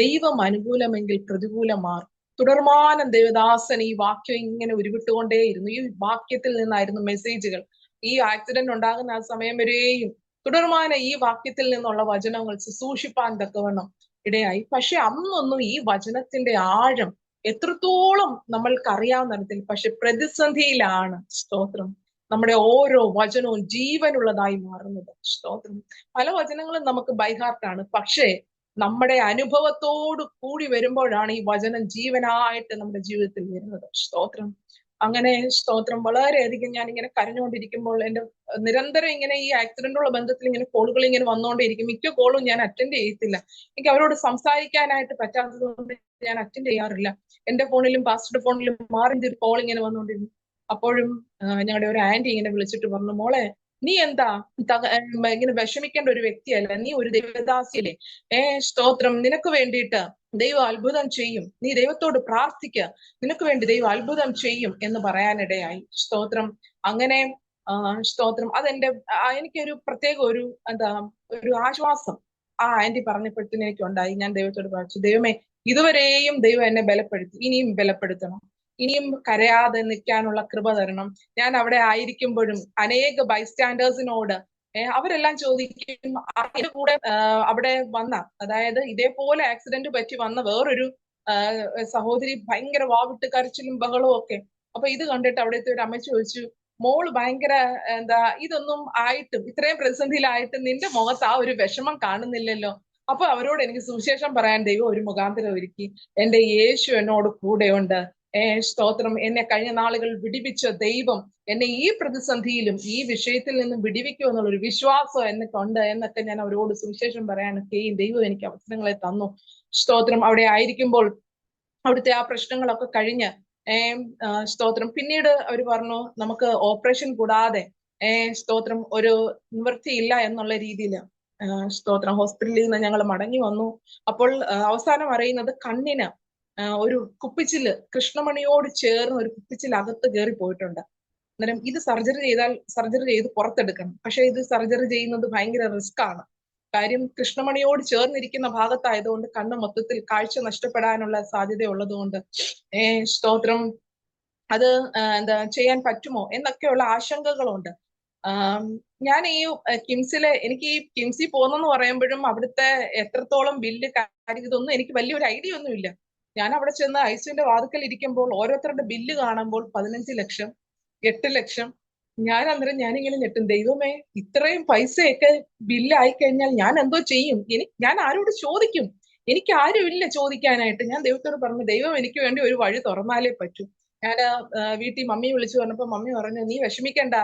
ദൈവം അനുകൂലമെങ്കിൽ പ്രതികൂലമാർ. തുടർമാനം ദേവദാസൻ ഈ വാക്യം ഇങ്ങനെ ഉരുവിട്ടുകൊണ്ടേയിരുന്നു. ഈ വാക്യത്തിൽ നിന്നായിരുന്നു മെസ്സേജുകൾ. ഈ ആക്സിഡന്റ് ഉണ്ടാകുന്ന ആ സമയം വരെയും തുടർമാനം ഈ വാക്യത്തിൽ നിന്നുള്ള വചനങ്ങൾ ശുശ്രൂഷിപ്പാൻ തക്കവണ്ണം ഇടയായി. പക്ഷെ അന്നൊന്നും ഈ വചനത്തിന്റെ ആഴം എത്രത്തോളം നമ്മൾക്ക് അറിയാവുന്ന തരത്തിൽ, പക്ഷെ പ്രതിസന്ധിയിലാണ് സ്തോത്രം നമ്മുടെ ഓരോ വചനവും ജീവനുള്ളതായി മാറുന്നത്. സ്തോത്രം. പല വചനങ്ങളും നമുക്ക് ബൈഹാർട്ടാണ്, പക്ഷേ നമ്മുടെ അനുഭവത്തോട് കൂടി വരുമ്പോഴാണ് ഈ വചനം ജീവനായിട്ട് നമ്മുടെ ജീവിതത്തിൽ വരുന്നത്. സ്തോത്രം. അങ്ങനെ സ്തോത്രം. വളരെയധികം ഞാൻ ഇങ്ങനെ കരഞ്ഞുകൊണ്ടിരിക്കുമ്പോൾ എൻ്റെ നിരന്തരം ഇങ്ങനെ ഈ ആക്സിഡന്റുള്ള ബന്ധത്തിൽ ഇങ്ങനെ കോളുകൾ ഇങ്ങനെ വന്നുകൊണ്ടേയിരിക്കും. മിക്ക കോളും ഞാൻ അറ്റൻഡ് ചെയ്യത്തില്ല. എനിക്ക് അവരോട് സംസാരിക്കാനായിട്ട് പറ്റാത്തത് കൊണ്ട് ഞാൻ അറ്റൻഡ് ചെയ്യാറില്ല. എൻ്റെ ഫോണിലും പാസ്റ്ററുടെ ഫോണിലും മാറി കോൾ ഇങ്ങനെ വന്നുകൊണ്ടിരുന്നു. അപ്പോഴും ഞങ്ങളുടെ ഒരു ആന്റി ഇങ്ങനെ വിളിച്ചിട്ട് പറഞ്ഞു, മോളെ, നീ എന്താ ഇങ്ങനെ വിഷമിക്കേണ്ട ഒരു വ്യക്തിയല്ല, നീ ഒരു ദൈവദാസിയല്ലേ. സ്തോത്രം. നിനക്ക് വേണ്ടിയിട്ട് ദൈവം അത്ഭുതം ചെയ്യും, നീ ദൈവത്തോട് പ്രാർത്ഥിക്കുക, നിനക്ക് വേണ്ടി ദൈവം അത്ഭുതം ചെയ്യും എന്ന് പറയാനിടയായി. സ്തോത്രം. അങ്ങനെ സ്തോത്രം. എനിക്കൊരു പ്രത്യേക ഒരു ആശ്വാസം ആ ആന്റി പറഞ്ഞപ്പോഴത്തേന് എനിക്കുണ്ടായി. ഞാൻ ദൈവത്തോട് പ്രാർത്ഥിച്ചു, ദൈവമേ, ഇതുവരെയും ദൈവം എന്നെ ബലപ്പെടുത്തി, ഇനിയും ബലപ്പെടുത്തണം, ഇനിയും കരയാതെ നിൽക്കാനുള്ള കൃപ തരണം. ഞാൻ അവിടെ ആയിരിക്കുമ്പോഴും അനേക ബൈസ്റ്റാൻഡേഴ്സിനോട് അവരെല്ലാം ചോദിക്കും, അതിന്റെ കൂടെ അവിടെ വന്ന, അതായത് ഇതേപോലെ ആക്സിഡന്റ് പറ്റി വന്ന വേറൊരു സഹോദരി ഭയങ്കര വാവിട്ട് കരച്ചിലും ബഹളവും ഒക്കെ. അപ്പൊ ഇത് കണ്ടിട്ട് അവിടുത്തെ ഒരു അമ്മച്ചി ചോദിച്ചു, മോള് ഭയങ്കര ഇതൊന്നും ആയിട്ടും, ഇത്രയും പ്രതിസന്ധിയിലായിട്ടും നിന്റെ മുഖത്ത് ആ ഒരു വിഷമം കാണുന്നില്ലല്ലോ. അപ്പൊ അവരോട് എനിക്ക് സുവിശേഷം പറയാൻ ദൈവം ഒരു മുഖാന്തരം ഒരുക്കി. എന്റെ യേശു എന്നോട് കൂടെയുണ്ട്. സ്തോത്രം. എന്നെ കഴിഞ്ഞ നാളുകൾ വിടിവിച്ച ദൈവം എന്നെ ഈ പ്രതിസന്ധിയിലും ഈ വിഷയത്തിൽ നിന്നും വിടിവിക്കും എന്നുള്ളൊരു വിശ്വാസം എന്നെക്കൊണ്ട് എന്നൊക്കെ ഞാൻ അവരോട് സുവിശേഷം പറയാനൊക്കെയും ദൈവം എനിക്ക് അവസരങ്ങളെ തന്നു. സ്തോത്രം. അവിടെ ആയിരിക്കുമ്പോൾ അവിടുത്തെ ആ പ്രശ്നങ്ങളൊക്കെ കഴിഞ്ഞ് സ്തോത്രം. പിന്നീട് അവർ പറഞ്ഞു, നമുക്ക് ഓപ്പറേഷൻ കൂടാതെ സ്തോത്രം ഒരു നിവൃത്തിയില്ല എന്നുള്ള രീതിയിൽ സ്തോത്രം ഹോസ്പിറ്റലിൽ നിന്ന് ഞങ്ങൾ മടങ്ങി വന്നു. അപ്പോൾ അവസാനം അറിയുന്നത് കണ്ണിന് ഒരു കുപ്പിച്ചില്, കൃഷ്ണമണിയോട് ചേർന്ന് ഒരു കുപ്പിച്ചിൽ അകത്ത് കയറി പോയിട്ടുണ്ട്. അന്നേരം ഇത് സർജറി ചെയ്ത് പുറത്തെടുക്കണം. പക്ഷെ ഇത് സർജറി ചെയ്യുന്നത് ഭയങ്കര റിസ്ക് ആണ്. കാര്യം കൃഷ്ണമണിയോട് ചേർന്നിരിക്കുന്ന ഭാഗത്തായതുകൊണ്ട് കണ്ണ് മൊത്തത്തിൽ കാഴ്ച നഷ്ടപ്പെടാനുള്ള സാധ്യത ഉള്ളതുകൊണ്ട് സ്തോത്രം അത് ചെയ്യാൻ പറ്റുമോ എന്നൊക്കെയുള്ള ആശങ്കകളുണ്ട്. ഞാൻ ഈ എനിക്ക് ഈ കിംസിൽ പോകുന്നെന്ന് പറയുമ്പോഴും അവിടുത്തെ എത്രത്തോളം ബില്ല് കാര്യം ഇതൊന്നും എനിക്ക് വലിയൊരു ഐഡിയ ഒന്നുമില്ല. ഞാൻ അവിടെ ചെന്ന് ഐസിയുന്റെ വാതിക്കൽ ഇരിക്കുമ്പോൾ ഓരോരുത്തരുടെ ബില്ല് കാണുമ്പോൾ 15 ലക്ഷം, 8 ലക്ഷം. ഞാനിങ്ങനെ ഞെട്ടും, ദൈവമേ, ഇത്രയും പൈസയൊക്കെ ബില്ല് ആയിക്കഴിഞ്ഞാൽ ഞാൻ എന്തോ ചെയ്യും? ഞാൻ ആരോട് ചോദിക്കും? എനിക്ക് ആരുമില്ല ചോദിക്കാനായിട്ട്. ഞാൻ ദൈവത്തോട് പറഞ്ഞു, ദൈവം എനിക്ക് വേണ്ടി ഒരു വഴി തുറന്നാലേ പറ്റൂ. ഞാൻ വീട്ടിൽ മമ്മിയെ വിളിച്ചു പറഞ്ഞപ്പോ മമ്മി പറഞ്ഞു, നീ വിഷമിക്കണ്ട,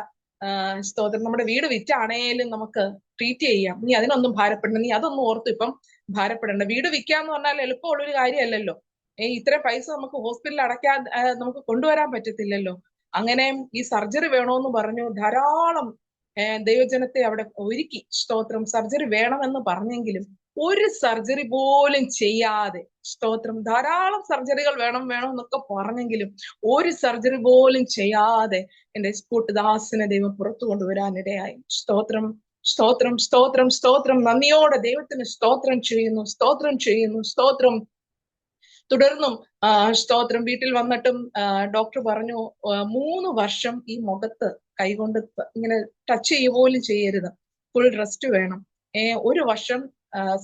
സ്തോത്രം, നമ്മുടെ വീട് വിറ്റാണേലും നമുക്ക് ട്രീറ്റ് ചെയ്യാം, നീ അതിനൊന്നും ഭാരപ്പെടണ്ട, നീ അതൊന്നും ഓർത്ത് ഇപ്പം ഭാരപ്പെടണ്ട. വീട് വിൽക്കാന്ന് പറഞ്ഞാൽ എളുപ്പമുള്ളൊരു കാര്യമല്ലല്ലോ. ഇത്രയും പൈസ നമുക്ക് ഹോസ്പിറ്റലിൽ അടയ്ക്കാൻ നമുക്ക് കൊണ്ടുവരാൻ പറ്റത്തില്ലല്ലോ. അങ്ങനെ ഈ സർജറി വേണോന്ന് പറഞ്ഞു ധാരാളം ദൈവജനത്തെ അവിടെ ഒരുക്കി. സ്തോത്രം, സർജറി വേണമെന്ന് പറഞ്ഞെങ്കിലും ഒരു സർജറി പോലും ചെയ്യാതെ, സ്തോത്രം, ധാരാളം സർജറികൾ വേണം എന്നൊക്കെ പറഞ്ഞെങ്കിലും ഒരു സർജറി പോലും ചെയ്യാതെ എന്റെ കൂട്ടുദാസനെ ദൈവം പുറത്തു കൊണ്ടുവരാനിടയായി. സ്തോത്രം, സ്തോത്രം, സ്തോത്രം, സ്തോത്രം. നന്ദിയോടെ ദൈവത്തിന് സ്തോത്രം ചെയ്യുന്നു, സ്തോത്രം ചെയ്യുന്നു, സ്തോത്രം. തുടർന്നും സ്തോത്രം, വീട്ടിൽ വന്നിട്ടും ഡോക്ടർ പറഞ്ഞു, 3 വർഷം ഈ മുഖത്ത് കൈകൊണ്ട് ഇങ്ങനെ ടച്ച് ചെയ്യുക പോലും ചെയ്യരുത്, ഫുൾ റെസ്റ്റ് വേണം. 1 വർഷം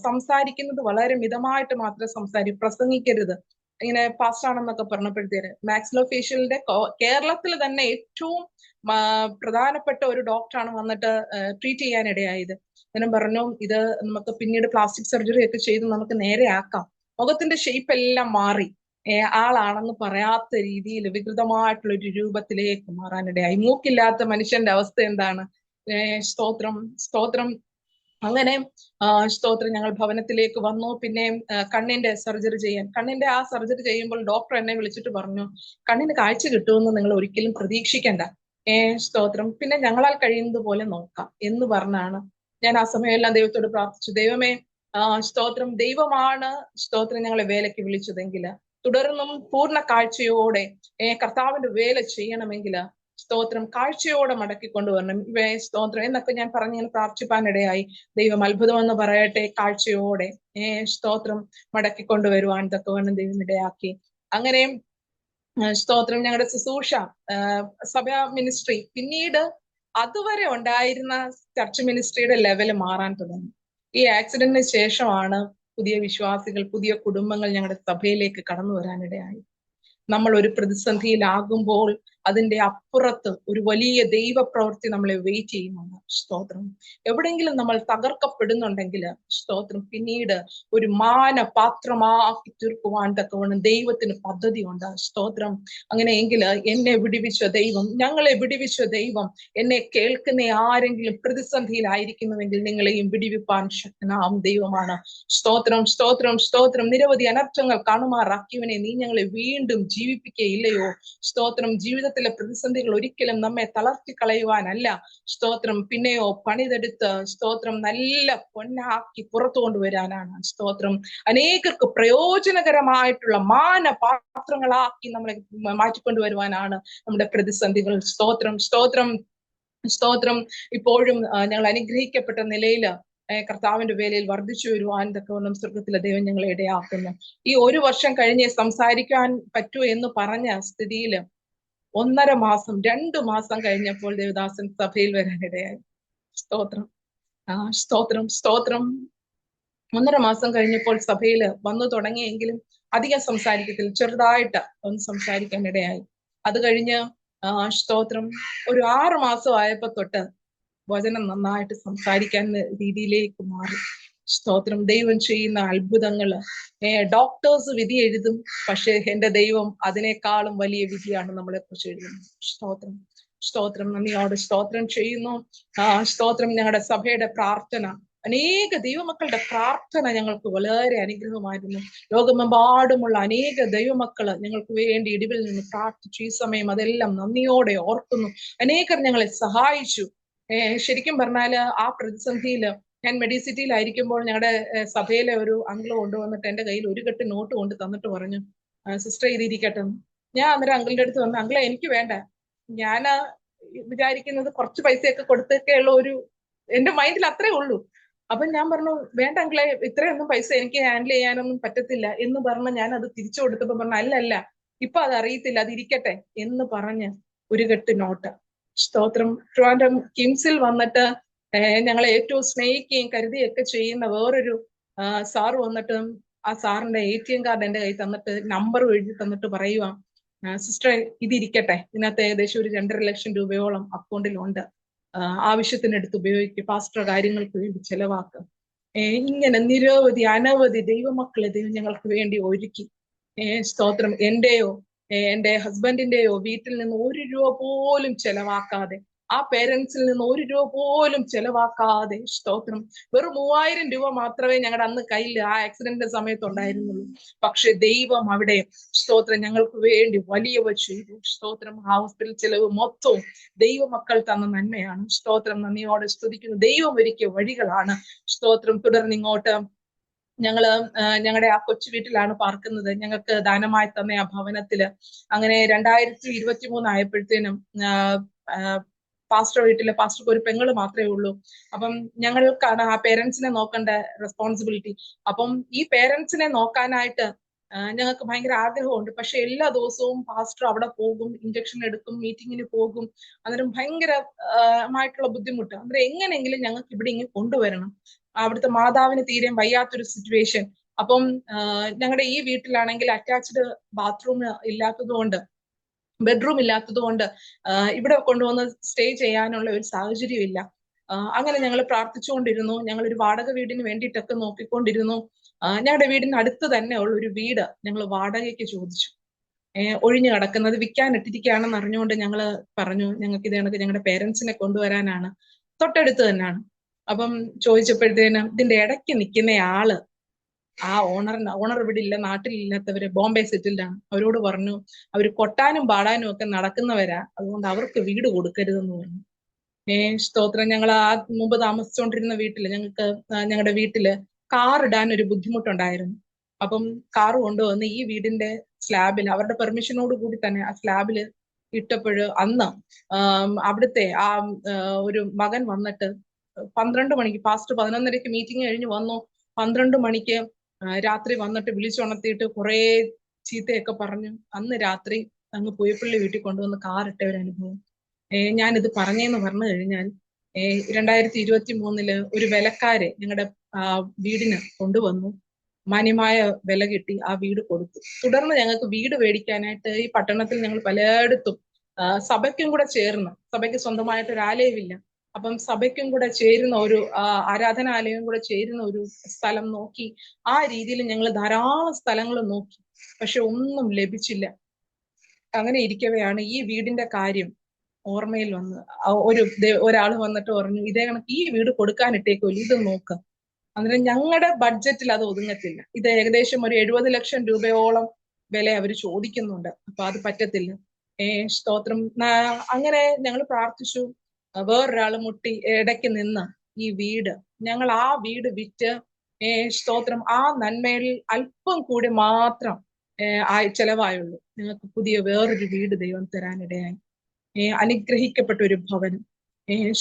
സംസാരിക്കുന്നത് വളരെ മിതമായിട്ട് മാത്രമേ പ്രസംഗിക്കരുത്, ഇങ്ങനെ പാസ്റ്റ് ആണെന്നൊക്കെ പറഞ്ഞപ്പോഴത്തേന് മാക്സിലോഫേഷ്യലിന്റെ കേരളത്തിൽ തന്നെ ഏറ്റവും പ്രധാനപ്പെട്ട ഒരു ഡോക്ടറാണ് വന്നിട്ട് ട്രീറ്റ് ചെയ്യാനിടയായത്. ഞാൻ പറഞ്ഞു, ഇത് നമുക്ക് പിന്നീട് പ്ലാസ്റ്റിക് സർജറി ഒക്കെ ചെയ്ത് നമുക്ക് നേരെ ആക്കാം. മുഖത്തിന്റെ ഷേപ്പ് എല്ലാം മാറി ആളാണെന്ന് പറയാത്ത രീതിയിൽ വികൃതമായിട്ടുള്ള ഒരു രൂപത്തിലേക്ക് മാറാനിടയായി. മൂക്കില്ലാത്ത മനുഷ്യന്റെ അവസ്ഥ എന്താണ്? സ്തോത്രം, സ്തോത്രം. അങ്ങനെ സ്തോത്രം, ഞങ്ങൾ ഭവനത്തിലേക്ക് വന്നു. പിന്നെ കണ്ണിന്റെ സർജറി ചെയ്യാൻ, കണ്ണിന്റെ ആ സർജറി ചെയ്യുമ്പോൾ ഡോക്ടർ എന്നെ വിളിച്ചിട്ട് പറഞ്ഞു, കണ്ണിന് കാഴ്ച കിട്ടുമെന്ന് നിങ്ങൾ ഒരിക്കലും പ്രതീക്ഷിക്കണ്ട, സ്തോത്രം, പിന്നെ ഞങ്ങളാൽ കഴിയുന്നത് പോലെ നോക്കാം എന്ന് പറഞ്ഞാണ്. ഞാൻ ആ സമയമെല്ലാം ദൈവത്തോട് പ്രാർത്ഥിച്ചു, ദൈവമേ, സ്തോത്രം, ദൈവമാണ് സ്തോത്രം ഞങ്ങളെ വേലയ്ക്ക് വിളിച്ചതെങ്കിൽ തുടർന്നും പൂർണ്ണ കാഴ്ചയോടെ കർത്താവിന്റെ വേല ചെയ്യണമെങ്കിൽ സ്തോത്രം, കാഴ്ചയോടെ മടക്കിക്കൊണ്ടുവരണം സ്തോത്രം എന്നൊക്കെ ഞാൻ പറഞ്ഞിങ്ങനെ പ്രാർത്ഥിപ്പാനിടയായി. ദൈവം അത്ഭുതമെന്ന് പറയട്ടെ, കാഴ്ചയോടെ സ്തോത്രം മടക്കിക്കൊണ്ടുവരുവാൻ തക്കവണ്ണം ദൈവം ഇടയാക്കി. അങ്ങനെ സ്തോത്രം, ഞങ്ങളുടെ ശുശ്രൂഷ, സഭ മിനിസ്ട്രി പിന്നീട് അതുവരെ ഉണ്ടായിരുന്ന ചർച്ച് മിനിസ്ട്രിയുടെ ലെവല് മാറാൻ തുടങ്ങി. ഈ ആക്സിഡന്റിന് ശേഷമാണ് പുതിയ വിശ്വാസികൾ, പുതിയ കുടുംബങ്ങൾ ഞങ്ങളുടെ സഭയിലേക്ക് കടന്നു വരാനിടയായി. നമ്മൾ ഒരു പ്രതിസന്ധിയിലാകുമ്പോൾ അതിന്റെ അപ്പുറത്ത് ഒരു വലിയ ദൈവപ്രവൃത്തി നമ്മളെ വെയിറ്റ് ചെയ്യുന്നുണ്ട്. സ്തോത്രം, എവിടെയെങ്കിലും നമ്മൾ തകർക്കപ്പെടുന്നുണ്ടെങ്കിൽ സ്തോത്രം, പിന്നീട് ഒരു മാനപാത്രമാക്കി തീർക്കുവാൻ തക്കവണ്ണം ദൈവത്തിന് പദ്ധതിയുണ്ട്. സ്തോത്രം, അങ്ങനെയെങ്കിൽ എന്നെ വിടുവിച്ച ദൈവം, ഞങ്ങളെ വിടുവിച്ച ദൈവം, എന്നെ കേൾക്കുന്ന ആരെങ്കിലും പ്രതിസന്ധിയിലായിരിക്കുന്നുവെങ്കിൽ നിങ്ങളെയും വിടുവിപ്പാൻ ശക്തനാം ദൈവമാണ്. സ്തോത്രം, സ്തോത്രം, സ്തോത്രം. നിരവധി അനർത്ഥങ്ങൾ കാണുമാറാക്കിയവനെ നീ ഞങ്ങളെ വീണ്ടും ജീവിപ്പിക്കുകയില്ലയോ? സ്തോത്രം, ജീവിതത്തിലെ പ്രതിസന്ധികൾ ഒരിക്കലും നമ്മെ തളർത്തി കളയുവാനല്ല, സ്തോത്രം, പിന്നെയോ പണിതെടുത്ത് സ്തോത്രം നല്ല പൊന്നാക്കി പുറത്തു കൊണ്ടുവരാനാണ്. സ്തോത്രം, അനേകർക്ക് പ്രയോജനകരമായിട്ടുള്ള മാനപാത്രങ്ങളാക്കി നമ്മളെ മാറ്റിക്കൊണ്ടുവരുവാനാണ് നമ്മുടെ പ്രതിസന്ധികൾ. സ്തോത്രം, സ്തോത്രം, സ്തോത്രം. ഇപ്പോഴും ഞങ്ങൾ അനുഗ്രഹിക്കപ്പെട്ട നിലയിൽ കർത്താവിന്റെ വേലയിൽ വർദ്ധിച്ചു വരുവാൻ തക്കവണ്ണം സ്വർഗത്തിലെ ദൈവം ഞങ്ങളെ ഇടയാക്കുന്നു. ഈ 1 വർഷം കഴിഞ്ഞ് സംസാരിക്കാൻ പറ്റൂ എന്ന് പറഞ്ഞ സ്ഥിതിയിൽ 1.5 മാസം 2 മാസം കഴിഞ്ഞപ്പോൾ ദേവദാസൻ സഭയിൽ വരാനിടയായി. സ്തോത്രം, സ്തോത്രം, സ്തോത്രം. 1.5 മാസം കഴിഞ്ഞപ്പോൾ സഭയിൽ വന്നു തുടങ്ങിയെങ്കിലും അധികം സംസാരിക്കത്തില്ല, ചെറുതായിട്ട് ഒന്ന് സംസാരിക്കാൻ ഇടയായി. അത് കഴിഞ്ഞ് സ്തോത്രം, ഒരു 6 മാസം ആയപ്പോ തൊട്ട് വചനം നന്നായിട്ട് സംസാരിക്കാൻ രീതിയിലേക്ക് മാറി. സ്തോത്രം, ദൈവം ചെയ്യുന്ന അത്ഭുതങ്ങള്. ഡോക്ടേഴ്സ് വിധി എഴുതും, പക്ഷെ എന്റെ ദൈവം അതിനേക്കാളും വലിയ വിധിയാണ് നമ്മളെ കുറിച്ച് എഴുതുന്നത്. സ്തോത്രം, സ്തോത്രം. നന്ദിയോടെ സ്തോത്രം ചെയ്യുന്നു. സ്തോത്രം, ഞങ്ങളുടെ സഭയുടെ പ്രാർത്ഥന, അനേക ദൈവമക്കളുടെ പ്രാർത്ഥന ഞങ്ങൾക്ക് വളരെ അനുഗ്രഹമായിരുന്നു. ലോകമെമ്പാടുമുള്ള അനേക ദൈവമക്കള് ഞങ്ങൾക്ക് വേണ്ടി ഇടിവിൽ നിന്ന് പ്രാർത്ഥിച്ചു. ഈ സമയം അതെല്ലാം നന്ദിയോടെ ഓർക്കുന്നു. അനേകർ ഞങ്ങളെ സഹായിച്ചു. ശരിക്കും പറഞ്ഞാല് ആ പ്രതിസന്ധിയില് ഞാൻ മെഡിസിറ്റിയിലായിരിക്കുമ്പോൾ ഞങ്ങളുടെ സഭയിലെ ഒരു അങ്കിള് കൊണ്ടുവന്നിട്ട് എന്റെ കയ്യിൽ ഒരു കെട്ട് നോട്ട് കൊണ്ട് തന്നിട്ട് പറഞ്ഞു, സിസ്റ്റർ ഇതിരിക്കട്ടെ. ഞാൻ അന്നേരം അങ്കിളിന്റെ അടുത്ത് വന്നു, അങ്കിളെ എനിക്ക് വേണ്ട, ഞാൻ വിചാരിക്കുന്നത് കുറച്ച് പൈസയൊക്കെ കൊടുത്തൊക്കെ ഉള്ള ഒരു എന്റെ മൈൻഡിൽ അത്രേ ഉള്ളൂ. അപ്പൊ ഞാൻ പറഞ്ഞു, വേണ്ട അങ്കിളെ, ഇത്രയൊന്നും പൈസ എനിക്ക് ഹാൻഡിൽ ചെയ്യാനൊന്നും പറ്റത്തില്ല എന്ന് പറഞ്ഞ് ഞാൻ അത് തിരിച്ചു കൊടുത്തപ്പോ പറഞ്ഞു, അല്ല ഇപ്പൊ അത് അറിയത്തില്ല, അത് ഇരിക്കട്ടെ എന്ന് പറഞ്ഞ് ഒരു കെട്ട് നോട്ട്. സ്തോത്രം. ട്രിവാൻഡ്രം കിംസിൽ വന്നിട്ട് ഞങ്ങളെ ഏറ്റവും സ്നേഹിക്കുകയും കരുതുകയൊക്കെ ചെയ്യുന്ന വേറൊരു സാറ് വന്നിട്ട് ആ സാറിന്റെ ATM കാർഡ് എന്റെ കയ്യിൽ തന്നിട്ട് നമ്പർ എഴുതി തന്നിട്ട് പറയുക, സിസ്റ്ററെ ഇതിരിക്കട്ടെ, ഇതിനകത്ത് ഏകദേശം ഒരു 2.5 ലക്ഷം രൂപയോളം അക്കൗണ്ടിലുണ്ട്, ആവശ്യത്തിനെടുത്ത് ഉപയോഗിക്കുക, പാസ്റ്റർ കാര്യങ്ങൾക്ക് വേണ്ടി ചെലവാക്കുക. ഇങ്ങനെ നിരവധി അനവധി ദൈവമക്കളെ ദൈവം ഞങ്ങൾക്ക് വേണ്ടി ഒരുക്കി. സ്തോത്രം. എന്റെ ഹസ്ബൻഡിന്റെയോ വീട്ടിൽ നിന്ന് 1 രൂപ പോലും ചെലവാക്കാതെ, ആ പേരൻസിൽ നിന്ന് 1 രൂപ പോലും ചെലവാക്കാതെ, സ്തോത്രം, വെറും 3000 രൂപ മാത്രമേ ഞങ്ങളുടെ അന്ന് കയ്യിൽ ആ ആക്സിഡന്റിന്റെ സമയത്ത് ഉണ്ടായിരുന്നുള്ളൂ. പക്ഷെ ദൈവം അവിടെ, സ്തോത്രം, ഞങ്ങൾക്ക് വേണ്ടി വലിയവ ചെയ്തു. സ്തോത്രം. ആ ഹോസ്പിറ്റൽ ചെലവ് മൊത്തവും ദൈവമക്കൾ തന്ന നന്മയാണ്. സ്തോത്രം. നന്ദിയോടെ സ്തുതിക്കുന്നു. ദൈവം ഒരുക്കിയ വഴികളാണ്. സ്തോത്രം. തുടർന്ന് ഇങ്ങോട്ട് ഞങ്ങള് ഞങ്ങളുടെ ആ കൊച്ചു വീട്ടിലാണ് പാർക്കുന്നത്. ഞങ്ങൾക്ക് ദാനമായി തന്ന ആ ഭവനത്തില് അങ്ങനെ 2023 ആയപ്പോഴത്തേനും പാസ്റ്റർ വീട്ടില് പാസ്റ്റർക്ക് ഒരു പെങ്ങള് മാത്രമേ ഉള്ളൂ. അപ്പം ഞങ്ങൾക്കാണ് ആ പേരൻസിനെ നോക്കേണ്ട റെസ്പോൺസിബിലിറ്റി. അപ്പം ഈ പേരൻസിനെ നോക്കാനായിട്ട് ഞങ്ങൾക്ക് ഭയങ്കര ആഗ്രഹമുണ്ട്. പക്ഷെ എല്ലാ ദിവസവും പാസ്റ്റർ അവിടെ പോകും, ഇഞ്ചക്ഷൻ എടുക്കും, മീറ്റിങ്ങിന് പോകും. അന്നേരം ഭയങ്കരമായിട്ടുള്ള ബുദ്ധിമുട്ട്. അന്നേരം എങ്ങനെയെങ്കിലും ഞങ്ങൾക്ക് ഇവിടെ ഇങ്ങനെ കൊണ്ടുവരണം. അവിടുത്തെ മാതാവിന് തീരെ വയ്യാത്തൊരു സിറ്റുവേഷൻ. അപ്പം ഞങ്ങളുടെ ഈ വീട്ടിലാണെങ്കിൽ അറ്റാച്ച്ഡ് ബാത്റൂം ഇല്ലാത്തത് കൊണ്ട്, ബെഡ്റൂം ഇല്ലാത്തത് കൊണ്ട് ഇവിടെ കൊണ്ടുവന്ന് സ്റ്റേ ചെയ്യാനുള്ള ഒരു സാഹചര്യം ഇല്ല. അങ്ങനെ ഞങ്ങൾ പ്രാർത്ഥിച്ചുകൊണ്ടിരുന്നു. ഞങ്ങൾ ഒരു വാടക വീടിന് വേണ്ടിയിട്ടൊക്കെ നോക്കിക്കൊണ്ടിരുന്നു. ഞങ്ങളുടെ വീടിന് അടുത്ത് തന്നെ ഉള്ള ഒരു വീട് ഞങ്ങൾ വാടകയ്ക്ക് ചോദിച്ചു. ഒഴിഞ്ഞു കിടക്കുന്നത് വിൽക്കാനിട്ടിരിക്കുകയാണെന്ന് അറിഞ്ഞുകൊണ്ട് ഞങ്ങൾ പറഞ്ഞു, ഞങ്ങൾക്ക് ഇത് കണക്ക് ഞങ്ങളുടെ പേരൻസിനെ കൊണ്ടുവരാനാണ്, തൊട്ടടുത്ത് തന്നെയാണ്. അപ്പം ചോദിച്ചപ്പോഴത്തേനും ഇതിന്റെ ഇടയ്ക്ക് നിൽക്കുന്ന ആള്, ആ ഓണർ ഇവിടെ ഇല്ല, നാട്ടിലില്ലാത്തവര്, ബോംബെ സെറ്റിൽഡാണ്. അവരോട് പറഞ്ഞു അവര് കൊട്ടാനും പാടാനും ഒക്കെ നടക്കുന്നവരാ, അതുകൊണ്ട് അവർക്ക് വീട് കൊടുക്കരുതെന്ന് പറഞ്ഞു. സ്തോത്രം. ഞങ്ങൾ ആ മുമ്പ് താമസിച്ചുകൊണ്ടിരുന്ന വീട്ടില് ഞങ്ങളുടെ വീട്ടില് കാർ ഇടാൻ ഒരു ബുദ്ധിമുട്ടുണ്ടായിരുന്നു. അപ്പം കാർ കൊണ്ടുവന്ന് ഈ വീടിന്റെ സ്ലാബിൽ അവരുടെ പെർമിഷനോട് കൂടി തന്നെ ആ സ്ലാബില് ഇട്ടപ്പോഴ് അന്ന് അവിടുത്തെ ആ ഒരു മകൻ വന്നിട്ട് 12 മണിക്ക്, പാസ്റ്റ് 11:30 മീറ്റിംഗ് കഴിഞ്ഞ് വന്നു. 12 മണിക്ക് രാത്രി വന്നിട്ട് വിളിച്ചുണർത്തിയിട്ട് കുറെ ചീത്തയൊക്കെ പറഞ്ഞു. അന്ന് രാത്രി അങ്ങ് പുയപ്പള്ളി വീട്ടിൽ കൊണ്ടുവന്ന് കാർ ഇട്ട ഒരു അനുഭവം. ഞാനിത് പറഞ്ഞെന്ന് പറഞ്ഞു കഴിഞ്ഞാൽ 2023 ഒരു വിലക്കാരെ ഞങ്ങളുടെ വീടിന് കൊണ്ടുവന്നു. മാന്യമായ വില കിട്ടി ആ വീട് കൊടുത്തു. തുടർന്ന് ഞങ്ങൾക്ക് വീട് മേടിക്കാനായിട്ട് ഈ പട്ടണത്തിൽ ഞങ്ങൾ പലയിടത്തും സഭയ്ക്കും കൂടെ ചേർന്ന്, സഭയ്ക്ക് സ്വന്തമായിട്ട് ഒരു ആലയമില്ല, അപ്പം സഭയ്ക്കും കൂടെ ചേരുന്ന ഒരു ആരാധനാലയം കൂടെ ചേരുന്ന ഒരു സ്ഥലം നോക്കി. ആ രീതിയിൽ ഞങ്ങൾ ധാരാളം സ്ഥലങ്ങൾ നോക്കി, പക്ഷെ ഒന്നും ലഭിച്ചില്ല. അങ്ങനെ ഇരിക്കവെയാണ് ഈ വീടിന്റെ കാര്യം ഓർമ്മയിൽ വന്ന് ഒരാൾ വന്നിട്ട് പറഞ്ഞു, ഇതേ കണക്ക് ഈ വീട് കൊടുക്കാനിട്ടേക്കുമല്ലോ, ഇത് നോക്ക്. അന്നേരം ഞങ്ങളുടെ ബഡ്ജറ്റിൽ അത് ഒതുങ്ങത്തില്ല. ഇത് ഏകദേശം ഒരു 70 ലക്ഷം രൂപയോളം വില അവർ ചോദിക്കുന്നുണ്ട്. അപ്പൊ അത് പറ്റത്തില്ല. സ്തോത്രം. അങ്ങനെ ഞങ്ങൾ പ്രാർത്ഥിച്ചു. വേറൊരാൾ മുട്ടി ഇടയ്ക്ക് നിന്ന് ഈ വീട്, ഞങ്ങൾ ആ വീട് വിറ്റ്, സ്തോത്രം, ആ നന്മയിൽ അല്പം കൂടി മാത്രം ചെലവായുള്ളൂ. ഞങ്ങൾക്ക് പുതിയ വേറൊരു വീട് ദൈവം തരാനിടയായി. അനുഗ്രഹിക്കപ്പെട്ട ഒരു ഭവനം.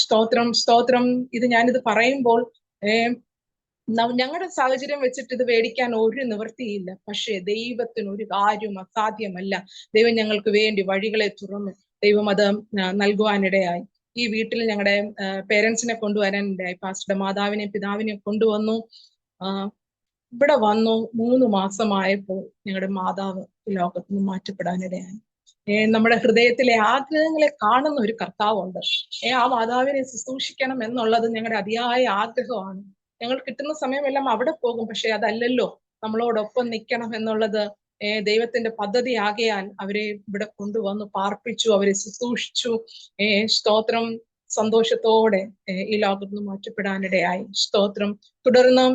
സ്തോത്രം, സ്തോത്രം. ഞാനിത് പറയുമ്പോൾ ഞങ്ങളുടെ സാഹചര്യം വെച്ചിട്ട് ഇത് മേടിക്കാൻ ഒരു നിവൃത്തിയില്ല. പക്ഷേ ദൈവത്തിന് ഒരു കാര്യവും അസാധ്യമല്ല. ദൈവം ഞങ്ങൾക്ക് വേണ്ടി വഴികളെ തുറന്നു. ദൈവം അത് നൽകുവാനിടയായി. ഈ വീട്ടിൽ ഞങ്ങളുടെ പേരൻസിനെ കൊണ്ടുവരാനിടയായി. പാസ്റ്ററുടെ മാതാവിനെയും പിതാവിനെയും കൊണ്ടുവന്നു. ഇവിടെ വന്നു 3 മാസമായപ്പോൾ ഞങ്ങളുടെ മാതാവ് ലോകത്ത് നിന്ന് മാറ്റപ്പെടാനിടയായി. നമ്മുടെ ഹൃദയത്തിലെ ആഗ്രഹങ്ങളെ കാണുന്ന ഒരു കർത്താവുണ്ട്. ആ മാതാവിനെ ശുശ്രൂഷിക്കണം എന്നുള്ളത് ഞങ്ങളുടെ അതിയായ ആഗ്രഹമാണ്. ഞങ്ങൾ കിട്ടുന്ന സമയമെല്ലാം അവിടെ പോകും. പക്ഷെ അതല്ലല്ലോ, നമ്മളോടൊപ്പം നിൽക്കണം എന്നുള്ളത് ദൈവത്തിന്റെ പദ്ധതി ആകയാൽ അവരെ ഇവിടെ കൊണ്ടുവന്നു പാർപ്പിച്ചു, അവരെ ശുശ്രൂഷിച്ചു. സ്തോത്രം. സന്തോഷത്തോടെ ഈ ലോകത്ത് നിന്ന് മാറ്റപ്പെടാനിടയായി. സ്തോത്രം. തുടർന്ന്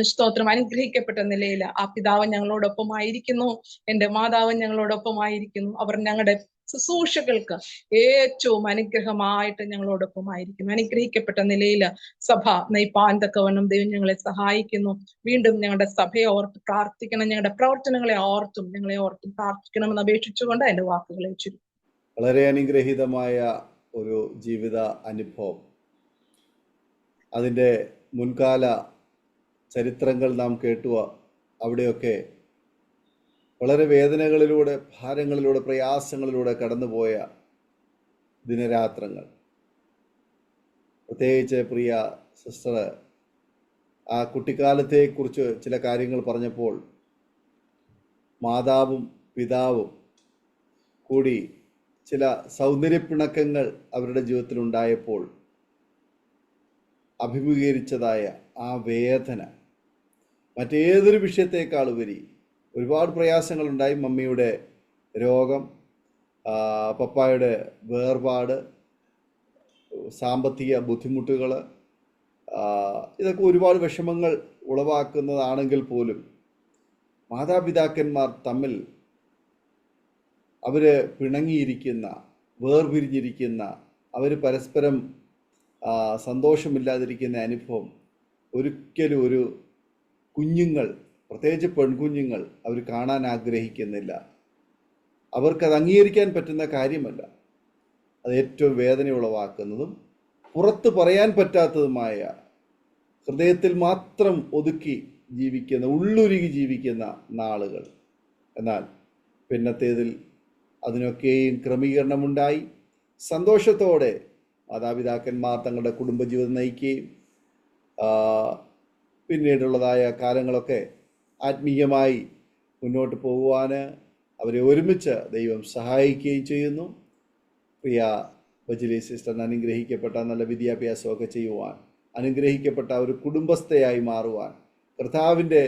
സ്തോത്രം, അനുഗ്രഹിക്കപ്പെട്ട നിലയിൽ ആ പിതാവ് ഞങ്ങളോടൊപ്പമായിരിക്കുന്നു. എന്റെ മാതാവ് ഞങ്ങളോടൊപ്പമായിരിക്കുന്നു. അവർ ഞങ്ങളുടെ ശുശ്രൂഷകൾക്ക് ഏറ്റവും അനുഗ്രഹമായിട്ട് ഞങ്ങളോടൊപ്പമായിരിക്കുന്നു. അനുഗ്രഹിക്കപ്പെട്ട നിലയിൽ സഭ നയിപ്പാൻ തക്കവണ്ണം ദൈവം ഞങ്ങളെ സഹായിക്കുന്നു. വീണ്ടും ഞങ്ങളുടെ സഭയെ ഓർത്ത് പ്രാർത്ഥിക്കണം. ഞങ്ങളുടെ പ്രവർത്തനങ്ങളെ ഓർത്തും ഞങ്ങളെ ഓർത്തും പ്രാർത്ഥിക്കണമെന്ന് അപേക്ഷിച്ചുകൊണ്ട് എന്റെ വാക്കുകളെ ചുരുക്കും. വളരെ അനുഗ്രഹീതമായ ഒരു ജീവിത അനുഭവം. അതിൻ്റെ മുൻകാല ചരിത്രങ്ങൾ നാം കേട്ടു. അവിടെയൊക്കെ വളരെ വേദനകളിലൂടെ, ഭാരങ്ങളിലൂടെ, പ്രയാസങ്ങളിലൂടെ കടന്നുപോയ ദിനരാത്രങ്ങൾ. പ്രത്യേകിച്ച് പ്രിയ സിസ്റ്റർ ആ കുട്ടിക്കാലത്തെക്കുറിച്ച് ചില കാര്യങ്ങൾ പറഞ്ഞപ്പോൾ മാതാവും പിതാവും കൂടി ചില സൗന്ദര്യപ്പിണക്കങ്ങൾ അവരുടെ ജീവിതത്തിൽ ഉണ്ടായപ്പോൾ അഭിമുഖീകരിച്ചതായ ആ വേദന മറ്റേതൊരു വിഷയത്തേക്കാൾ ഉപരി ഒരുപാട് പ്രയാസങ്ങളുണ്ടായി. മമ്മിയുടെ രോഗം, പപ്പായുടെ വേർപാട്, സാമ്പത്തിക ബുദ്ധിമുട്ടുകൾ, ഇതൊക്കെ ഒരുപാട് വിഷമങ്ങൾ ഉളവാക്കുന്നതാണെങ്കിൽ പോലും മാതാപിതാക്കന്മാർ തമ്മിൽ അവർ പിണങ്ങിയിരിക്കുന്ന, വേർപിരിഞ്ഞിരിക്കുന്ന, അവർ പരസ്പരം സന്തോഷമില്ലാതിരിക്കുന്ന അനുഭവം ഒരിക്കലും ഒരു കുഞ്ഞുങ്ങൾ, പ്രത്യേകിച്ച് പെൺകുഞ്ഞുങ്ങൾ, അവർ കാണാൻ ആഗ്രഹിക്കുന്നില്ല. അവർക്കത് അംഗീകരിക്കാൻ പറ്റുന്ന കാര്യമല്ല. അത് ഏറ്റവും വേദന ഉളവാക്കുന്നതും പുറത്ത് പറയാൻ പറ്റാത്തതുമായ, ഹൃദയത്തിൽ മാത്രം ഒതുക്കി ജീവിക്കുന്ന, ഉള്ളുരുകി ജീവിക്കുന്ന നാളുകൾ. എന്നാൽ പിന്നത്തേതിൽ അതിനൊക്കെയും ക്രമീകരണമുണ്ടായി. സന്തോഷത്തോടെ മാതാപിതാക്കന്മാർ തങ്ങളുടെ കുടുംബജീവിതം നയിക്കുകയും പിന്നീടുള്ളതായ കാലങ്ങളൊക്കെ ആത്മീയമായി മുന്നോട്ട് പോകുവാൻ അവരെ ഒരുമിച്ച് ദൈവം സഹായിക്കുകയും ചെയ്യുന്നു. പ്രിയ ബജലി സിസ്റ്ററിന് അനുഗ്രഹിക്കപ്പെട്ട നല്ല വിദ്യാഭ്യാസമൊക്കെ ചെയ്യുവാൻ, അനുഗ്രഹിക്കപ്പെട്ട ഒരു കുടുംബസ്ഥയായി മാറുവാൻ, കർത്താവിൻ്റെ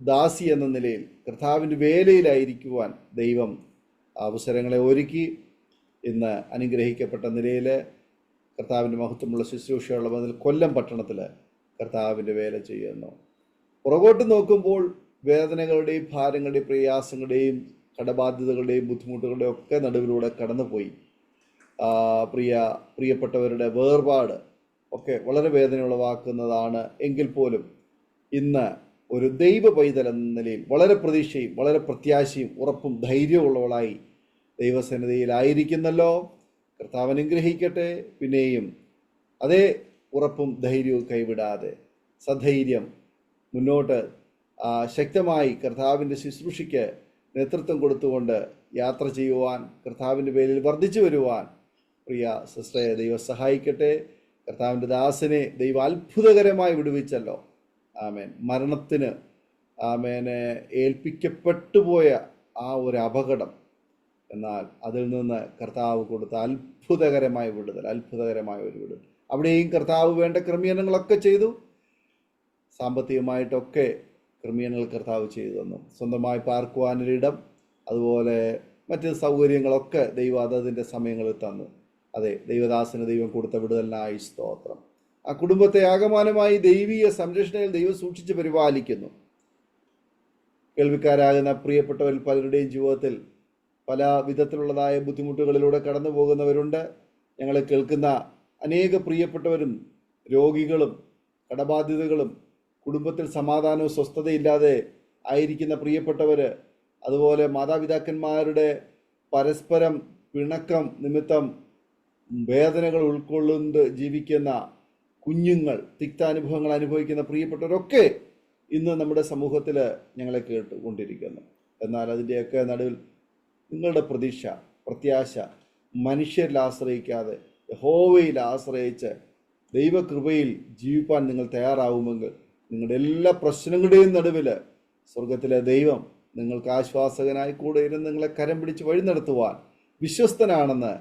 ദാസി എന്ന നിലയിൽ കർത്താവിൻ്റെ വേലയിലായിരിക്കുവാൻ ദൈവം അവസരങ്ങളെ ഒരുക്കി. ഇന്ന് അനുഗ്രഹിക്കപ്പെട്ട നിലയിൽ കർത്താവിൻ്റെ മഹത്വമുള്ള ശുശ്രൂഷയുള്ള മുതൽ കൊല്ലം പട്ടണത്തിൽ കർത്താവിൻ്റെ വേല ചെയ്യുന്നു. പുറകോട്ട് നോക്കുമ്പോൾ വേദനകളുടെയും ഭാരങ്ങളുടെയും പ്രയാസങ്ങളുടെയും കടബാധ്യതകളുടെയും ബുദ്ധിമുട്ടുകളുടെയും ഒക്കെ നടുവിലൂടെ കടന്നുപോയി. പ്രിയപ്പെട്ടവരുടെ വേർപാട് ഒക്കെ വളരെ വേദന ഉളവാക്കുന്നതാണ്. എങ്കിൽ പോലും ഇന്ന് ഒരു ദൈവ പൈതൽ എന്ന നിലയിൽ വളരെ പ്രതീക്ഷയും വളരെ പ്രത്യാശയും ഉറപ്പും ധൈര്യമുള്ളവളായി ദൈവസന്നിധിയിലായിരിക്കുന്നല്ലോ. കർത്താവ് അനുഗ്രഹിക്കട്ടെ. പിന്നെയും അതേ ഉറപ്പും ധൈര്യവും കൈവിടാതെ സധൈര്യം മുന്നോട്ട് ശക്തമായി കർത്താവിൻ്റെ ശുശ്രൂഷയ്ക്ക് നേതൃത്വം കൊടുത്തുകൊണ്ട് യാത്ര ചെയ്യുവാൻ, കർത്താവിൻ്റെ പേരിൽ വർദ്ധിച്ചു വരുവാൻ പ്രിയ സിസ്റ്ററെ ദൈവം സഹായിക്കട്ടെ. കർത്താവിൻ്റെ ദാസനെ ദൈവം അത്ഭുതകരമായി വിടുവിച്ചല്ലോ. ആമേൻ. മരണത്തിന് ഏൽപ്പിക്കപ്പെട്ടുപോയ ആ ഒരു അപകടം, എന്നാൽ അതിൽ നിന്ന് കർത്താവ് കൊടുത്ത അത്ഭുതകരമായ വിടുതൽ, അത്ഭുതകരമായ ഒരു വിടുതൽ. അവിടെയും കർത്താവ് വേണ്ട ക്രമീകരണങ്ങളൊക്കെ ചെയ്തു. സാമ്പത്തികമായിട്ടൊക്കെ ക്രമീകരണങ്ങൾ കർത്താവ് ചെയ്തു തന്നു. സ്വന്തമായി പാർക്കുവാനൊരിടം, അതുപോലെ മറ്റ് സൗകര്യങ്ങളൊക്കെ ദൈവം അതതിൻ്റെ സമയങ്ങളിൽ തന്നു. അതെ, ദൈവദാസന് ദൈവം കൊടുത്ത വിടുതലിനായി സ്തോത്രം. ആ കുടുംബത്തെ ആകമാനമായി ദൈവീയ സംരക്ഷണയിൽ ദൈവം സൂക്ഷിച്ച് പരിപാലിക്കുന്നു. കേൾവിക്കാരാകുന്ന പ്രിയപ്പെട്ടവരിൽ പലരുടെയും ജീവിതത്തിൽ പല വിധത്തിലുള്ളതായ ബുദ്ധിമുട്ടുകളിലൂടെ കടന്നു പോകുന്നവരുണ്ട്. ഞങ്ങളെ കേൾക്കുന്ന അനേക പ്രിയപ്പെട്ടവരും രോഗികളും കടബാധ്യതകളും കുടുംബത്തിൽ സമാധാനവും സ്വസ്ഥതയില്ലാതെ ആയിരിക്കുന്ന പ്രിയപ്പെട്ടവർ, അതുപോലെ മാതാപിതാക്കന്മാരുടെ പരസ്പരം പിണക്കം നിമിത്തം വേദനകൾ ഉൾക്കൊള്ളുന്നത് ജീവിക്കുന്ന കുഞ്ഞുങ്ങൾ, തിക്താനുഭവങ്ങൾ അനുഭവിക്കുന്ന പ്രിയപ്പെട്ടവരൊക്കെ ഇന്ന് നമ്മുടെ സമൂഹത്തിൽ ഞങ്ങളെ കേട്ടുകൊണ്ടിരിക്കുന്നു. എന്നാൽ അതിൻ്റെയൊക്കെ നടുവിൽ നിങ്ങളുടെ പ്രതീക്ഷ, പ്രത്യാശ മനുഷ്യരിൽ ആശ്രയിക്കാതെ യഹോവയിൽ ആശ്രയിച്ച് ദൈവകൃപയിൽ ജീവിപ്പാൻ നിങ്ങൾ തയ്യാറാവുമെങ്കിൽ നിങ്ങളുടെ എല്ലാ പ്രശ്നങ്ങളുടെയും നടുവിൽ സ്വർഗത്തിലെ ദൈവം നിങ്ങൾക്ക് ആശ്വാസകനായി കൂടെ ഇരുന്ന് നിങ്ങളെ കരം പിടിച്ച് വഴി നടത്തുവാൻ വിശ്വസ്തനാണെന്ന്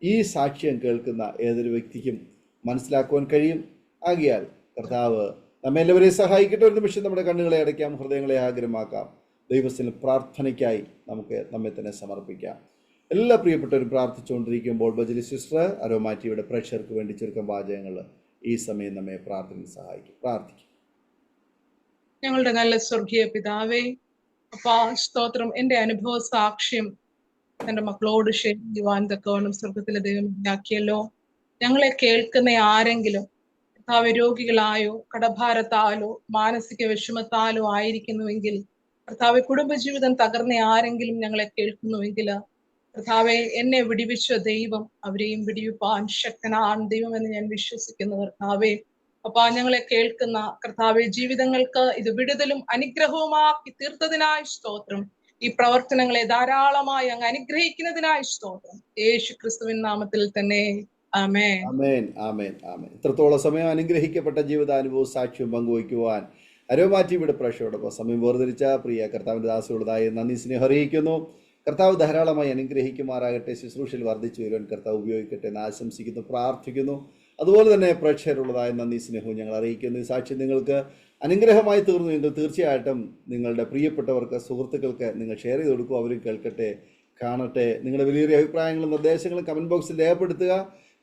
ഈ സാക്ഷ്യം കേൾക്കുന്ന ഏതൊരു വ്യക്തിക്കും മനസ്സിലാക്കുവാൻ കഴിയും. ആകിയാൽ കർത്താവ് നമ്മെല്ലാവരെയും സഹായിക്കട്ടെ. ഒരു നിമിഷം നമ്മുടെ കണ്ണുകളെ അടയ്ക്കാം, ഹൃദയങ്ങളെ ആഗ്രഹമാക്കാം. ദൈവത്തിന് പ്രാർത്ഥനയ്ക്കായി നമുക്ക് നമ്മെ തന്നെ സമർപ്പിക്കാം. എല്ലാ പ്രിയപ്പെട്ടവരും പ്രാർത്ഥിച്ചുകൊണ്ടിരിക്കുമ്പോൾ ബജലി സിസ്റ്റർ അരോമ ടിവിയുടെ പ്രേക്ഷകർക്ക് വേണ്ടി ചുരുക്കം വാചകങ്ങൾ ഈ സമയം നമ്മെ പ്രാർത്ഥനയിൽ സഹായിക്കും. പ്രാർത്ഥിക്കും. ഞങ്ങളുടെ നല്ല സ്വർഗീയ പിതാവേ, അപ്പാ സ്തോത്രം. എൻ്റെ അനുഭവ സാക്ഷ്യം എൻ്റെ മക്കളോട് ഷെയർ ചെയ്യുവാൻ തക്കവണ്ണം സ്വർഗത്തിലെ ദൈവം ഉണ്ടാക്കിയല്ലോ. ഞങ്ങളെ കേൾക്കുന്ന ആരെങ്കിലും കർത്താവ് രോഗികളായോ കടഭാരത്താലോ മാനസിക വിഷമത്താലോ ആയിരിക്കുന്നുവെങ്കിൽ, കർത്താവ് കുടുംബജീവിതം തകർന്ന ആരെങ്കിലും ഞങ്ങളെ കേൾക്കുന്നുവെങ്കിൽ, കർത്താവെ എന്നെ വിടിവിച്ച ദൈവം അവരെയും വിടിവിപ്പാൻ ശക്തനാണ് ദൈവം എന്ന് ഞാൻ വിശ്വസിക്കുന്നു. കർത്താവെ അപ്പാ ഞങ്ങളെ കേൾക്കുന്ന കർത്താവെ ജീവിതങ്ങൾക്ക് ഇത് വിടുതലും അനുഗ്രഹവുമാക്കി തീർത്തതിനായി സ്തോത്രം. ഈ പ്രവർത്തനങ്ങളെ ധാരാളമായി അങ്ങ് അനുഗ്രഹിക്കുന്നതിനായി സ്തോത്രം. യേശു ക്രിസ്തുവിൻ നാമത്തിൽ തന്നെ ആമേൻ. ആമേൻ, ആമേൻ, ആമേൻ. ഇത്രത്തോളം സമയം അനുഗ്രഹിക്കപ്പെട്ട ജീവിതാനുഭവവും സാക്ഷ്യവും പങ്കുവയ്ക്കുവാൻ അരോമ ടിവിയുടെ പ്രേക്ഷകരോടൊപ്പം സമയം വേർതിരിച്ച പ്രിയ കർത്താവിൻ്റെ ദാസിയോടതായി നന്ദി സ്നേഹം അറിയിക്കുന്നു. കർത്താവ് ധാരാളമായി അനുഗ്രഹിക്കുമാറാകട്ടെ. ശുശ്രൂഷയിൽ വർദ്ധിച്ചു വരുവാൻ കർത്താവ് ഉപയോഗിക്കട്ടെ എന്ന് ആശംസിക്കുന്നു, പ്രാർത്ഥിക്കുന്നു. അതുപോലെ തന്നെ പ്രേക്ഷകരുള്ളതായ നന്ദി സ്നേഹവും ഞങ്ങൾ അറിയിക്കുന്നു. ഈ സാക്ഷ്യം നിങ്ങൾക്ക് അനുഗ്രഹമായി തീർന്നു എങ്കിൽ തീർച്ചയായിട്ടും നിങ്ങളുടെ പ്രിയപ്പെട്ടവർക്ക്, സുഹൃത്തുക്കൾക്ക് നിങ്ങൾ ഷെയർ ചെയ്ത് കൊടുക്കുക. അവരും കേൾക്കട്ടെ, കാണട്ടെ. നിങ്ങളുടെ വലിയ അഭിപ്രായങ്ങളും നിർദ്ദേശങ്ങളും കമൻറ്റ് ബോക്സിൽ രേഖപ്പെടുത്തുക.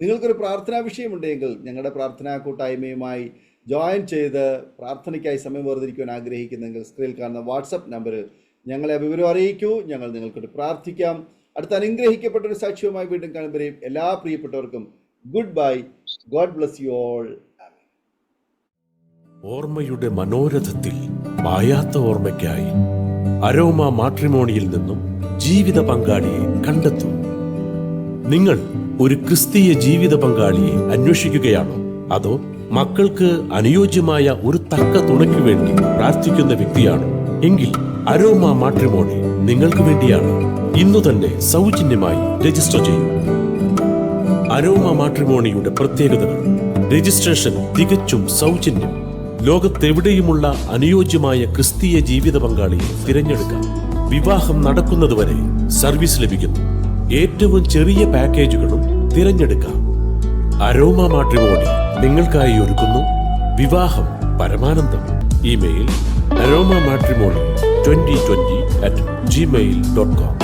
നിങ്ങൾക്കൊരു പ്രാർത്ഥനാ വിഷയമുണ്ടെങ്കിൽ ഞങ്ങളുടെ പ്രാർത്ഥനാ കൂട്ടായ്മയുമായി ജോയിൻ ചെയ്ത് പ്രാർത്ഥനയ്ക്കായി സമയം വേർതിരിക്കുവാൻ ആഗ്രഹിക്കുന്നെങ്കിൽ സ്ക്രീനിൽ കാണുന്ന വാട്സപ്പ് നമ്പറിൽ ഞങ്ങളെ വിവരം അറിയിക്കൂ. ഞങ്ങൾ നിങ്ങൾക്കൊരു പ്രാർത്ഥിക്കാം. അടുത്ത അനുഗ്രഹിക്കപ്പെട്ടൊരു സാക്ഷ്യവുമായി വീണ്ടും കാണുമ്പോഴേയും എല്ലാ പ്രിയപ്പെട്ടവർക്കും good bye. God bless you all. ഓർമ്മയുടെ മനോരഥത്തിൽ മായാത്ത ഓർമ്മയ്ക്കായി അരോമ മാട്രിമോണിയിൽ നിന്നും ജീവിത പങ്കാളിയെ കണ്ടെത്തൂ. നിങ്ങൾ ഒരു ക്രിസ്തീയ ജീവിത പങ്കാളിയെ അന്വേഷിക്കുകയാണോ? അതോ മക്കൾക്ക് അനുയോജ്യമായ ഒരു തക്ക തുണയ്ക്കു വേണ്ടി പ്രാർത്ഥിക്കുന്ന വ്യക്തിയാണോ? എങ്കിൽ അരോമ മാട്രിമോണി നിങ്ങൾക്ക് വേണ്ടിയാണ്. ഇന്നു തന്നെ സൗജന്യമായി രജിസ്റ്റർ ചെയ്യൂ. അരോമ മാട്രിമോണിയുടെ പ്രത്യേകതകൾ: രജിസ്ട്രേഷൻ തികച്ചും സൗജന്യം. ലോകത്തെവിടെയുമുള്ള അനുയോജ്യമായ ക്രിസ്തീയ ജീവിത പങ്കാളിയെ തിരഞ്ഞെടുക്കാം. വിവാഹം നടക്കുന്നതുവരെ സർവീസ് ലഭിക്കുന്നു. ഏറ്റവും ചെറിയ പാക്കേജുകളും തിരഞ്ഞെടുക്കാം. അരോമ മാട്രിമോണി നിങ്ങൾക്കായി ഒരുക്കുന്നു വിവാഹം പരമാനന്ദം. Email aroma matrimony2020@gmail.com